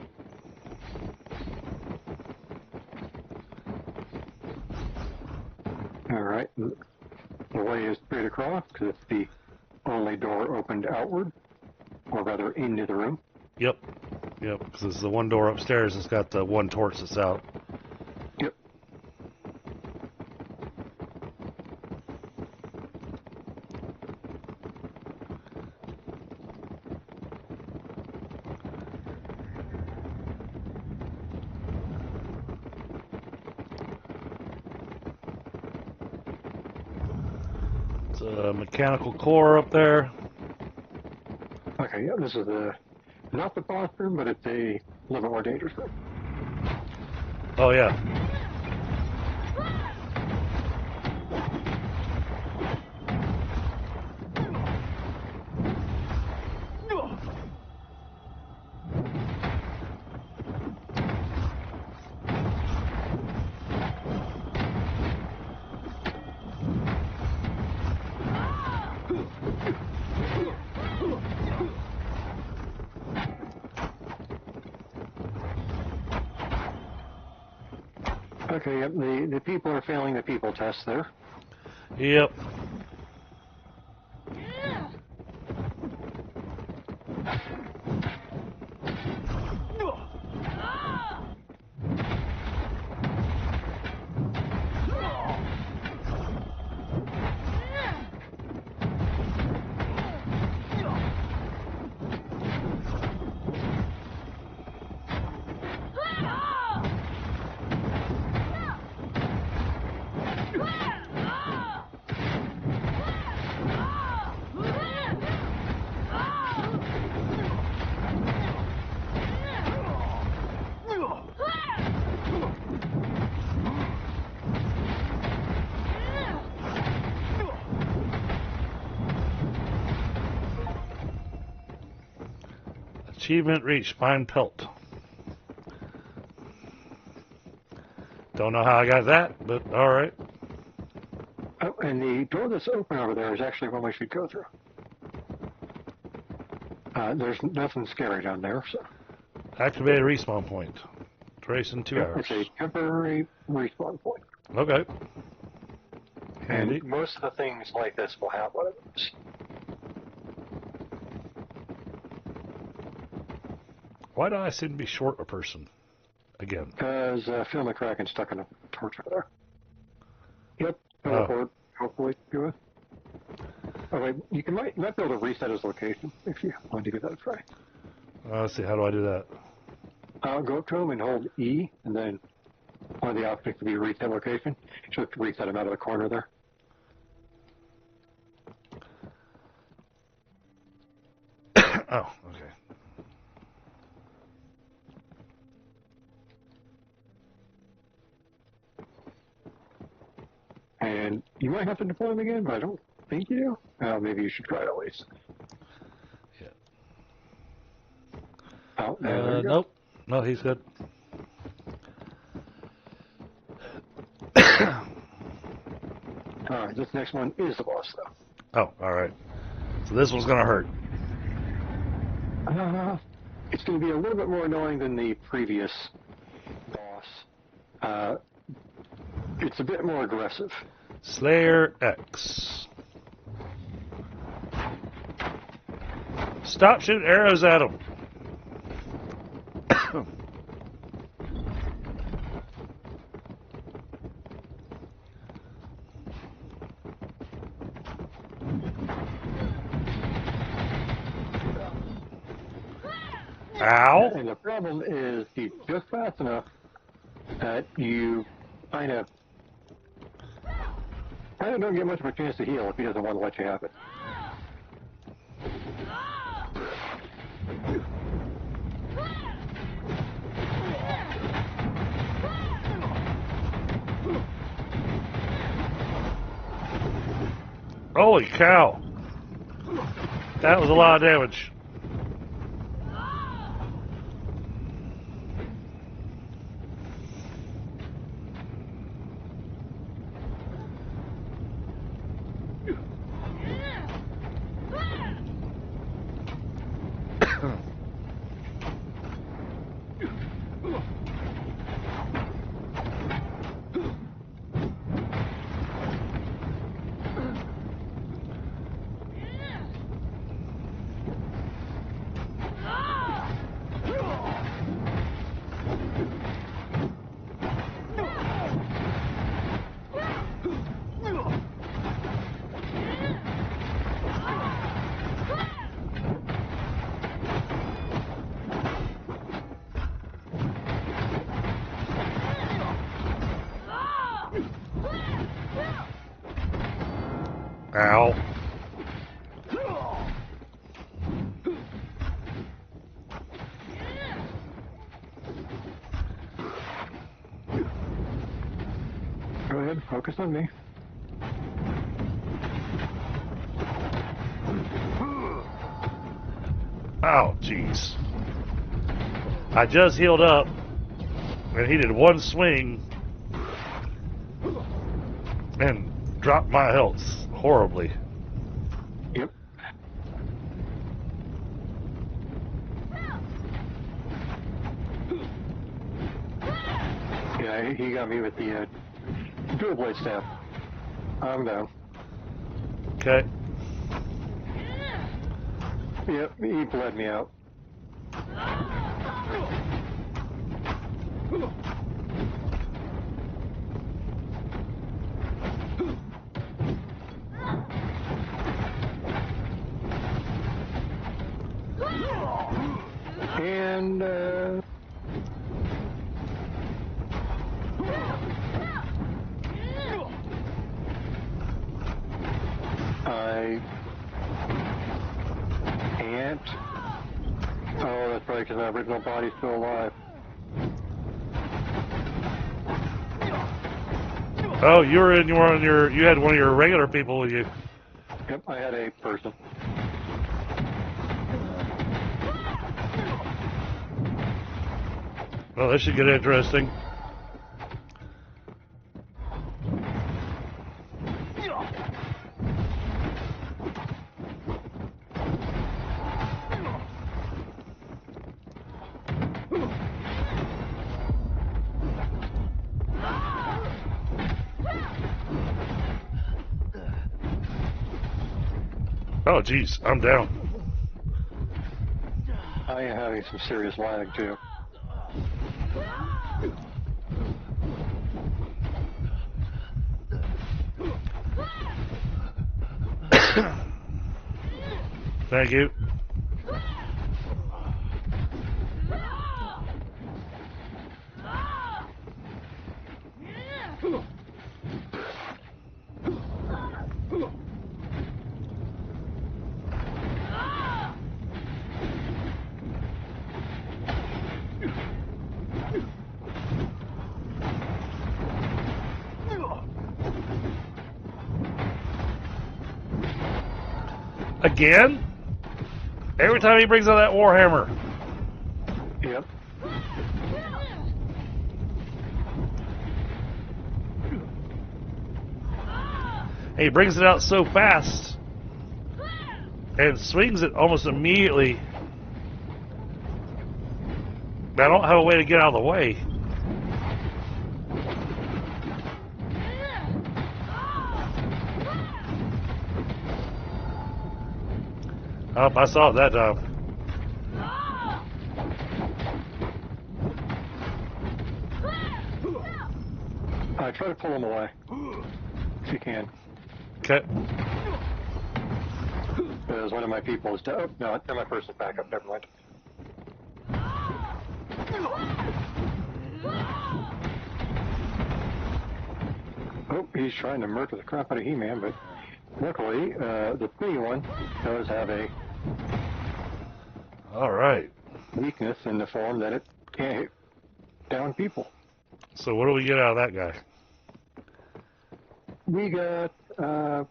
All right. The way is straight across because it's the only door opened outward, or rather into the room. Yep. Yep. Because it's the one door upstairs. It's got the one torch that's out. Yep. It's a mechanical core up there. Okay. Yeah. This is not the boss room, but it's a little bit more dangerous room. Oh yeah. Okay. Yep. The people are failing the people test there. Yep. Achievement reached. Spine pelt. Don't know how I got that, but all right. Oh, and the door that's open over there is actually one we should go through. There's nothing scary down there, so. Activate a respawn point. Trace in 2 hours. It's a temporary respawn point. Okay. Handy. And most of the things like this will have one of those. Why do I seem to be short a person? Again. Because Phil McCracken's stuck in a torch over there. Yep, Oh. teleport, hopefully, to it. Oh, wait, you might be able to reset his location if you want to give that a try. Let's see, how do I do that? Go up to him and hold E, and then one of the options could be reset location. Should reset him out of the corner there. Oh, okay. And you might have to deploy them again, but I don't think you do. Maybe you should try it at least. Yeah. Oh, there you go. Nope. No, he's good. Alright, this next one is the boss, though. Oh, all right. So this one's gonna hurt. It's going to be a little bit more annoying than the previous boss. It's a bit more aggressive. Slayer X. Stop shooting arrows at him. Ow. And the problem is he's just fast enough that you kind of don't get much of a chance to heal if he doesn't want to let you have it. Holy cow. That was a lot of damage. Ow. Go ahead, focus on me. Oh, jeez. I just healed up, and he did one swing and dropped my health horribly. Yep. Yeah, he got me with the dual blade staff. I'm down. Okay. Yep, he bled me out. And I can't. Oh, that's right, because my original body's still alive. Oh, you had one of your regular people with you. Yep, I had a person. Well, this should get interesting. Oh, jeez, I'm down. I am having some serious lag, too. Thank you. Again? Every time he brings out that warhammer. Yep. And he brings it out so fast and swings it almost immediately. I don't have a way to get out of the way. Oh, I saw it that time. Try to pull him away, if you can. Okay. Because one of my people is dead. Oh, no, they're my personal backup. Never mind. Oh, he's trying to murder the crap out of He-Man, but luckily, the pretty one does have a All right. weakness in the form that it can't hit down people. So what do we get out of that guy? We got, a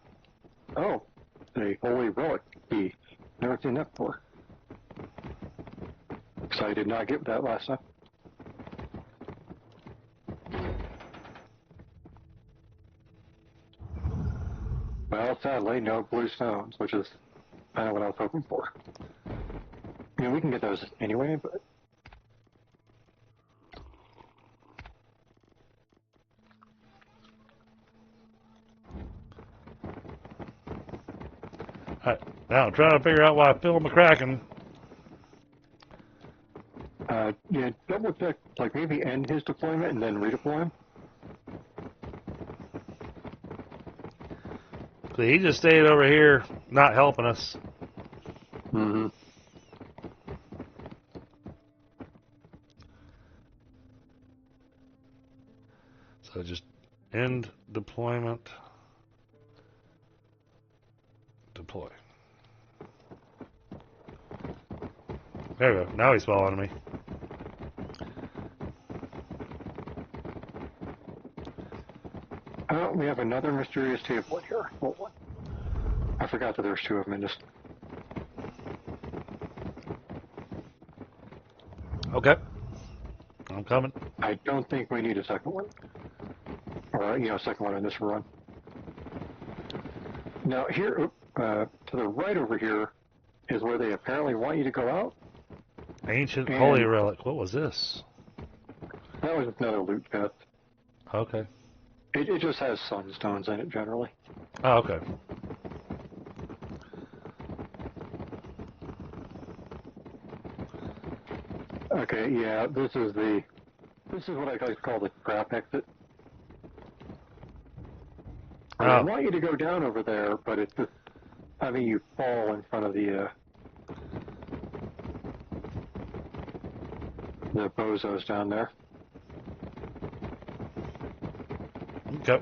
holy relic key. Never seen that before. So I did not get that last time. Well, sadly, no blue stones, which is kind of what I was hoping for. I mean, we can get those anyway, but... Alright, now I'm trying to figure out why Phil McCracken. Yeah, double check, like maybe end his deployment and then redeploy him. He just stayed over here not helping us. Mm-hmm. So just end deployment. Deploy. There we go. Now he's following me. Oh, we have another mysterious table here. Hold on. I forgot that there's two of them in this. Okay. I'm coming. I don't think we need a second one. Or, second one in this run. Now, here, to the right over here is where they apparently want you to go out. Ancient holy relic. What was this? That was another loot chest. Okay. It just has sunstones in it, generally. Oh, okay. Okay, yeah, this is what I like to call the trap exit. I want you to go down over there, but it's just having you fall in front of the bozos down there. Okay.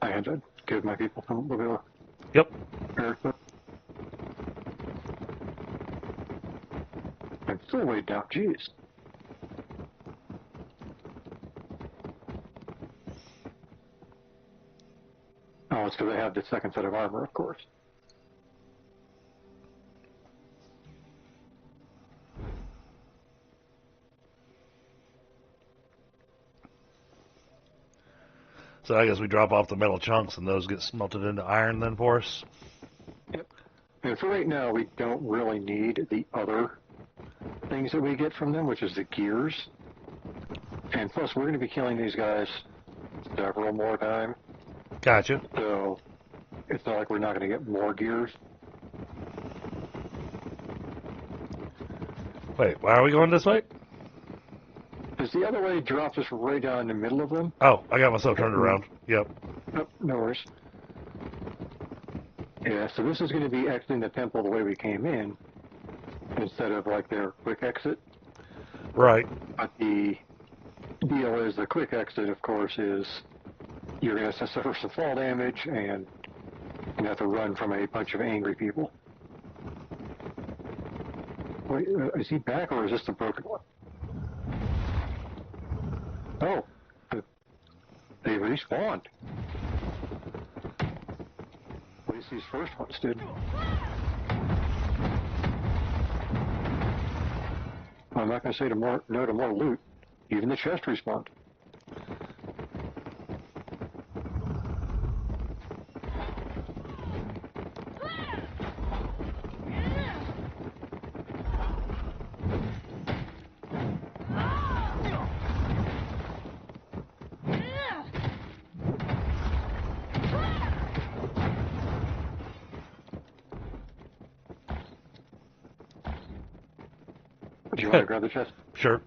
I had to give my people some little bit of Yep. air. I'm still way down. Jeez. Oh, it's because I have the second set of armor, of course. So I guess we drop off the metal chunks and those get smelted into iron then for us? Yep. And for right now, we don't really need the other things that we get from them, which is the gears. And plus, we're going to be killing these guys several more times. Gotcha. So it's not like we're not going to get more gears. Wait, why are we going this way? Because the other way drops us right down in the middle of them. Oh, I got myself turned around. Yep. Oh, no worries. Yeah, so this is going to be exiting the temple the way we came in, instead of like their quick exit. Right. But the deal is the quick exit, of course, is you're going to suffer some fall damage and you have to run from a bunch of angry people. Wait, is he back or is this the broken one? Oh, they respawned. At least these first ones did. I'm not going to say no to more loot. Even the chest respawned. Do you want to grab the chest? Sure.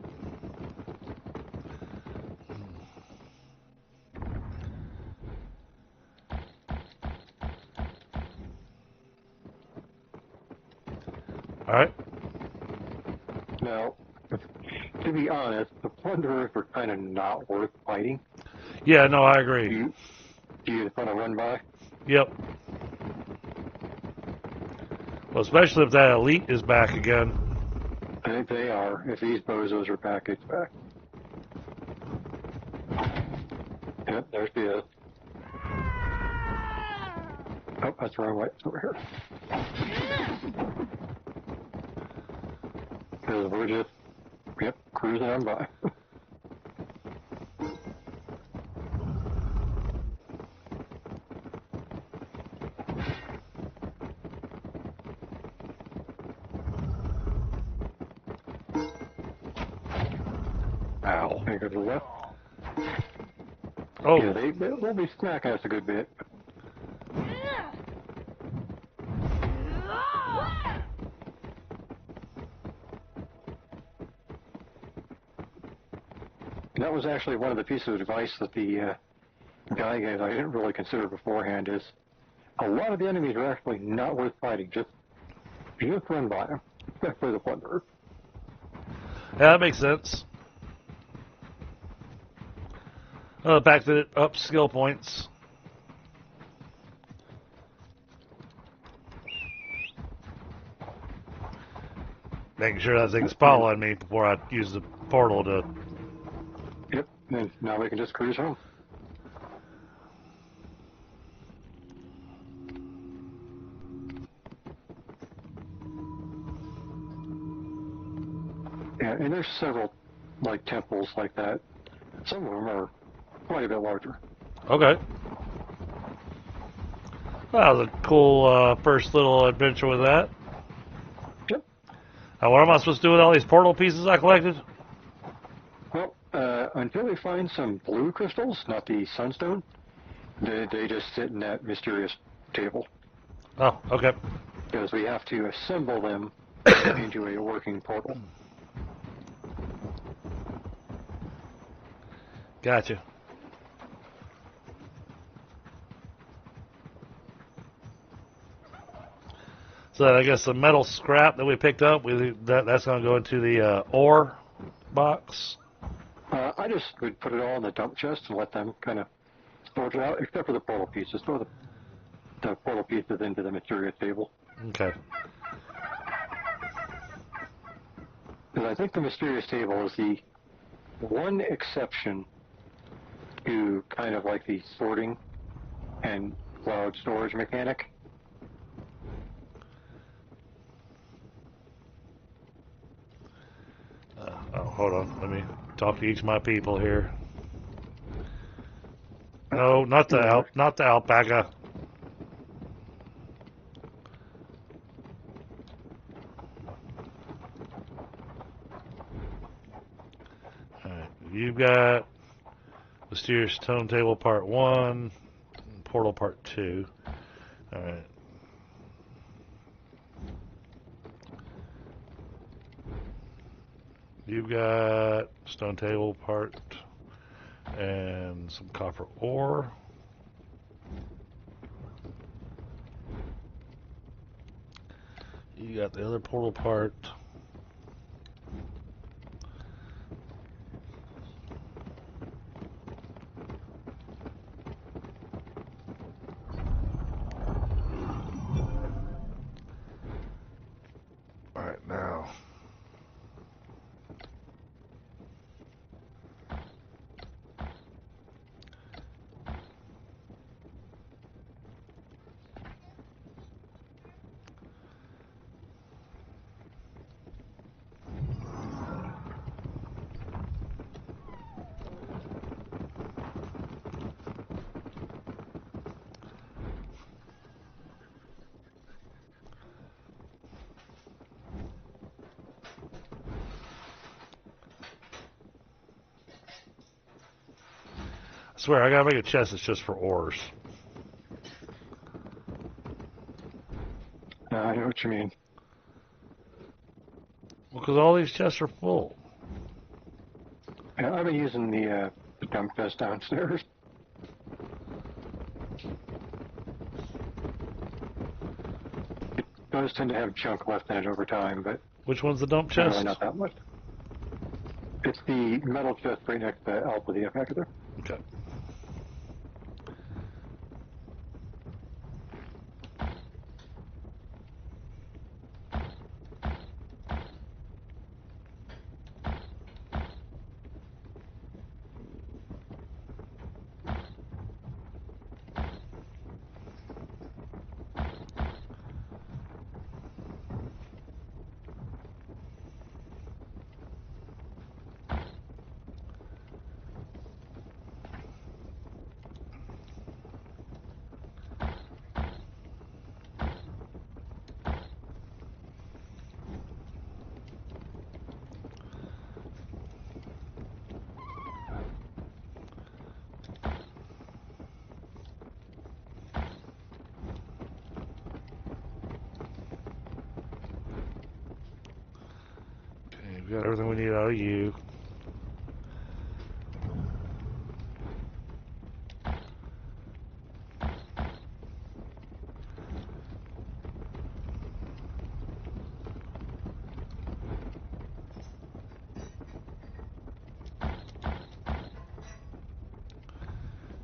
All right. Now, to be honest, the plunderers are kind of not worth fighting. Yeah, no, I agree. Do you want to run by? Yep. Well, especially if that elite is back again. I think they are. If these bozos are back, it's back. Yep, there's the... Oh, that's the wrong way. It's over here. Because we're just, yep, cruising on by. Ow. There you go to the left. Oh. Yeah, they'll be smacking us a good bit. That was actually one of the pieces of advice that the guy gave I didn't really consider beforehand is a lot of the enemies are actually not worth fighting. Just run by them, especially the plunderer. Yeah, that makes sense. The fact that it ups skill points. Making sure that thing's following me before I use the portal to... Yep, and now we can just cruise home. Yeah, and there's several, like, temples like that. Some of them are quite a bit larger. Okay. That was a cool first little adventure with that. Yep. What am I supposed to do with all these portal pieces I collected? Well, until we find some blue crystals, not the sunstone, they just sit in that mysterious table. Oh, okay. Because we have to assemble them into a working portal. Gotcha. So I guess the metal scrap that we picked up, that's going to go into the ore box. I just would put it all in the dump chest and let them kind of sort it out, except for the portal pieces. Throw the portal pieces into the mysterious table. Okay. Because I think the mysterious table is the one exception to kind of like the sorting and cloud storage mechanic. Hold on. Let me talk to each of my people here. No, not the alpaca. All right. You've got Mysterious Tone Table Part 1, Portal Part 2. All right. You've got Stone Table Part and some copper ore. You got the other portal part. All right, now. swear, I gotta make a chest that's just for ores. I know what you mean. Well, because all these chests are full. Yeah, I've been using the dump chest downstairs. It does tend to have junk left in it over time, but Which one's the dump generally chest? not that much. It's the metal chest right next to Alpha the Effector. Okay. We've got everything we need out of you.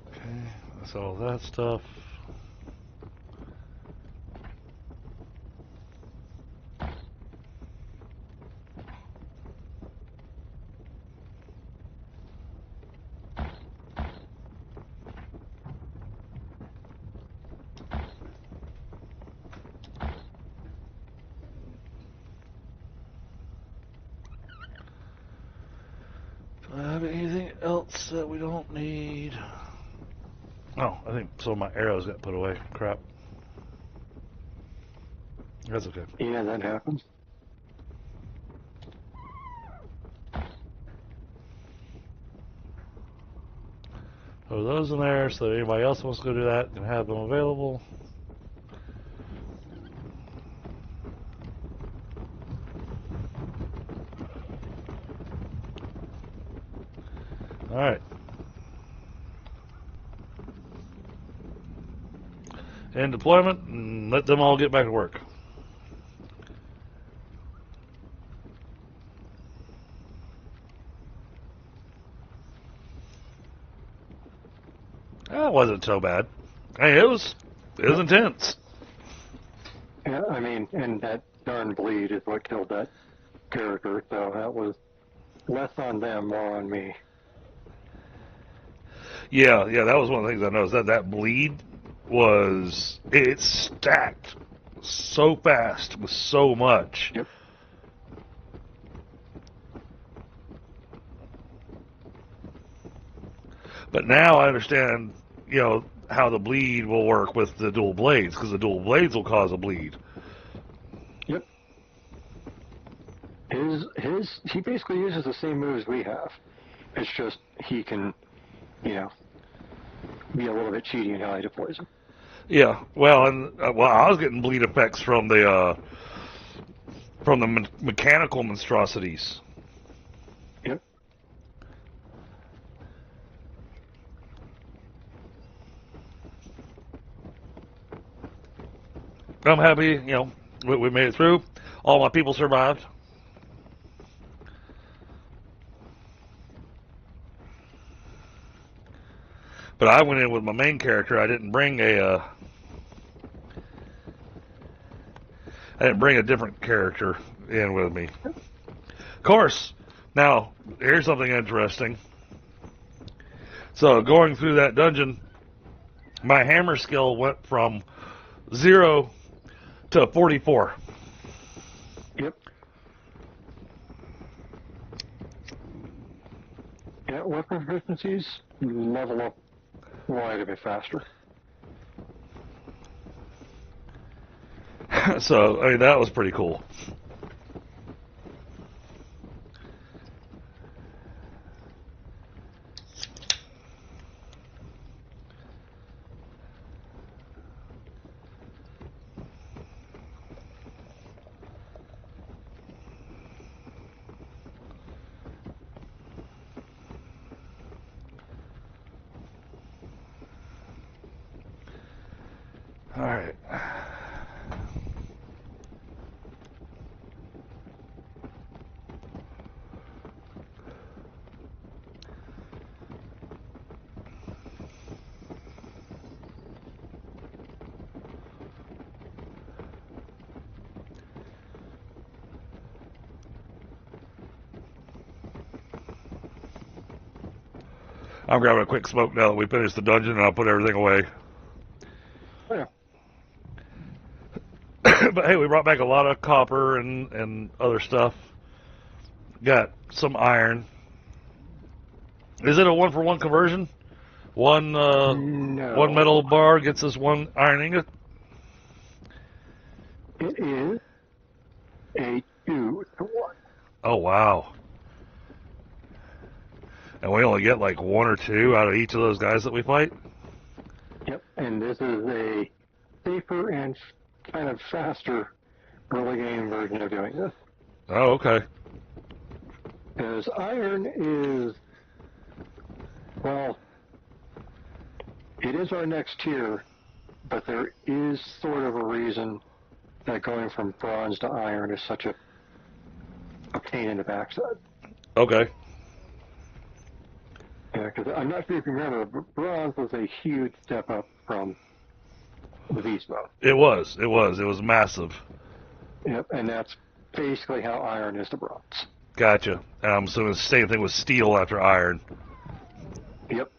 Okay, that's all that stuff. Do I have anything else that we don't need? Oh, I think some of my arrows got put away. Crap. That's okay. Yeah, that happens. Throw those in there so that anybody else wants to go do that can have them available. Alright. End deployment and let them all get back to work. That wasn't so bad. Hey, it was intense. Yeah, I mean, and that darn bleed is what killed that character, so that was less on them, more on me. Yeah, that was one of the things I noticed. That bleed it stacked so fast with so much. Yep. But now I understand, how the bleed will work with the dual blades, because the dual blades will cause a bleed. Yep. He basically uses the same moves we have. It's just he can, be a little bit cheaty in how he deploys them. Yeah, well, I was getting bleed effects from the mechanical monstrosities. Yep. I'm happy, we made it through. All my people survived. But I went in with my main character. I didn't bring a different character in with me. Of course. Now, here's something interesting. So, going through that dungeon, my hammer skill went from 0 to 44. Yep. Yeah, weapon proficiencies level up quite a bit faster. So, I mean, that was pretty cool. I'm grabbing a quick smoke now that we finished the dungeon, and I'll put everything away. Oh, yeah. But hey, we brought back a lot of copper and other stuff. Got some iron. Is it a 1-for-1 conversion? One No. metal bar gets us 1 iron ingot? It is a 2 to 1. Oh, wow. And we only get like 1 or 2 out of each of those guys that we fight? Yep, and this is a safer and kind of faster early game version of doing this. Oh, okay. Because iron is, well, it is our next tier, but there is sort of a reason that going from bronze to iron is such a pain in the backside. Okay. Yeah, because I'm not sure if you remember, but bronze was a huge step up from the beast mode. It was massive. Yep, and that's basically how iron is to bronze. Gotcha. And I'm assuming it's the same thing with steel after iron. Yep.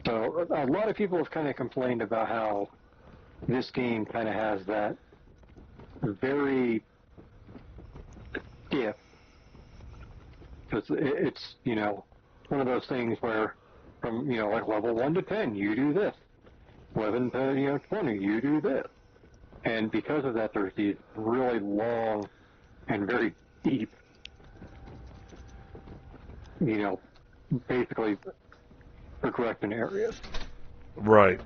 So a lot of people have kind of complained about how this game kind of has that very stiff, because it's, you know, one of those things where from, you know, like level 1 to 10, you do this. 11 to, you know, 20, you do this. And because of that, there's these really long and very deep, you know, basically progression areas. Right.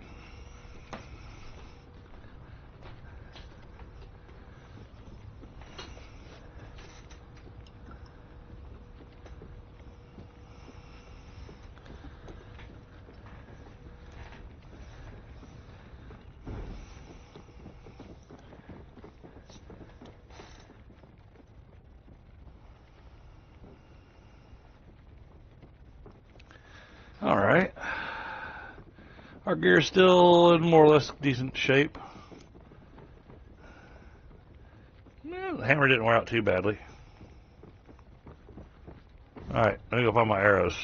All right. Our gear's still in more or less decent shape. Yeah, the hammer didn't wear out too badly. All right, let me go find my arrows.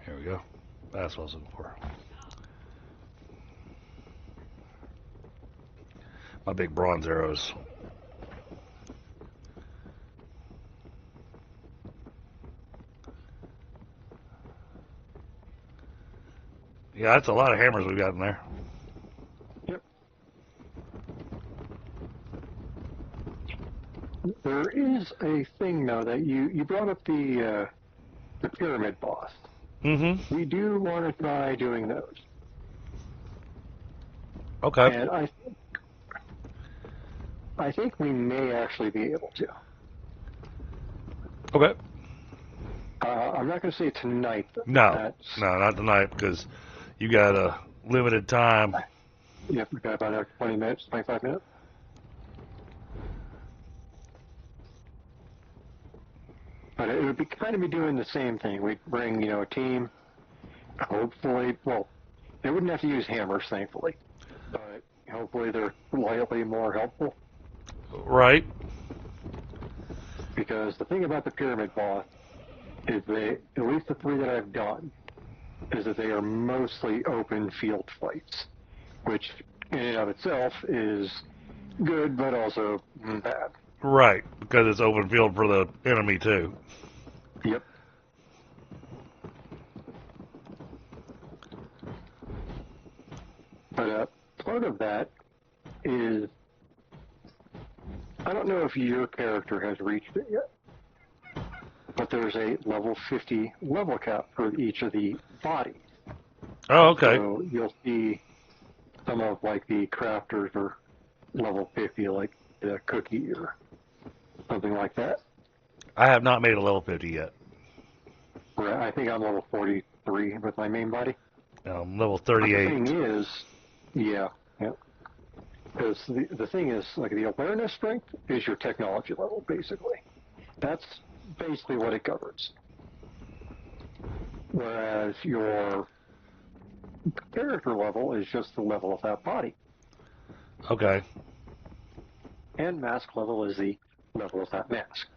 Here we go. That's what I was looking for. My big bronze arrows. Yeah, that's a lot of hammers we've got in there. Yep. There is a thing, though, that you brought up the pyramid boss. Mm-hmm. We do want to try doing those. Okay. And I think we may actually be able to. Okay. I'm not going to say tonight. No, not tonight, because you got a limited time. Yep, we've got about 20 minutes, 25 minutes. But it would be kind of be doing the same thing. We'd bring, you know, a team. Hopefully, well, they wouldn't have to use hammers, thankfully. But hopefully they're slightly more helpful. Right. Because the thing about the pyramid boss is they, at least the 3 that I've done, is that they are mostly open field fights, which in and of itself is good, but also bad. Right, because it's open field for the enemy, too. Yep. But part of that is, I don't know if your character has reached it yet, but there's a level 50 level cap for each of the bodies. Oh, okay. So you'll see some of like the crafters are level 50, like the cookie or something like that. I have not made a level 50 yet. Right, I think I'm level 43 with my main body. Level But the 38. thing is, yeah. Because the thing is, like, the awareness strength is your technology level, basically. That's basically what it governs. Whereas your character level is just the level of that body. Okay. And mask level is the level of that mask.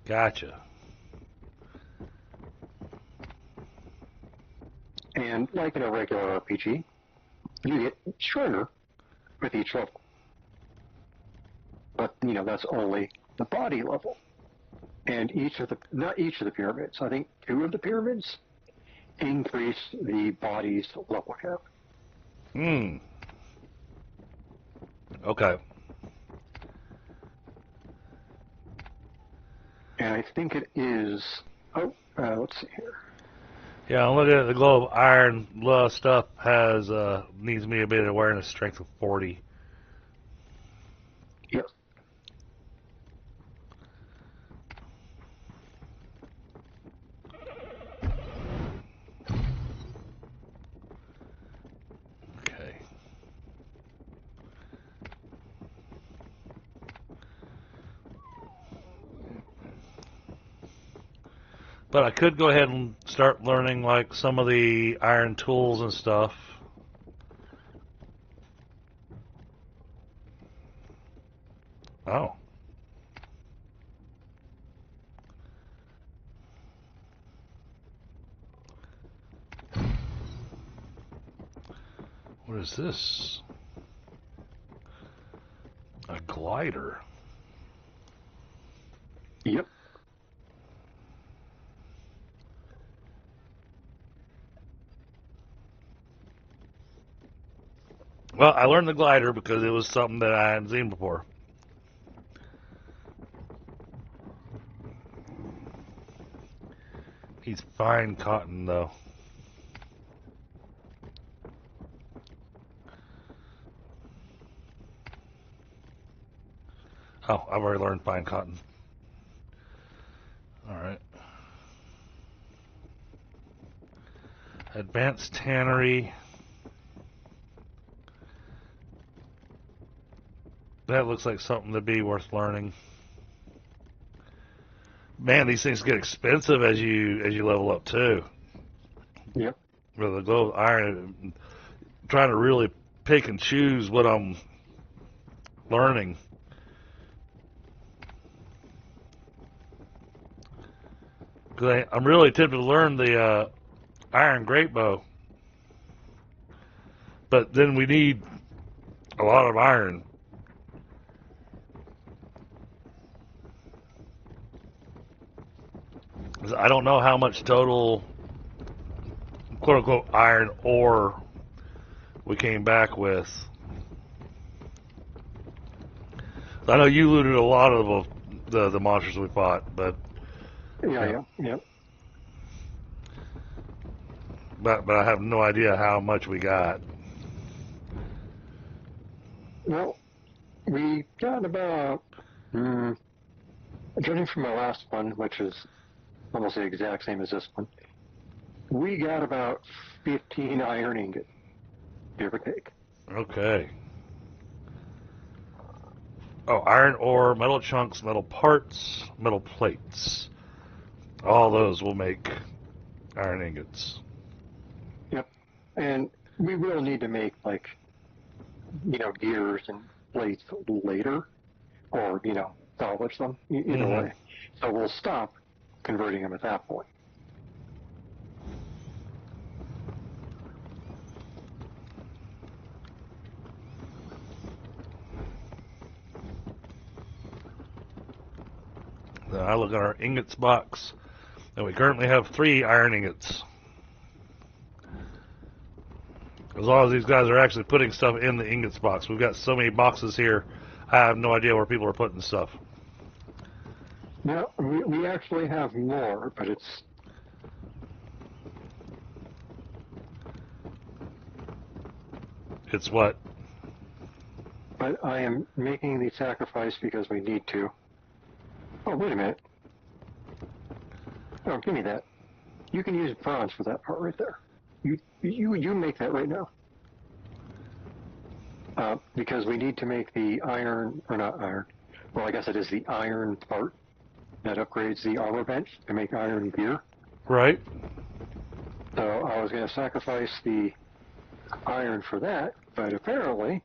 Gotcha. And like in a regular RPG, you get stronger with each level. But, that's only the body level. And not each of the pyramids, I think 2 of the pyramids increase the body's level cap. Hmm. Okay. And I think it is, let's see here. Yeah, I'm looking at the glow of iron stuff has needs me a bit of awareness strength of 40. Yep. Okay. But I could go ahead and start learning like some of the iron tools and stuff. Oh. What is this? A glider. Yep. Well, I learned the glider because it was something that I hadn't seen before. He's fine cotton, though. Oh, I've already learned fine cotton. Alright. Advanced tannery. That looks like something to be worth learning. Man, these things get expensive as you level up too. Yep. With the glow of iron, I'm trying to really pick and choose what I'm learning. Because I'm really tempted to learn the iron great bow. But then we need a lot of iron. I don't know how much total quote unquote iron ore we came back with. I know you looted a lot of the monsters we fought, but Yeah. Yep. but I have no idea how much we got. Well, we got about, judging from my last one, which is almost the exact same as this one, we got about 15 iron ingots, give or take. Okay. Oh, iron ore, metal chunks, metal parts, metal plates. All those will make iron ingots. Yep. And we will need to make, like, gears and plates later, or, salvage them, either way. So we'll stop converting them at that point. Then I look at our ingots box, and we currently have 3 iron ingots. As long as these guys are actually putting stuff in the ingots box. We've got so many boxes here, I have no idea where people are putting stuff. Now, we actually have more, but It's what? but I am making the sacrifice because we need to. Oh, wait a minute. Oh, give me that. You can use bronze for that part right there. You make that right now. Because we need to make the iron, or not iron, well, I guess it is the iron part that upgrades the armor bench to make iron gear. Right. So I was going to sacrifice the iron for that, but apparently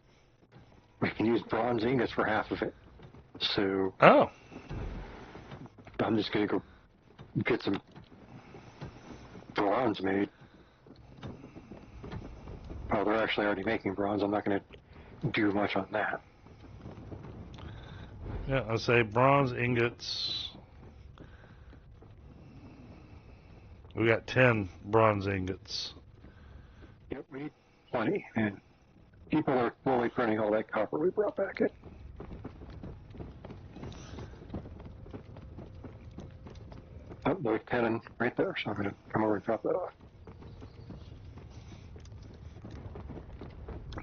we can use bronze ingots for half of it. So Oh. I'm just going to go get some bronze made. Oh, they're actually already making bronze. I'm not going to do much on that. Yeah, I say bronze ingots. We got 10 bronze ingots. Yep, we need plenty. And people are slowly printing all that copper we brought back in. Oh, there's 10 right there, so I'm going to come over and drop that off.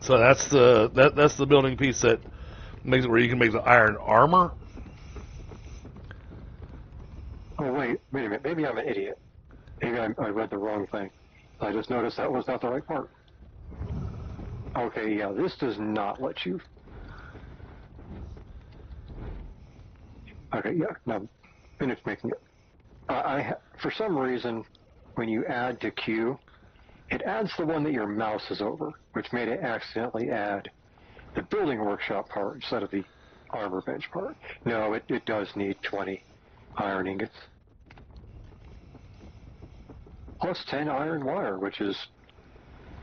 So that's the building piece that makes it where you can make the iron armor. Oh, wait a minute. Maybe I'm an idiot. Maybe I read the wrong thing. I just noticed that was not the right part. Okay, yeah, this does not let you. Okay, yeah, no, finish making it. For some reason, when you add to Q, it adds the one that your mouse is over, which made it accidentally add the building workshop part instead of the armor bench part. No, it does need 20 iron ingots. Plus 10 iron wire, which is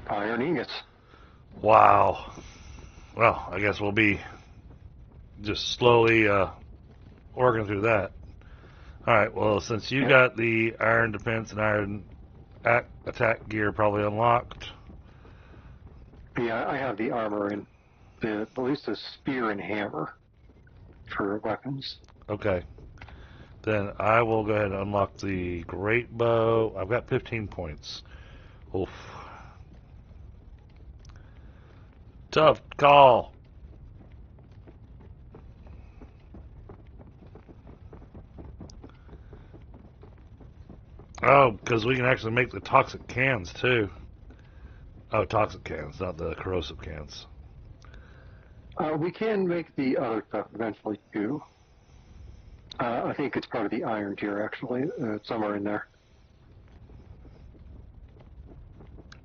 iron ingots. Wow. Well, I guess we'll be just slowly working through that. All right. Well, since you got the iron defense and iron attack gear probably unlocked. Yeah, I have the armor and at least the spear and hammer for weapons. Okay. Then I will go ahead and unlock the great bow. I've got 15 points. Oof. Tough call. Oh, because we can actually make the toxic cans too. Oh, toxic cans, not the corrosive cans. We can make the other stuff eventually too. I think it's part of the iron tier actually, somewhere in there.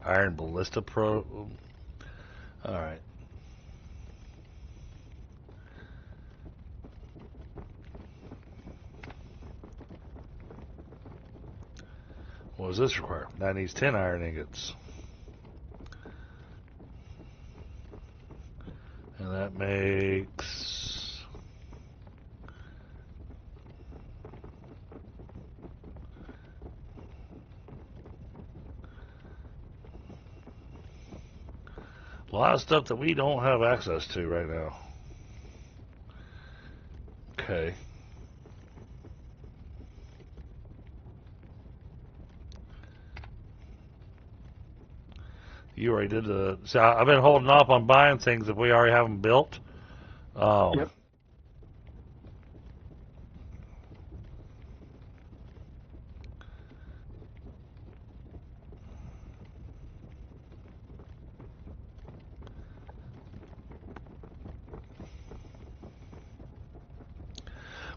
Iron ballista pro. All right. What does this require? That needs 10 iron ingots. And that makes... a lot of stuff that we don't have access to right now. Okay. You already did the... So I've been holding off on buying things if we already have them built. Yep.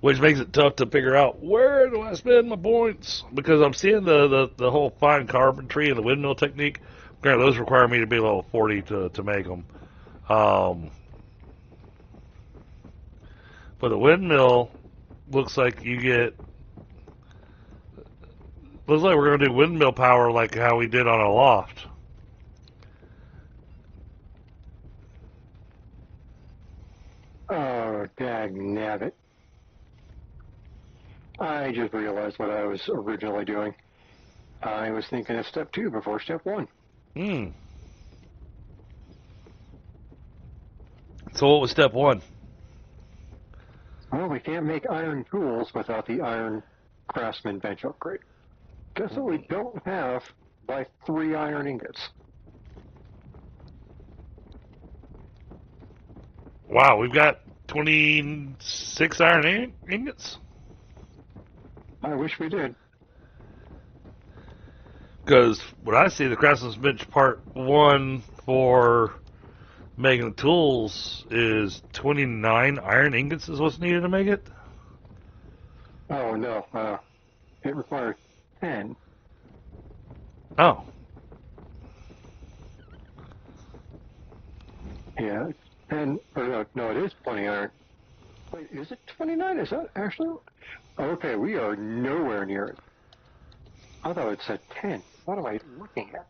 Which makes it tough to figure out where do I spend my points, because I'm seeing the whole fine carpentry and the windmill technique. Granted, those require me to be level 40 to make them. But the windmill looks like you get... Looks like we're going to do windmill power like how we did on a loft. Oh, dagnabbit. I just realized what I was originally doing. I was thinking of step 2 before step 1. So what was step 1? Well, we can't make iron tools without the iron craftsman bench upgrade. Guess what we don't have by 3 iron ingots. Wow, we've got 26 iron ingots? I wish we did. Because what I see, the Craftsman's Bench Part 1 for making the tools is 29 iron ingots is what's needed to make it? Oh, no. It requires 10. Oh. Yeah, 10. Or no, it is 20 iron. Wait, is it 29? Is that actually? Okay, we are nowhere near it. I thought it said 10. What am I looking at?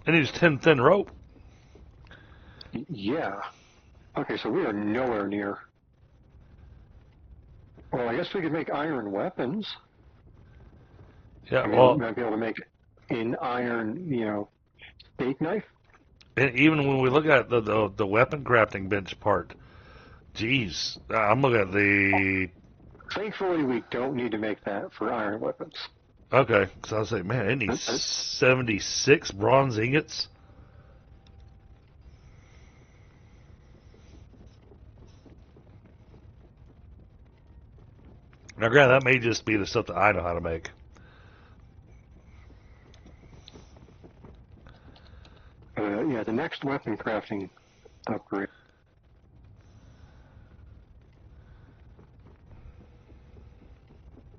It needs 10 thin rope. Yeah. Okay, so we are nowhere near. Well, I guess we could make iron weapons. Yeah, I mean, we well, might be able to make an iron, steak knife. and even when we look at the weapon crafting bench part, geez, I'm looking at the... Thankfully, we don't need to make that for iron weapons. Okay, so I was like, man, it needs 76 bronze ingots. Now, granted, that may just be the stuff that I know how to make. Yeah, the next weapon crafting upgrade.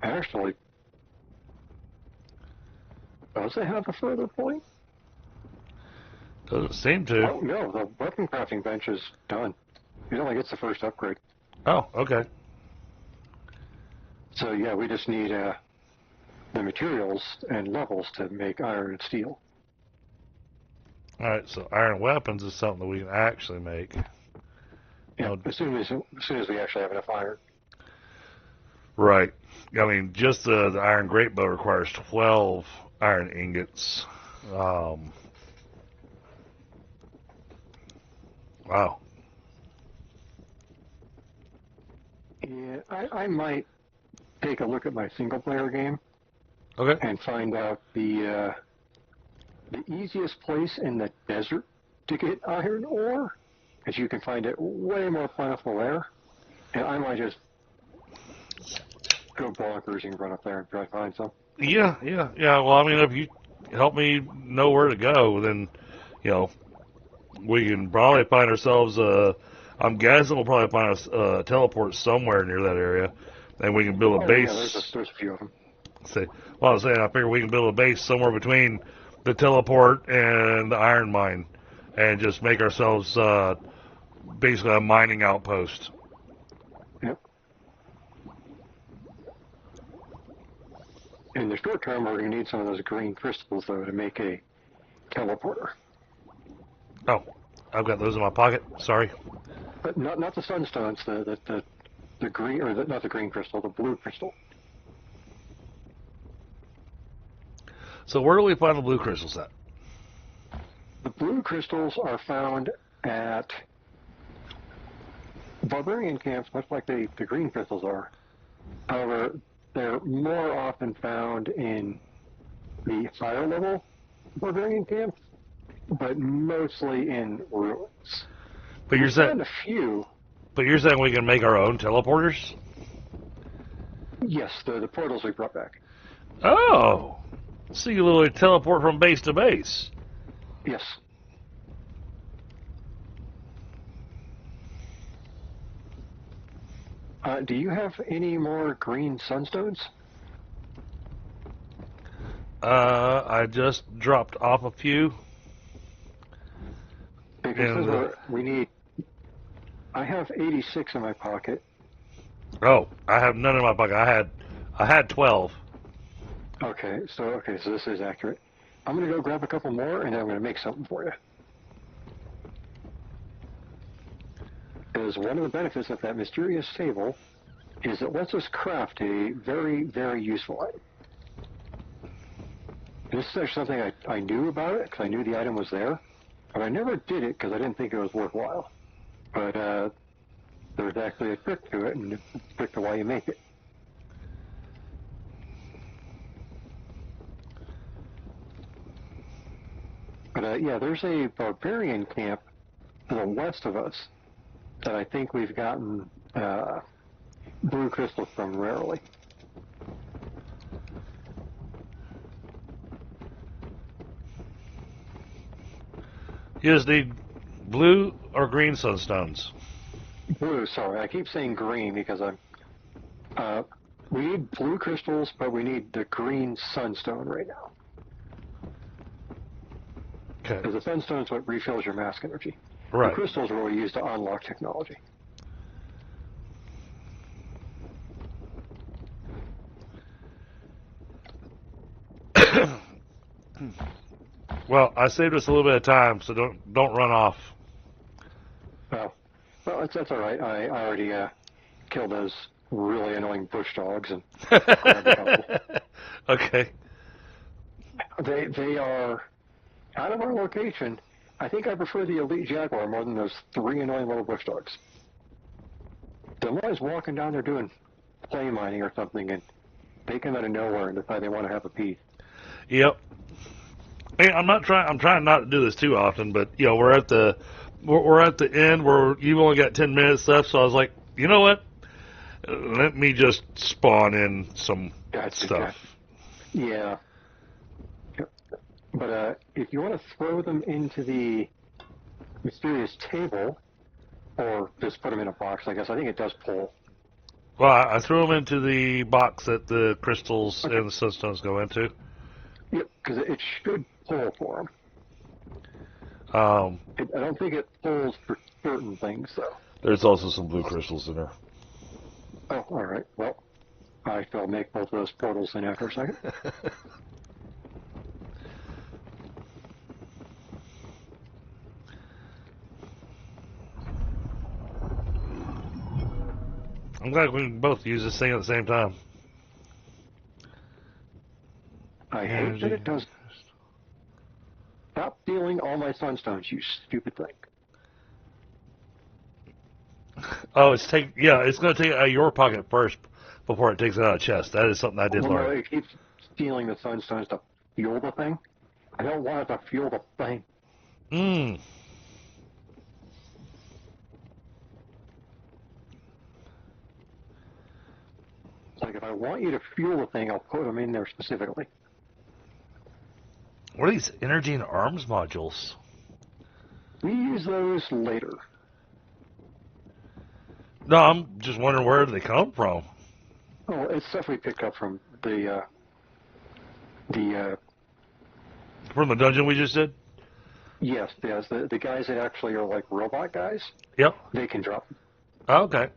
Actually, does it have a further point? Doesn't seem to. Oh, no, the weapon crafting bench is done. It only gets the first upgrade. Oh, okay. So, yeah, we just need the materials and levels to make iron and steel. All right, so iron weapons is something that we can actually make. Yeah, No, as soon as we actually have enough iron. right. I mean, just the iron great bow requires 12 iron ingots. Wow. Yeah, I might take a look at my single-player game Okay. and find out the easiest place in the desert to get iron ore, because you can find it way more plentiful there. And I might just go bonkers and run up there and try to find some. Yeah. Well, I mean, if you help me know where to go, then, you know, we can probably find ourselves, I'm guessing we'll probably find a teleport somewhere near that area, and we can build a Oh yeah, there's base. a few of them. Say, well, I was saying, I figure we can build a base somewhere between the teleport and the iron mine, and just make ourselves basically a mining outpost. Yep. In the short term, we're going to need some of those green crystals though to make a teleporter. Oh, I've got those in my pocket. Sorry. But not the sunstones, the green, or not the green crystal, the blue crystal. So where do we find the blue crystals at? The blue crystals are found at barbarian camps, much like the green crystals are. However, they're more often found in the higher level barbarian camps, but mostly in ruins. But you're We saying, found a few. but you're saying we can make our own teleporters? Yes, the portals we brought back. Oh, so you literally teleport from base to base. Yes. Do you have any more green sunstones? I just dropped off a few. Because we need. I have 86 in my pocket. Oh, I have none in my pocket. I had 12. Okay, so this is accurate. I'm gonna go grab a couple more, and then I'm gonna make something for you. Because one of the benefits of that mysterious table is it lets us craft a very, very useful item. This is actually something I knew about it, because I knew the item was there, but I never did it because I didn't think it was worthwhile. But there's actually a trick to it, and it's a trick to why you make it. But yeah, there's a barbarian camp to the west of us that I think we've gotten blue crystals from rarely. You just need blue or green sunstones. Blue, sorry. I keep saying green because we need blue crystals, but we need the green sunstone right now. Okay. Because the sunstone is what refills your mask energy. Right. The crystals are what we use to unlock technology. Well, I saved us a little bit of time, so don't run off. Oh, well, that's all right. I already killed those really annoying bush dogs and grabbed a couple. Okay. They are out of our location. I think I prefer the elite jaguar more than those three annoying little bush dogs. They're always walking down there doing play mining or something, and they come out of nowhere and decide they want to have a piece. Yep. Hey, I'm trying not to do this too often, but we're at the end where you've only got 10 minutes left, so I was like, you know what? Let me just spawn in some stuff. Yeah. But if you want to throw them into the mysterious table, or just put them in a box, I guess. I think it does pull. Well, I threw them into the box that the crystals and the sunstones go into. Yep, because it should pull for them. I don't think it pulls for certain things, though. There's also some blue crystals in there. Oh, all right. Well, I shall make both of those portals in after a second. I'm glad we can both use this thing at the same time. I hate that it does. Stop stealing all my sunstones, you stupid thing. Oh, it's going to take it out of your pocket first before it takes it out of the chest. That is something I did learn. No, it keeps stealing the sunstones to fuel the thing. I don't want it to fuel the thing. It's like if I want you to fuel the thing, I'll put them in there specifically. What are these energy and arms modules? We use those later. No, I'm just wondering where do they come from. Oh, it's stuff we picked up from the from the dungeon we just did? Yes, the guys that actually are like robot guys. Yep. They can drop them. Okay.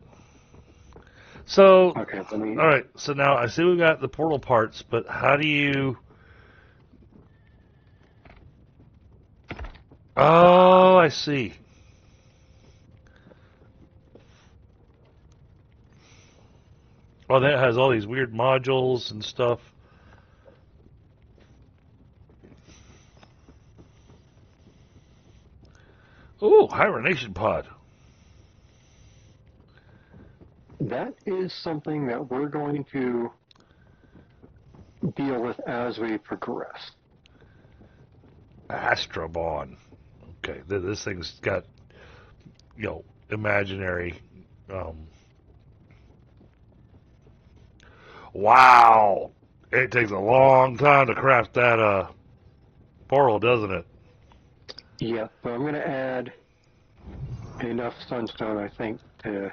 So, okay, all right. So now I see we got the portal parts, but how do you? Oh, I see. Oh, that has all these weird modules and stuff. Ooh, hibernation pod. That is something that we're going to deal with as we progress. Astrobon. Okay, this thing's got, imaginary. Wow, it takes a long time to craft that portal, doesn't it? Yeah, so I'm going to add enough sunstone, I think, to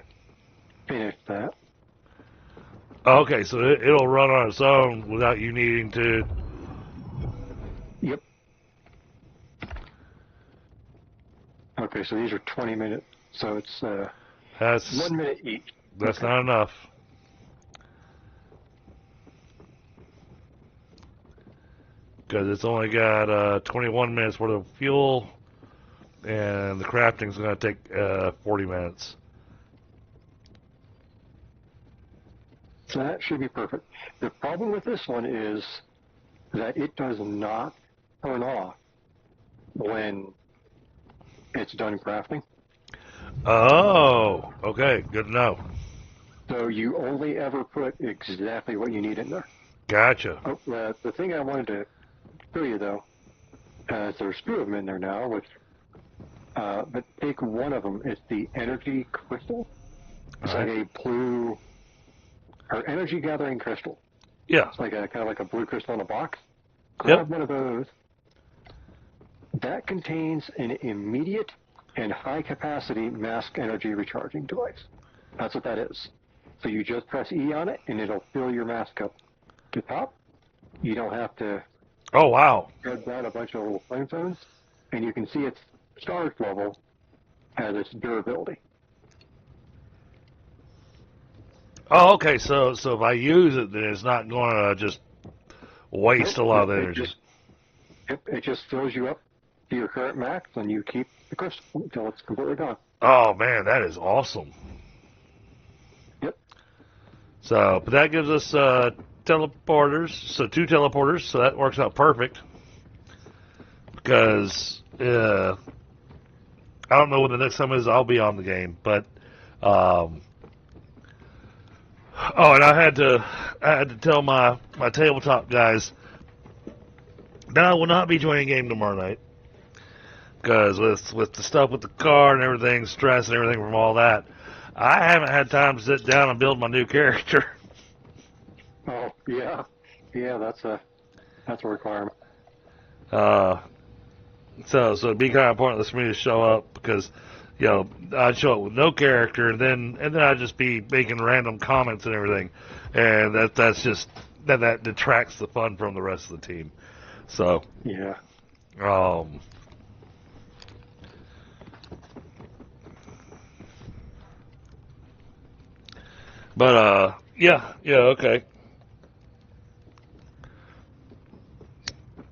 finish that. Okay, so it'll run on its own without you needing to. Yep. Okay, so these are 20 minutes, so it's That's 1 minute each. That's not enough. Because it's only got 21 minutes worth of fuel, and the crafting's going to take 40 minutes. So that should be perfect. The problem with this one is that it does not turn off when it's done crafting. Oh, okay, good to know. So you only ever put exactly what you need in there. Gotcha. Oh, the thing I wanted to show you, though, there's two of them in there now, but take one of them. It's the energy crystal. It's like a blue, or energy gathering crystal. Yeah. It's like kind of like a blue crystal in a box. Grab one of those. That contains an immediate and high-capacity mask energy recharging device. That's what that is. So you just press E on it, and it'll fill your mask up to top. You don't have to Oh, wow. spread down a bunch of little flame zones, and you can see its charge level as its durability. Oh, okay. So if I use it, then it's not going to just waste a lot of energy. It just fills you up to your current max, and you keep the crystal until it's completely gone. Oh, man, that is awesome. Yep. So, but that gives us teleporters, so 2 teleporters, so that works out perfect. Because I don't know when the next time is I'll be on the game, but oh, and I had to tell my tabletop guys that I will not be joining a game tomorrow night. Because with the stuff with the car and everything, stress and everything from all that, I haven't had time to sit down and build my new character. Oh yeah, that's a requirement. So it'd be kind of pointless for me to show up because, I'd show up with no character and then I'd just be making random comments and everything, and that's just that detracts the fun from the rest of the team. So yeah. But okay.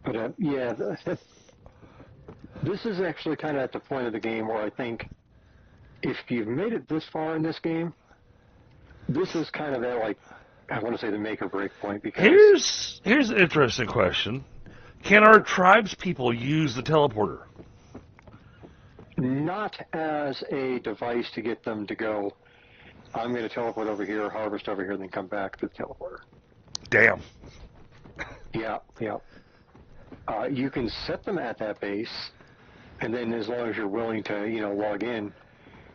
But yeah, this is actually kind of at the point of the game where I think if you've made it this far in this game, this is kind of that, like, I want to say the make or break point. Because here's an interesting question: can our tribes people use the teleporter? Not as a device to get them to go, I'm going to teleport over here, harvest over here, then come back to the teleporter. Damn. Yeah. You can set them at that base, and then as long as you're willing to, log in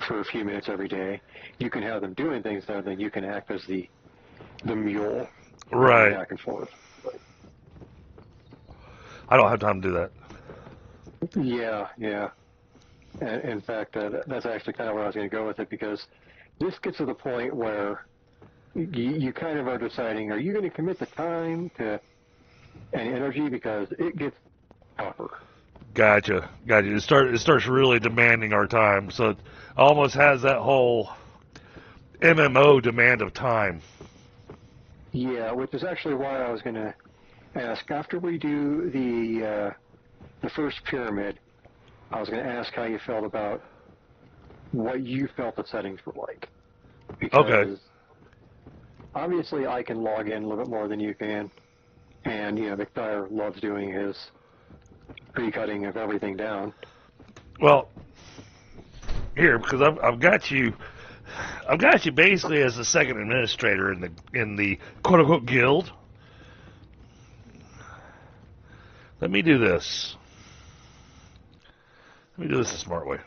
for a few minutes every day, you can have them doing things there. Then you can act as the mule, right, back and forth. I don't have time to do that. Yeah. And in fact, that's actually kind of where I was going to go with it, because this gets to the point where you kind of are deciding, are you going to commit the time to and energy, because it gets tougher. Gotcha. It starts really demanding our time, so it almost has that whole MMO demand of time. Yeah, which is actually why I was going to ask, after we do the first pyramid, I was going to ask how you felt about what you felt the settings were like. Because okay. Obviously I can log in a little bit more than you can, and McDyer loves doing his pre-cutting of everything down. Well, here, because I've got you basically as the second administrator in the quote unquote guild. Let me do this. Let me do this the smart way.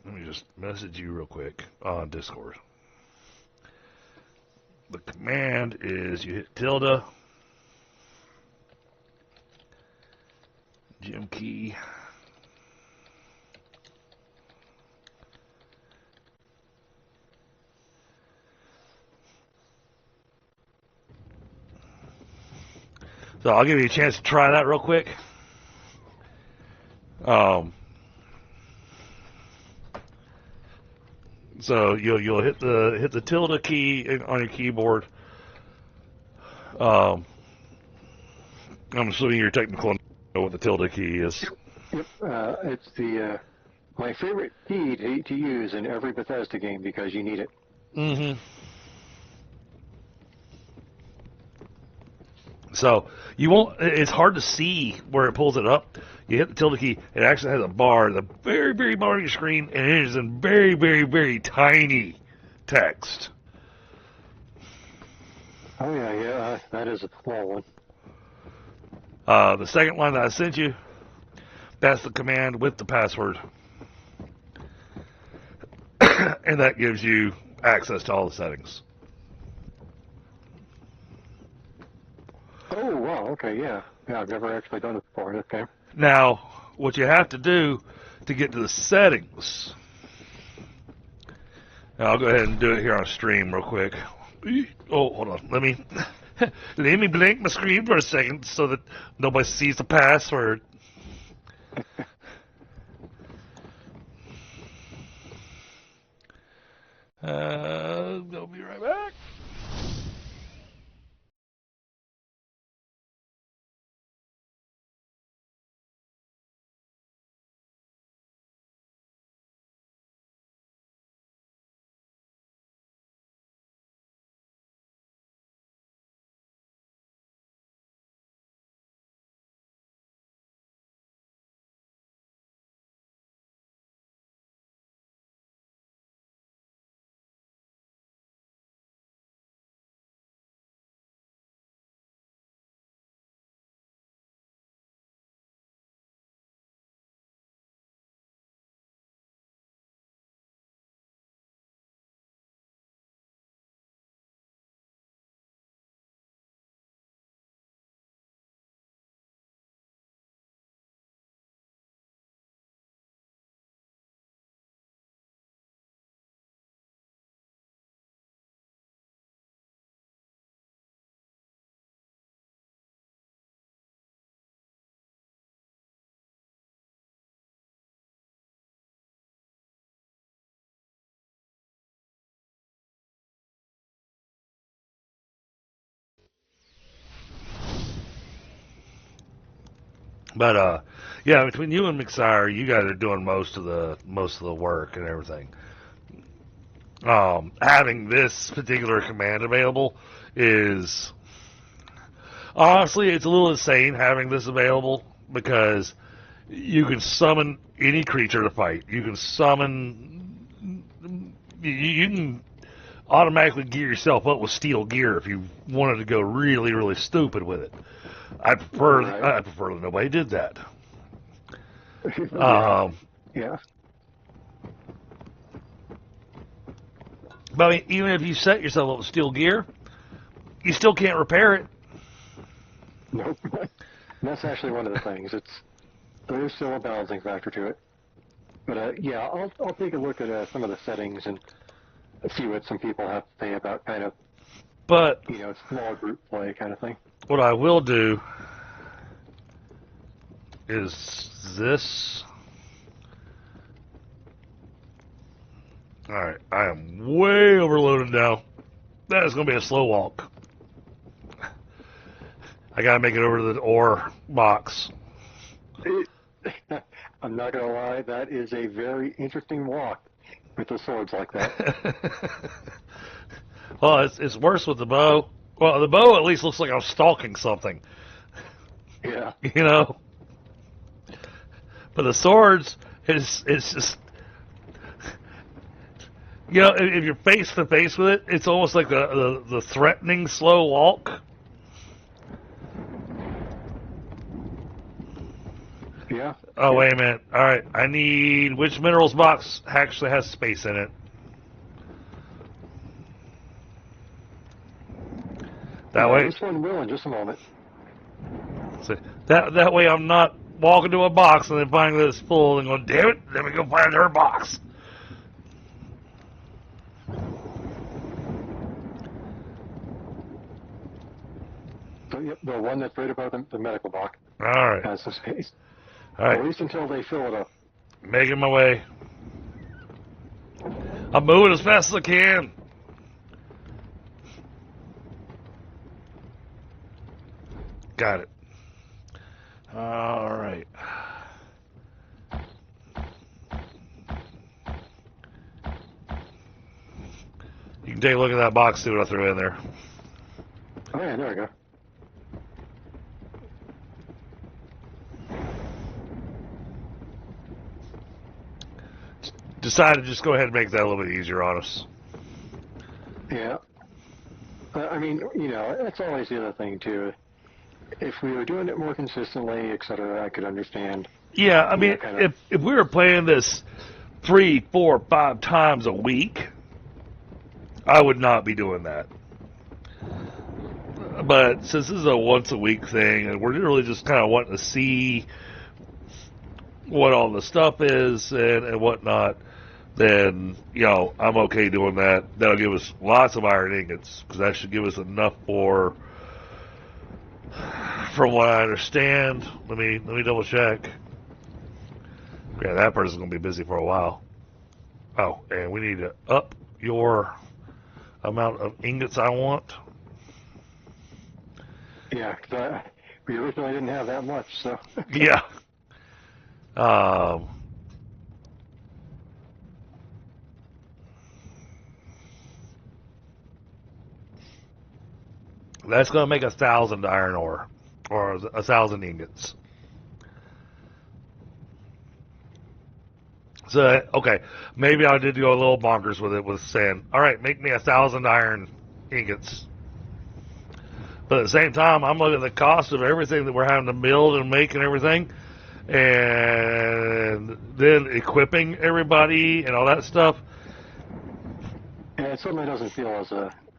Let me just message you real quick on Discord. The command is you hit tilde, gem key, so I'll give you a chance to try that real quick. So you'll hit the tilde key on your keyboard. I'm assuming you're technical and know what the tilde key is. Yep. It's the my favorite key to use in every Bethesda game, because you need it. Mm-hmm. So you won't. It's hard to see where it pulls it up. You hit the tilde key. It actually has a bar, the very, very bottom of your screen, and it is in very, very, very tiny text. Oh yeah, that is a small one. The second line that I sent you, that's the command with the password, and that gives you access to all the settings. Oh wow, okay, yeah. I've never actually done it before. Okay. Now, what you have to do to get to the settings. Now, I'll go ahead and do it here on stream real quick. Oh, hold on. Let me blink my screen for a second so that nobody sees the password. I'll be right back. But yeah, between you and McSire, you guys are doing most of the work and everything. Having this particular command available is honestly, it's a little insane having this available because you can summon any creature to fight. You can summon. You can automatically gear yourself up with steel gear if you wanted to go really, really stupid with it. I prefer that nobody did that. Yeah. But I mean, even if you set yourself up with steel gear, you still can't repair it. Nope. That's actually one of the things. There's still a balancing factor to it. But yeah, I'll take a look at some of the settings and see what some people have to say about kind of, small group play kind of thing. What I will do is this. Alright, I am way overloaded now. That is going to be a slow walk. I got to make it over to the ore box. I'm not going to lie, that is a very interesting walk with the swords like that. Well, it's worse with the bow. Well, the bow at least looks like I'm stalking something. Yeah. You know? But the swords, it's just... You know, if you're face to face with it, it's almost like the threatening slow walk. Yeah. Oh, wait a minute. All right, I need... Which minerals box actually has space in it? That way... This one will in just a moment. So that way I'm not walking to a box and then finding that it's full and going, damn it, let me go find her box. So, yep, the one that's right above the medical box All right. has some space. All right. At least until they fill it up. Making my way. I'm moving as fast as I can. Got it. All right. You can take a look at that box, see what I threw in there. Oh, yeah, there we go. Decided to just go ahead and make that a little bit easier on us. Yeah. I mean, that's always the other thing, too. If we were doing it more consistently, et cetera, I could understand. Yeah, I mean, if we were playing this 3, 4, 5 times a week, I would not be doing that. But since this is a once a week thing, and we're really just kind of wanting to see what all the stuff is and whatnot, then, I'm okay doing that. That'll give us lots of iron ingots, because that should give us enough from what I understand. Let me double check. Yeah, that person's going to be busy for a while. Oh, and we need to up your amount of ingots I want. Yeah, because we originally didn't have that much, so. Yeah. That's going to make 1,000 iron ore, or 1,000 ingots. So, okay, maybe I did go a little bonkers with it, with saying, all right, make me 1,000 iron ingots. But at the same time, I'm looking at the cost of everything that we're having to build and make and everything, and then equipping everybody and all that stuff. Yeah, it certainly doesn't feel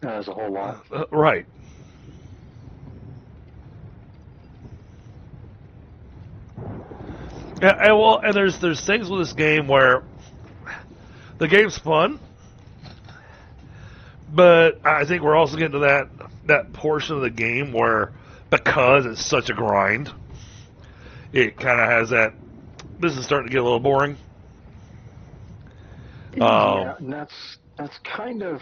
as a whole lot. Right. Yeah, and there's things with this game where the game's fun, but I think we're also getting to that portion of the game where, because it's such a grind, it kind of has that, this is starting to get a little boring. Yeah, and that's kind of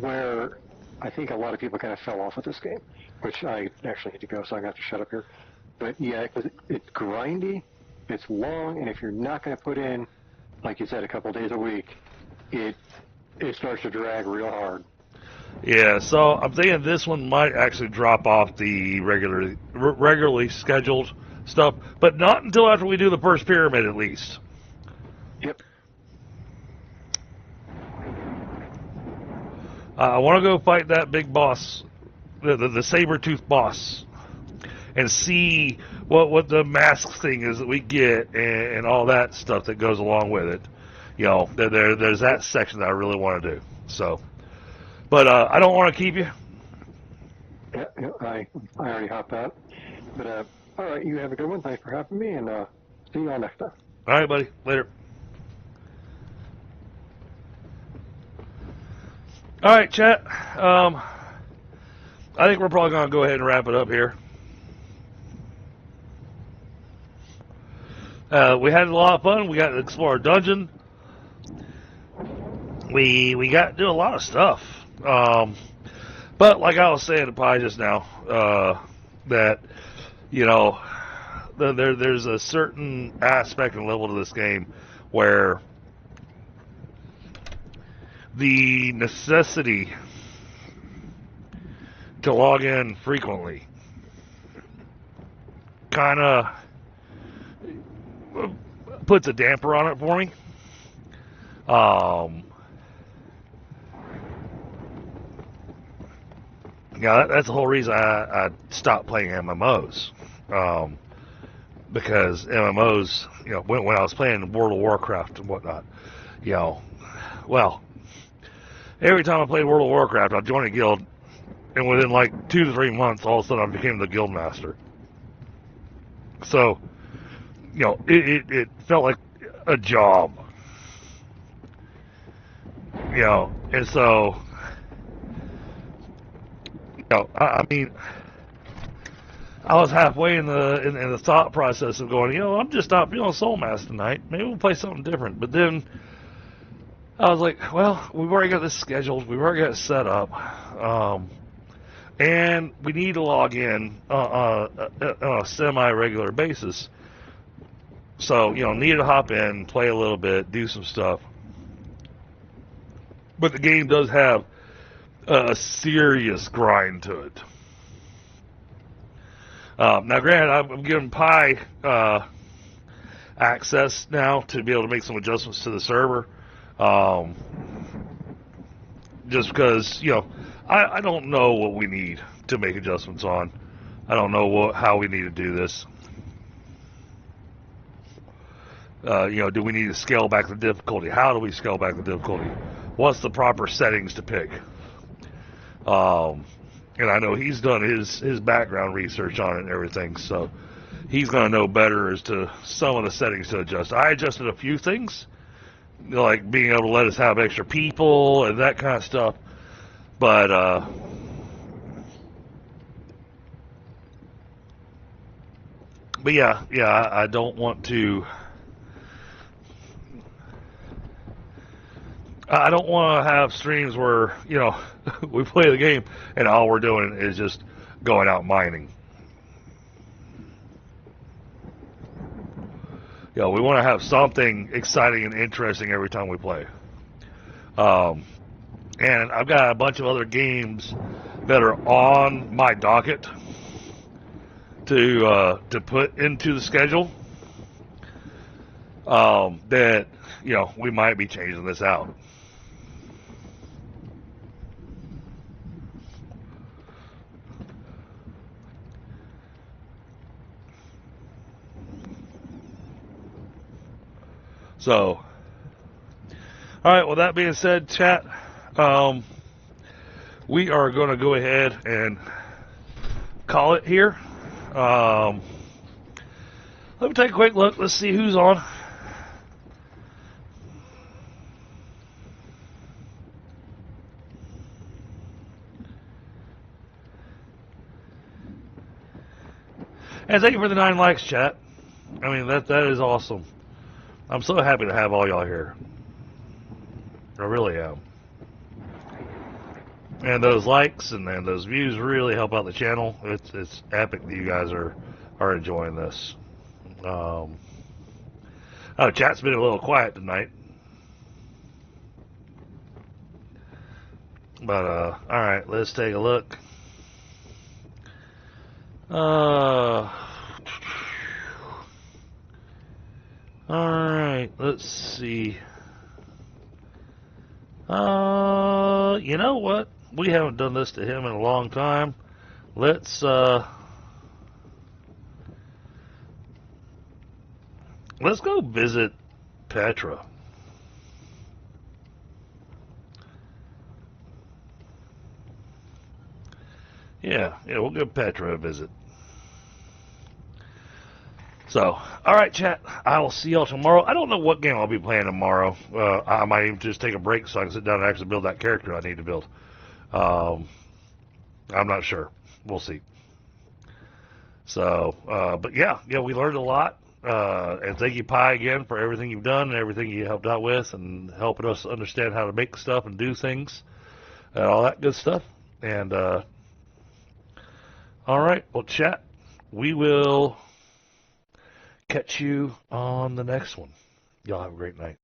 where I think a lot of people kind of fell off with this game, which I actually need to go, so I have to shut up here. But yeah, because it's grindy, it's long, and if you're not going to put in, like you said, a couple days a week, it starts to drag real hard. Yeah, so I'm thinking this one might actually drop off the regularly scheduled stuff, but not until after we do the first pyramid, at least. Yep. I want to go fight that big boss, the saber-toothed boss, and see what the mask thing is that we get and all that stuff that goes along with it. There's that section that I really want to do. So, but I don't want to keep you. Yeah, I already hopped out. But all right, you have a good one. Thanks for having me, and see you all next time. All right, buddy. Later. All right, chat. I think we're probably going to go ahead and wrap it up here. We had a lot of fun. We got to explore a dungeon. We got to do a lot of stuff. But like I was saying to Pi just now, that, there's a certain aspect and level to this game where the necessity to log in frequently kind of puts a damper on it for me. That's the whole reason I stopped playing MMOs. Because MMOs, when I was playing World of Warcraft and whatnot, well, every time I played World of Warcraft, I'd join a guild, and within like 2 to 3 months, all of a sudden I became the guild master. So, it felt like a job. And so, I mean, I was halfway in the thought process of going, I'm just not feeling Soulmaster tonight. Maybe we'll play something different. But then I was like, well, we've already got this scheduled. We've already got it set up. And we need to log in on a semi-regular basis. So, need to hop in, play a little bit, do some stuff. But the game does have a serious grind to it. Now, granted, I'm giving Pi access now to be able to make some adjustments to the server. Just because, I don't know what we need to make adjustments on. I don't know how we need to do this. Do we need to scale back the difficulty? How do we scale back the difficulty? What's the proper settings to pick? And I know he's done his background research on it and everything, so he's going to know better as to some of the settings to adjust. I adjusted a few things, like being able to let us have extra people and that kind of stuff. But yeah, I don't want to. I don't want to have streams where, you know, we play the game and all we're doing is just going out mining. You know, we want to have something exciting and interesting every time we play. And I've got a bunch of other games that are on my docket to put into the schedule. That, you know, we might be changing this out. So, all right, well, that being said, chat, we are going to go ahead and call it here. Let me take a quick look. Let's see who's on. And thank you for the 9 likes, chat. I mean, that is awesome. I'm so happy to have all y'all here. I really am. And those likes and those views really help out the channel. It's epic that you guys are enjoying this. Oh, chat's been a little quiet tonight. But, alright, let's take a look. Alright, let's see. You know what? We haven't done this to him in a long time. Let's go visit Petra. Yeah, we'll give Petra a visit. So, alright, chat. I will see y'all tomorrow. I don't know what game I'll be playing tomorrow. I might even just take a break so I can sit down and actually build that character I need to build. I'm not sure. We'll see. So, but yeah, we learned a lot. And thank you, Pi, again, for everything you've done and everything you helped out with and helping us understand how to make stuff and do things and all that good stuff. And, alright, well, chat, we will catch you on the next one. Y'all have a great night.